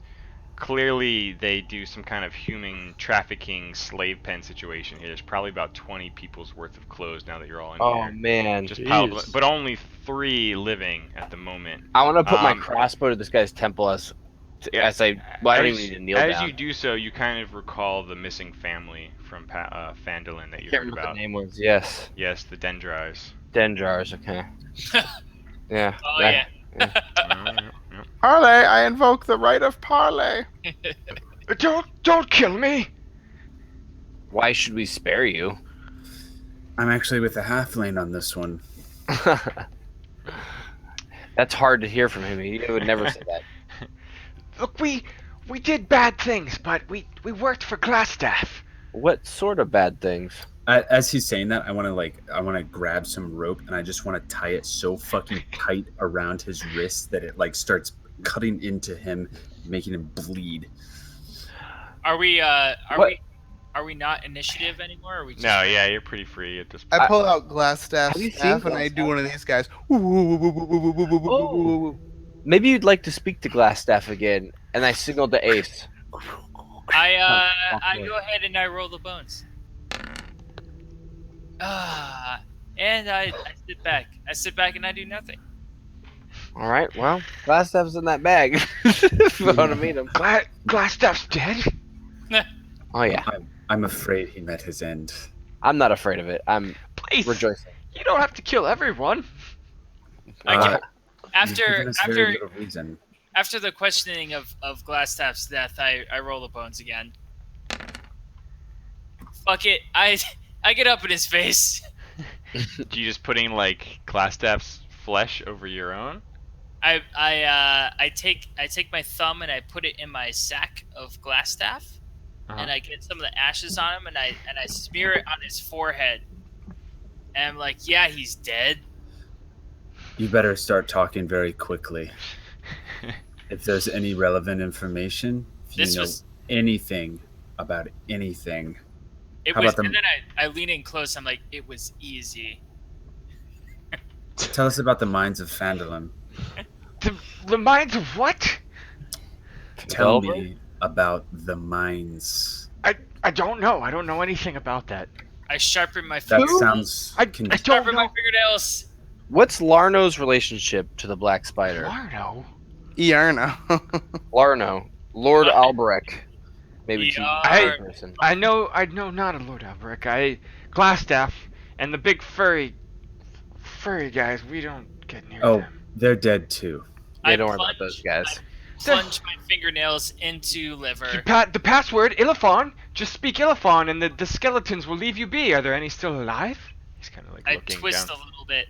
clearly they do some kind of human trafficking slave pen situation here. There's probably about 20 people's worth of clothes now that you're all in Oh here. man. Just piled, Jeez. but only 3 living at the moment. I want to put my Um, crossbow to this guy's temple as Yeah, I well, I don't as, even need to kneel as down. you do so, you kind of recall the missing family from Phandelver that you Can't heard remember what about. the name was. Yes, Yes, the Dendrars. Denjars. Okay. Yeah. Oh that- yeah. Parlay, I invoke the right of parlay. Don't kill me! Why should we spare you? I'm actually with the halfling on this one. That's hard to hear from him. He would never say that. Look, we did bad things, but we worked for Glassstaff. What sort of bad things? As he's saying that, I want to grab some rope and I just want to tie it so fucking tight around his wrist that it like starts cutting into him, making him bleed. Are we What? are we not initiative anymore? Or are we just No, yeah, you're pretty free at this point. I pull out glass staff, Have you seen and I glass do staff? one of these guys. Woo, woo, woo, woo, woo, woo, woo, woo, woo, woo, woo. Maybe you'd like to speak to Glassstaff again. And I signaled to Ace. I go ahead and I roll the bones. And I sit back. I sit back and I do nothing. All right. Well, Glassstaff's in that bag. If you want to meet him. Glassstaff's dead? Oh yeah. I'm afraid he met his end. I'm not afraid of it. I'm Please, rejoicing. you don't have to kill everyone. You've After given us very after little reason. after the questioning of Glassstaff's death, I roll the bones again. Fuck it. I get up in his face. Do you just putting like Glassstaff's flesh over your own? I take my thumb and I put it in my sack of Glassstaff, and I get some of the ashes on him and I smear it on his forehead. And I'm like, yeah, he's dead. You better start talking very quickly. If there's any relevant information, if you This know was- anything about anything. It How was, about and the- then I lean in close. I'm like, it was easy. Tell us about the mines of Phandelver. The mines of what? Tell Phandelver? me about the mines. I don't know. I don't know anything about that. I sharpen my That fingers. sounds. I Can, don't Sharpen my know. fingernails. What's Larno's relationship to the Black Spider? Larno? Iarno. Larno, Lord Nothing. Albrecht. Maybe to Yar. person. I know not a Lord Albrecht. Glassstaff and the big furry guys. We don't get near Oh, them. they're dead too. Yeah, I don't worry about those guys. Plunge my fingernails into liver. The password Illiphon. Just speak Illiphon, and the skeletons will leave you be. Are there any still alive? He's kind of like I looking twist down. a little bit.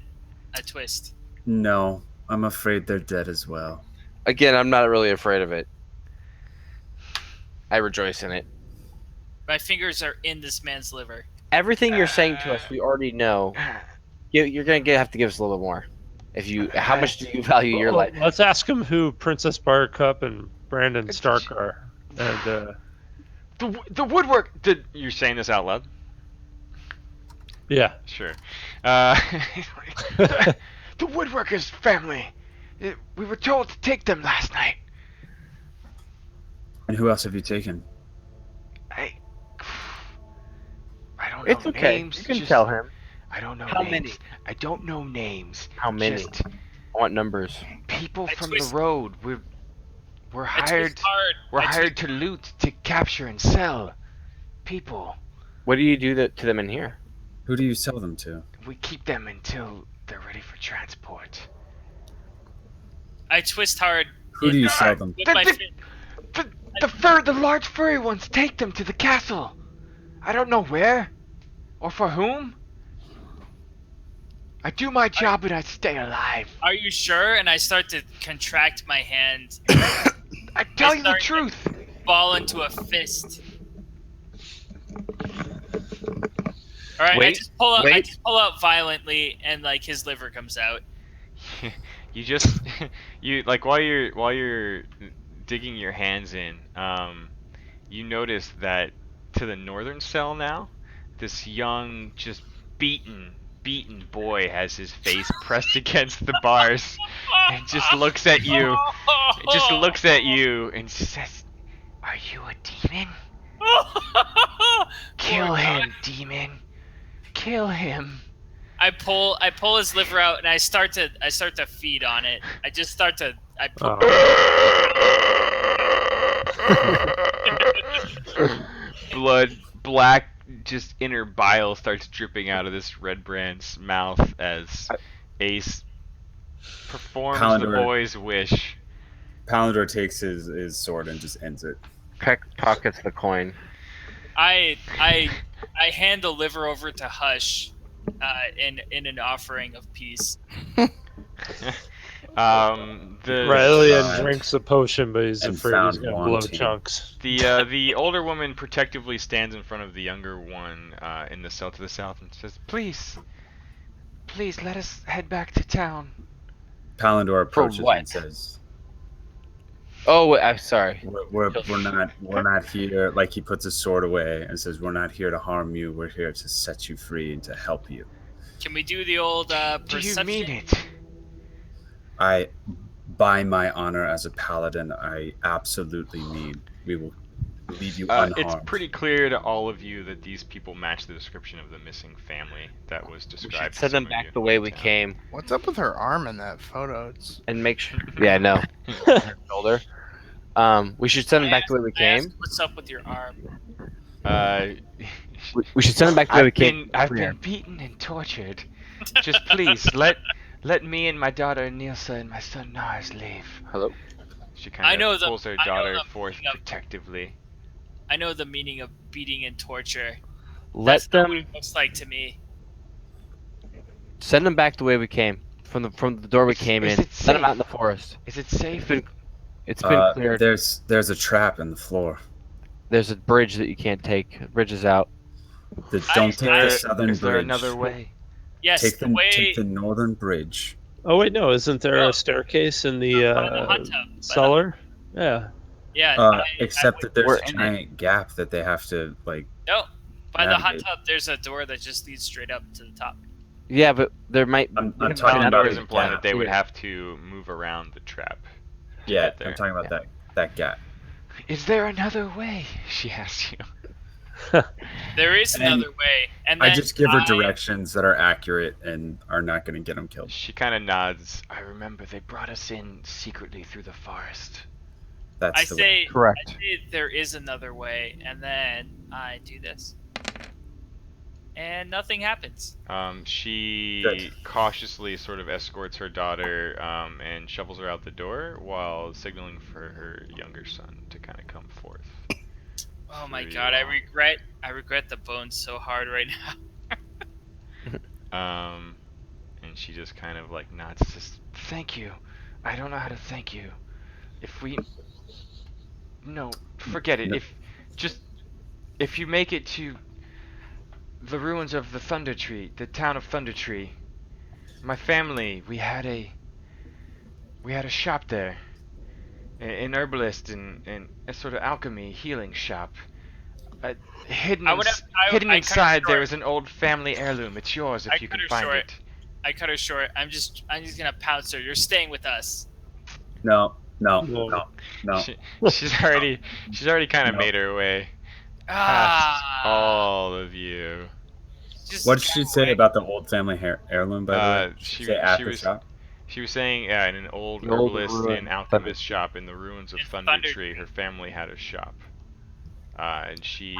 I twist. No, I'm afraid they're dead as well. Again, I'm not really afraid of it. I rejoice in it. My fingers are in this man's liver. Everything you're saying to us, we already know. You're gonna have to give us a little bit more. How much do you value your life? Let's ask him who Princess Buttercup and Brandon Stark are. And The woodwork. You're saying this out loud? yeah. Sure. The woodworkers family. We were told to take them last night. And who else have you taken? I don't know It's okay. names. You can just- tell him. I don't know How names. many? I don't know names. How many? Just I want numbers. people I from twist- the road. We're I hired. twist hard. We're I hired to loot, to capture, and sell people. What do you do to them in here? Who do you sell them to? We keep them until they're ready for transport. I twist hard. Who do you sell them With my The large furry ones take them to the castle. I don't know where, or for whom. I do my job and I stay alive. Are you sure? And I start to contract my hand, I tell you the sorry. truth. ball into a fist. All right, I Wait, just pull out. I wait. just pull out violently, and like his liver comes out. You just while you're digging your hands in, you notice that to the northern cell now, this young, just beaten boy has his face pressed against the bars and just looks at you. Just looks at you and says, "Are you a demon? Kill him, demon. Kill him." I pull his liver out, and I start to feed on it. I just start to. I pull. Blood, black, just inner bile starts dripping out of this red brand's mouth as Ace performs the Palador. boy's wish. Palador takes his sword and just ends it. Peck pockets the coin. I hand the liver over to Hush, in an offering of peace. Ryllian drinks a potion, but he's And afraid he's found gonna blow wanting. chunks. The older woman protectively stands in front of the younger one in the cell to the south and says, "Please, let us head back to town." Palador approaches what? and says, Oh, I'm sorry. we're not here." Like, he puts his sword away and says, "We're not here to harm you. We're here to set you free and to help you." Can we do the old Do perception? you mean it? I, by my honor as a paladin, I absolutely mean we will leave you unharmed. It's pretty clear to all of you that these people match the description of the missing family that was We described. should to send them some of you back the way in we town. came What's up with her arm in that photo? It's and make sure. Yeah, I know. Shoulder. We should send them back the way we I ask, came. what's up with your arm? We should send them back the way we came. I've been beaten and tortured. Just please let me and my daughter Nilsa and my son Nars leave. Hello. She I kind know of the- pulls her I know daughter the forth meaning of- protectively. I know the meaning of beating and torture. Let That's not what them it looks like to me. send them back the way we came. From the door we came is in. it Send them out safe? in the forest. Is it safe? It's been cleared. There's a trap in the floor. There's a bridge that you can't take. The bridge is out. Don't take the Is southern there bridge. another way? Yes, Take the way take the northern bridge. Oh wait, no, isn't there No. a staircase in the By the hot tub, by the- cellar? Yeah. yeah. Except that there's We're a in giant gap that they have to, like. No, by the hot navigate. tub, there's a door that just leads straight up to the top. Yeah, but there might. I'm we can talking find about Palador is the implying gap. that they would Yeah. have to move around the trap. Yeah, get there. I'm talking about that gap. Is there another way? She asks you. There is And another way, and I then just give her directions that are accurate and are not going to get them killed. She kind of nods. I remember they brought us in secretly through the forest. That's I the way. say Correct. there is another way, and then I do this, and nothing happens. She cautiously sort of escorts her daughter and shovels her out the door while signaling for her younger son to kind of come forth. Oh my For god, you I regret the bones so hard right now. all. And she just kind of like nods, says, "Thank you. I don't know how to thank you. If we, no, forget it. No. If you make it to the ruins of the Thunder Tree, the town of Thunder Tree, my family, we had a shop there, an herbalist and a sort of alchemy healing shop. Uh, hidden I would have. hidden I cut her inside there short. is an old family heirloom. It's yours I if you cut can her find short. it." I cut her short. I'm just gonna pounce her. You're staying with us. No. She's already kind of No. made her way past Ah, all of you. just What did she say away. about the old family heirloom, by the way? Did she say at She the was shop? she was saying, yeah, in an old The old herbalist ruin, and Thunder alchemist Tree. shop in the ruins of In Thunder Thunder Tree, her Tree. family had a shop. And she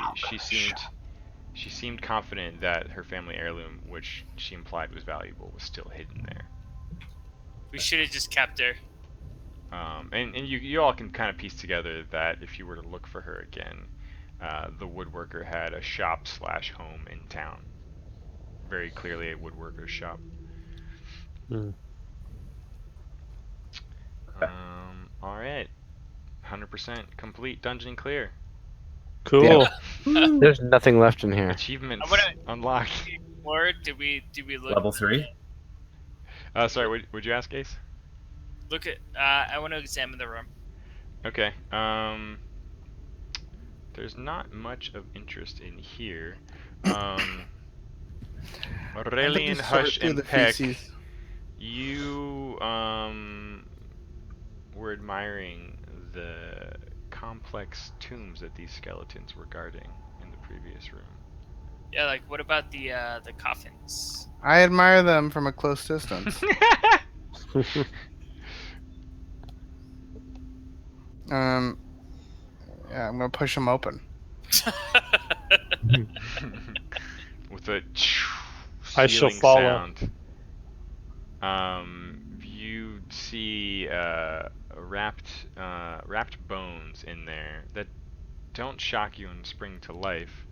seemed confident that her family heirloom, which she implied was valuable, was still hidden there. We should have just kept her. And you all can kind of piece together that if you were to look for her again, the woodworker had a shop slash home in town. Very clearly a woodworker's shop. Hmm. All right, 100% complete dungeon clear. Cool. There's nothing left in here. Achievements I wanna- unlocked. Or did we look Level 3? Sorry, would you ask, Ace? look at? I want to examine the room. Okay. There's not much of interest in here. Aurelian, sort Hush, through and the Peck, feces. you were admiring the complex tombs that these skeletons were guarding in the previous room. Yeah, like what about the coffins? I admire them from a close distance. Yeah, I'm gonna push them open. With a I shall sealing follow. sound. You see wrapped bones in there that don't shock you and spring to life.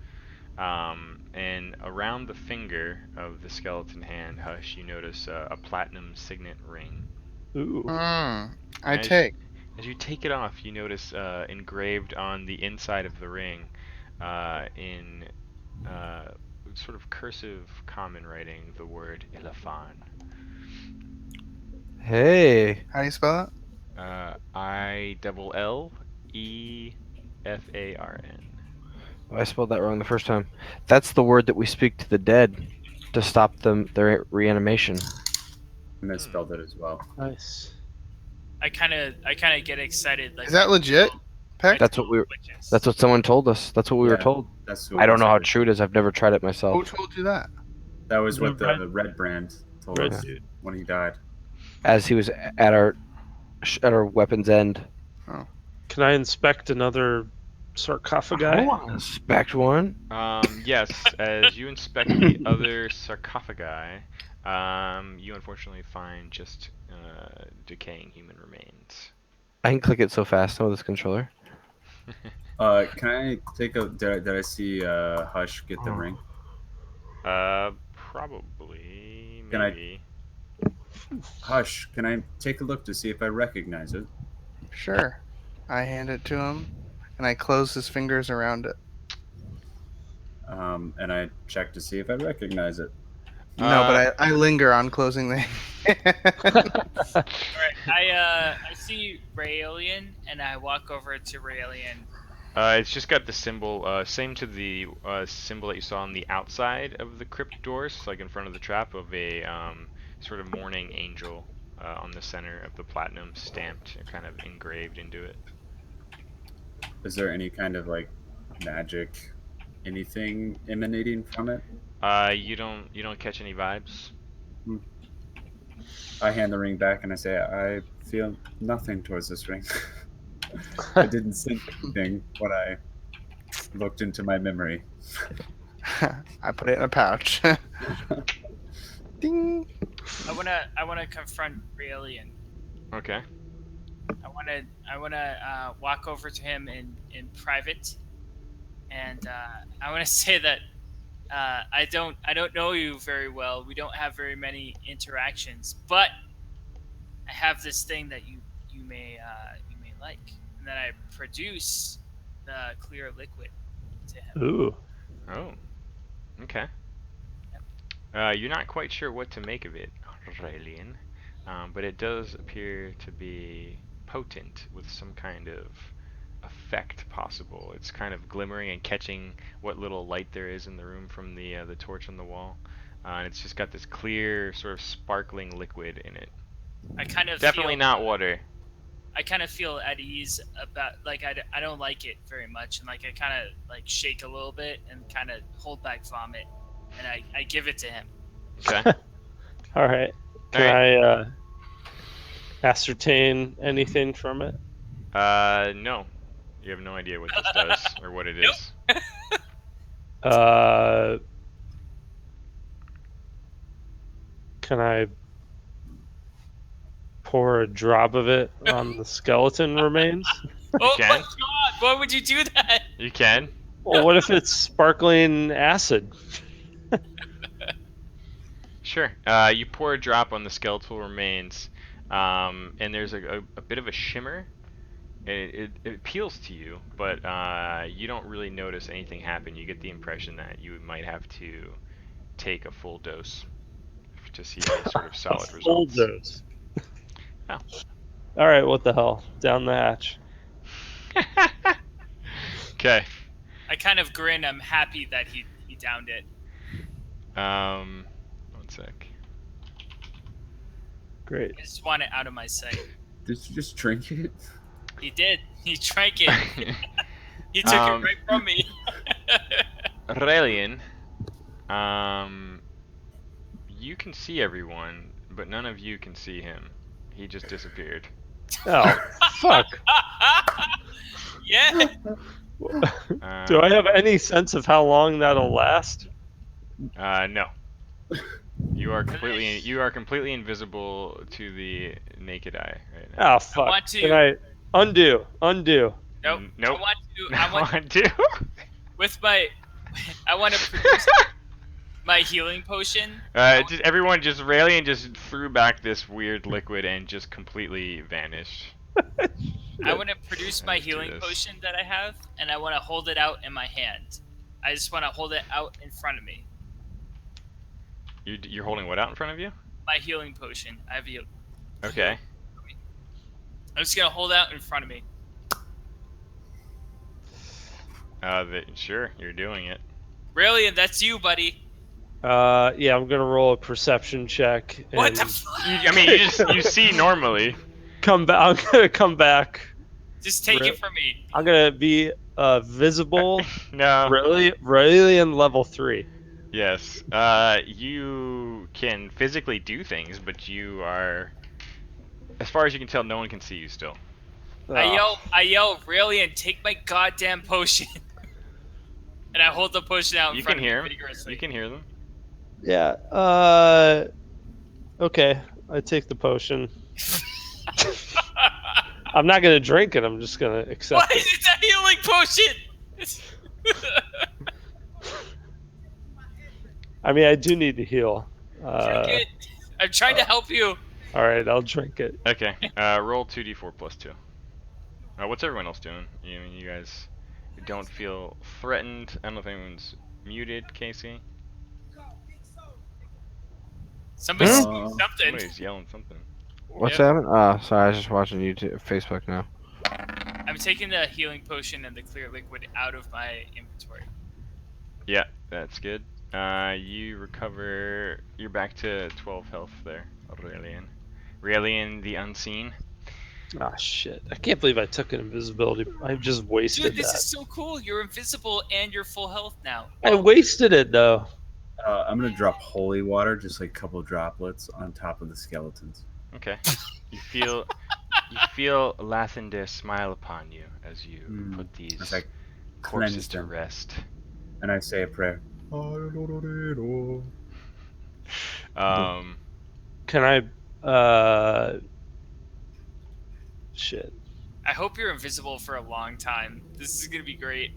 And around the finger of the skeleton hand, Hush, you notice a platinum signet ring. Ooh. I And take. as you take it off, you notice engraved on the inside of the ring, in sort of cursive common writing, the word Ilafan. Hey, How do you spell it? Illefarn. I spelled that wrong the first time. That's the word that we speak to the dead to stop their reanimation. I misspelled it as well. Nice. I kind of get excited. Like Is that legit, Peck? That's what That's what someone told us. That's what we were Yeah. told. That's I don't know how that's- true it is. I've never tried it myself. Who told you that? That was what The the red brand told Red us dude. when he died. As he was at our weapon's end. Can I inspect another sarcophagi? I want to inspect one. Yes, as you inspect the other sarcophagi, you unfortunately find just decaying human remains. I can click it so fast now with this controller. Can I take a? Did I see Hush get the ring? Probably, Can I- maybe. Hush, can I take a look to see if I recognize it? Sure. I hand it to him, and I close his fingers around it. And I check to see if I recognize it. No, but I linger on closing the. All right, I see Raelian, and I walk over to Raelian. It's just got the symbol, same to the symbol that you saw on the outside of the crypt doors, like in front of the trap, of a sort of mourning angel on the center of the platinum, stamped, kind of engraved into it. Is there any kind of like magic anything emanating from it? You don't catch any vibes. I hand the ring back and I say, I feel nothing towards this ring. I didn't sense anything when I looked into my memory. I put it in a pouch. Ding. I wanna confront Raelian. Okay. I wanna walk over to him in private, and I wanna say that I don't know you very well. We don't have very many interactions, but I have this thing that you may like, and then I produce the clear liquid to him. Ooh. Oh. Okay. You're not quite sure what to make of it, Aurelian, but it does appear to be potent with some kind of effect possible. It's kind of glimmering and catching what little light there is in the room from the torch on the wall, and it's just got this clear, sort of sparkling liquid in it. I kind of Definitely feel, not water. I kind of feel at ease about like I don't like it very much, and like I kind of like shake a little bit and kind of hold back vomit, and I give it to him. Okay. All right. Can I ascertain anything from it? No. You have no idea what this does or what it is. Can I pour a drop of it on the skeleton remains? Oh can. my god! Why would you do that? You can. Well, what if it's sparkling acid? Sure. You pour a drop on the skeletal remains, and there's a bit of a shimmer. It appeals to you, but you don't really notice anything happen. You get the impression that you might have to take a full dose to see any sort of solid Full results. dose. Oh. All right, what the hell? Down the hatch. Okay. I kind of grin. I'm happy that he downed it. One sec. Great. I just want it out of my sight. Did you just drink it? He did. He drank it. He took it right from me. Aurelian, you can see everyone, but none of you can see him. He just disappeared. Oh, fuck. Yeah. Do I have any sense of how long that'll last? No. You are completely invisible to the naked eye right now. Oh, fuck. want to- Can I undo? Nope. Nope. I want to. with my. I want to produce my healing potion. Just everyone, just Raelian just threw back this weird liquid and just completely vanished. I want to produce my Let's do healing this. potion that I have, and I want to hold it out in my hand. I just want to hold it out in front of me. You're holding what out in front of you? My healing potion. I have Okay. I'm just gonna hold it out in front of me. Sure, you're doing it. Really, and that's you, buddy. Yeah, I'm gonna roll a perception check. What And the fuck? I mean, you see normally. come back. I'm gonna come back. Just take it from me. I'm gonna be visible. No. Really in level 3. Yes. You can physically do things, but you are, as far as you can tell, no one can see you still. I yell, really, and take my goddamn potion. And I hold the potion out in You front can of hear me them. vigorously. You can hear them. Yeah. Okay. I take the potion. I'm not gonna drink it. I'm just gonna accept What? it. It's a healing potion. I mean, I do need to heal. Drink it. I'm trying to help you. All right, I'll drink it. Okay. Roll 2d4 plus 2. What's everyone else doing? You guys don't feel threatened. I don't know if anyone's muted, Casey. Somebody's Huh? something. Somebody's yelling something. What's Yep. happening? Oh, sorry, I was just watching YouTube, Facebook now. I'm taking the healing potion and the clear liquid out of my inventory. Yeah, that's good. You recover. You're back to 12 health there, Aurelian. Aurelian the Unseen. Ah, shit. I can't believe I took an invisibility. I just wasted Dude, this that. is so cool. You're invisible and you're full health now. I Whoa. wasted it, though. I'm gonna drop holy water, just like a couple droplets on top of the skeletons. Okay. You feel Lathander smile upon you as you put these As I corpses cleanse to them, rest. and I say a prayer. Um, Can I, shit. I hope you're invisible for a long time. This is gonna be great.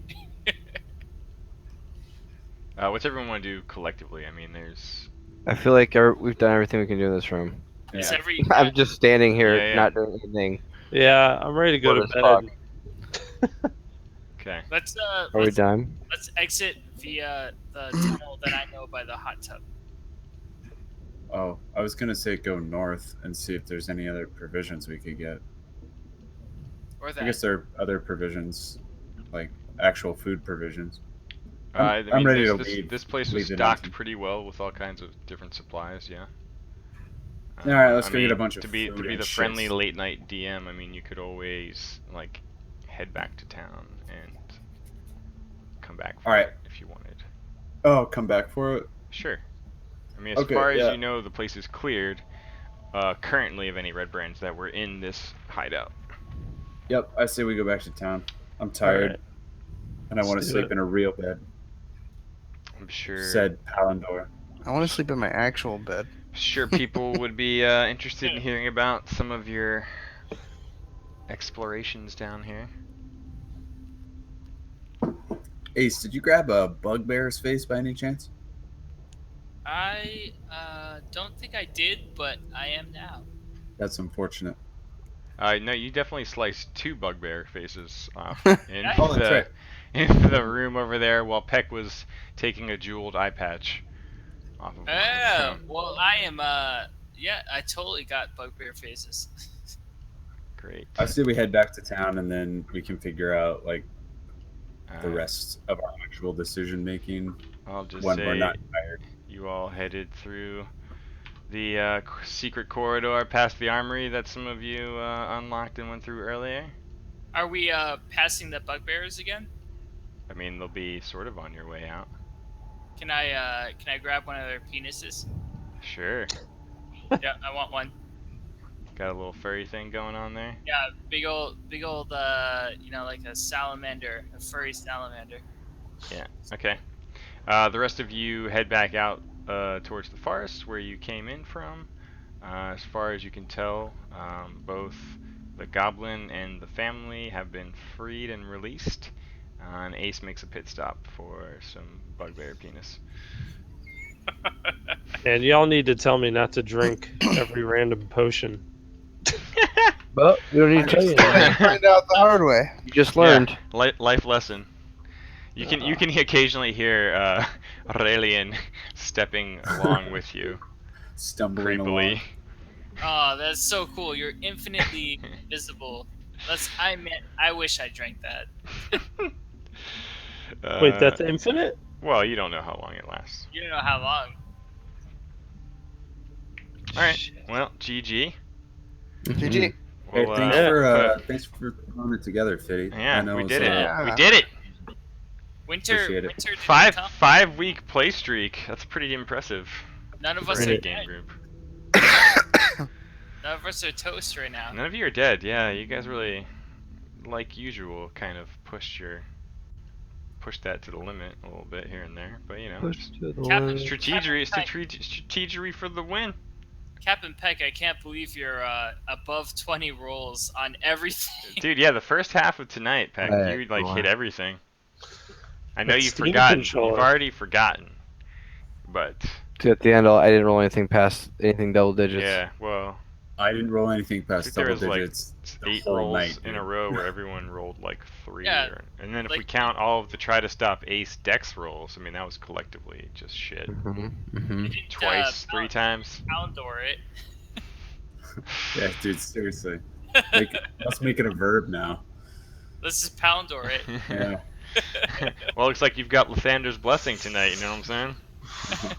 what's everyone want to do collectively? I mean, there's. I feel like we've done everything we can do in this room. Is Yeah. every I'm just standing here, Yeah, yeah. not doing anything. Yeah, I'm ready to go Bored to as bed. Okay. let's Are we done? let's exit via the tunnel that I know by the hot tub. Oh, I was gonna say go north and see if there's any other provisions we could get. Or I that. guess there are other provisions, like actual food provisions. I mean, I'm ready to this leave. this place was leave the stocked mountain. pretty well with all kinds of different supplies. Yeah. All right, let's I go get a mean, bunch of to be food the and friendly shits. late night DM. I mean, you could always like head back to town and come back for All right. it if you wanted. Oh, come back for it. Sure. I mean, as Okay, far as yeah. you know, the place is cleared currently of any red brands that were in this hideout. Yep, I say we go back to town. I'm tired, Alright. and I want to Let's do sleep it. in a real bed. I'm sure. Said Phandelver. I want to sleep in my actual bed. Sure, people would be interested in hearing about some of your explorations down here. Ace, did you grab a bugbear's face by any chance? I don't think I did, but I am now. That's unfortunate. No, you definitely sliced two bugbear faces off in Oh, that's right. in the room over there while Peck was taking a jeweled eye patch off of one of Oh, them. well, I am. Yeah, I totally got bugbear faces. Great. I say we head back to town, and then we can figure out like the Uh, rest of our actual decision making I'll just when we're say not tired. you all headed through the secret corridor past the armory that some of you unlocked and went through earlier. Are we passing the bugbears again? I mean, they'll be sort of on your way out. Can I grab one of their penises? Sure. Yeah, I want one. Got a little furry thing going on there. Yeah, big old, like a salamander, a furry salamander. Yeah. Okay. The rest of you head back out towards the forest where you came in from. As far as you can tell, both the goblin and the family have been freed and released. And Ace makes a pit stop for some bugbear penis. And y'all need to tell me not to drink every random potion. But we don't need to tell you anything. Find out the hard way. You just learned. Yeah, life lesson. You can occasionally hear Aurelian stepping along with you, Stumbling creepily. along. Oh, that's so cool. You're infinitely visible. I wish I drank that. Wait, that's infinite? Well, you don't know how long it lasts. You don't know how long. All right. Shit. Well, GG. GG. Hey, We'll, thanks for putting it together, Fitty. yeah, I know we it's, did it. Yeah. We did it. Winter Appreciate it. didn't come. 5-week play streak. That's pretty impressive. None of For us any are game dead. group. None of us are toast right now. None of you are dead. Yeah, you guys really, like usual, kind of pushed that to the limit a little bit here and there. But you know, Push to the Captain- limit. strategery for the win. Captain Peck, I can't believe you're above 20 rolls on everything. Dude, yeah, the first half of tonight, Peck, Right, you like boy. hit everything. I know That you've Steam forgotten. controller. You've already forgotten. But At the end, I didn't roll anything past anything double digits. yeah, well, I didn't roll anything I past think there double was like digits. the 8 whole rolls night, in a dude. row where everyone rolled like 3. Yeah, And then if we like- count all of the try to stop ace dex rolls, I mean that was collectively just shit. Mm-hmm. You Mm-hmm. didn't, Twice, 3 times. Poundor it. Yeah, dude, seriously. Let's make it a verb now. Let's just Poundor it. Yeah. Well, looks like you've got Lathander's blessing tonight. You know what I'm saying?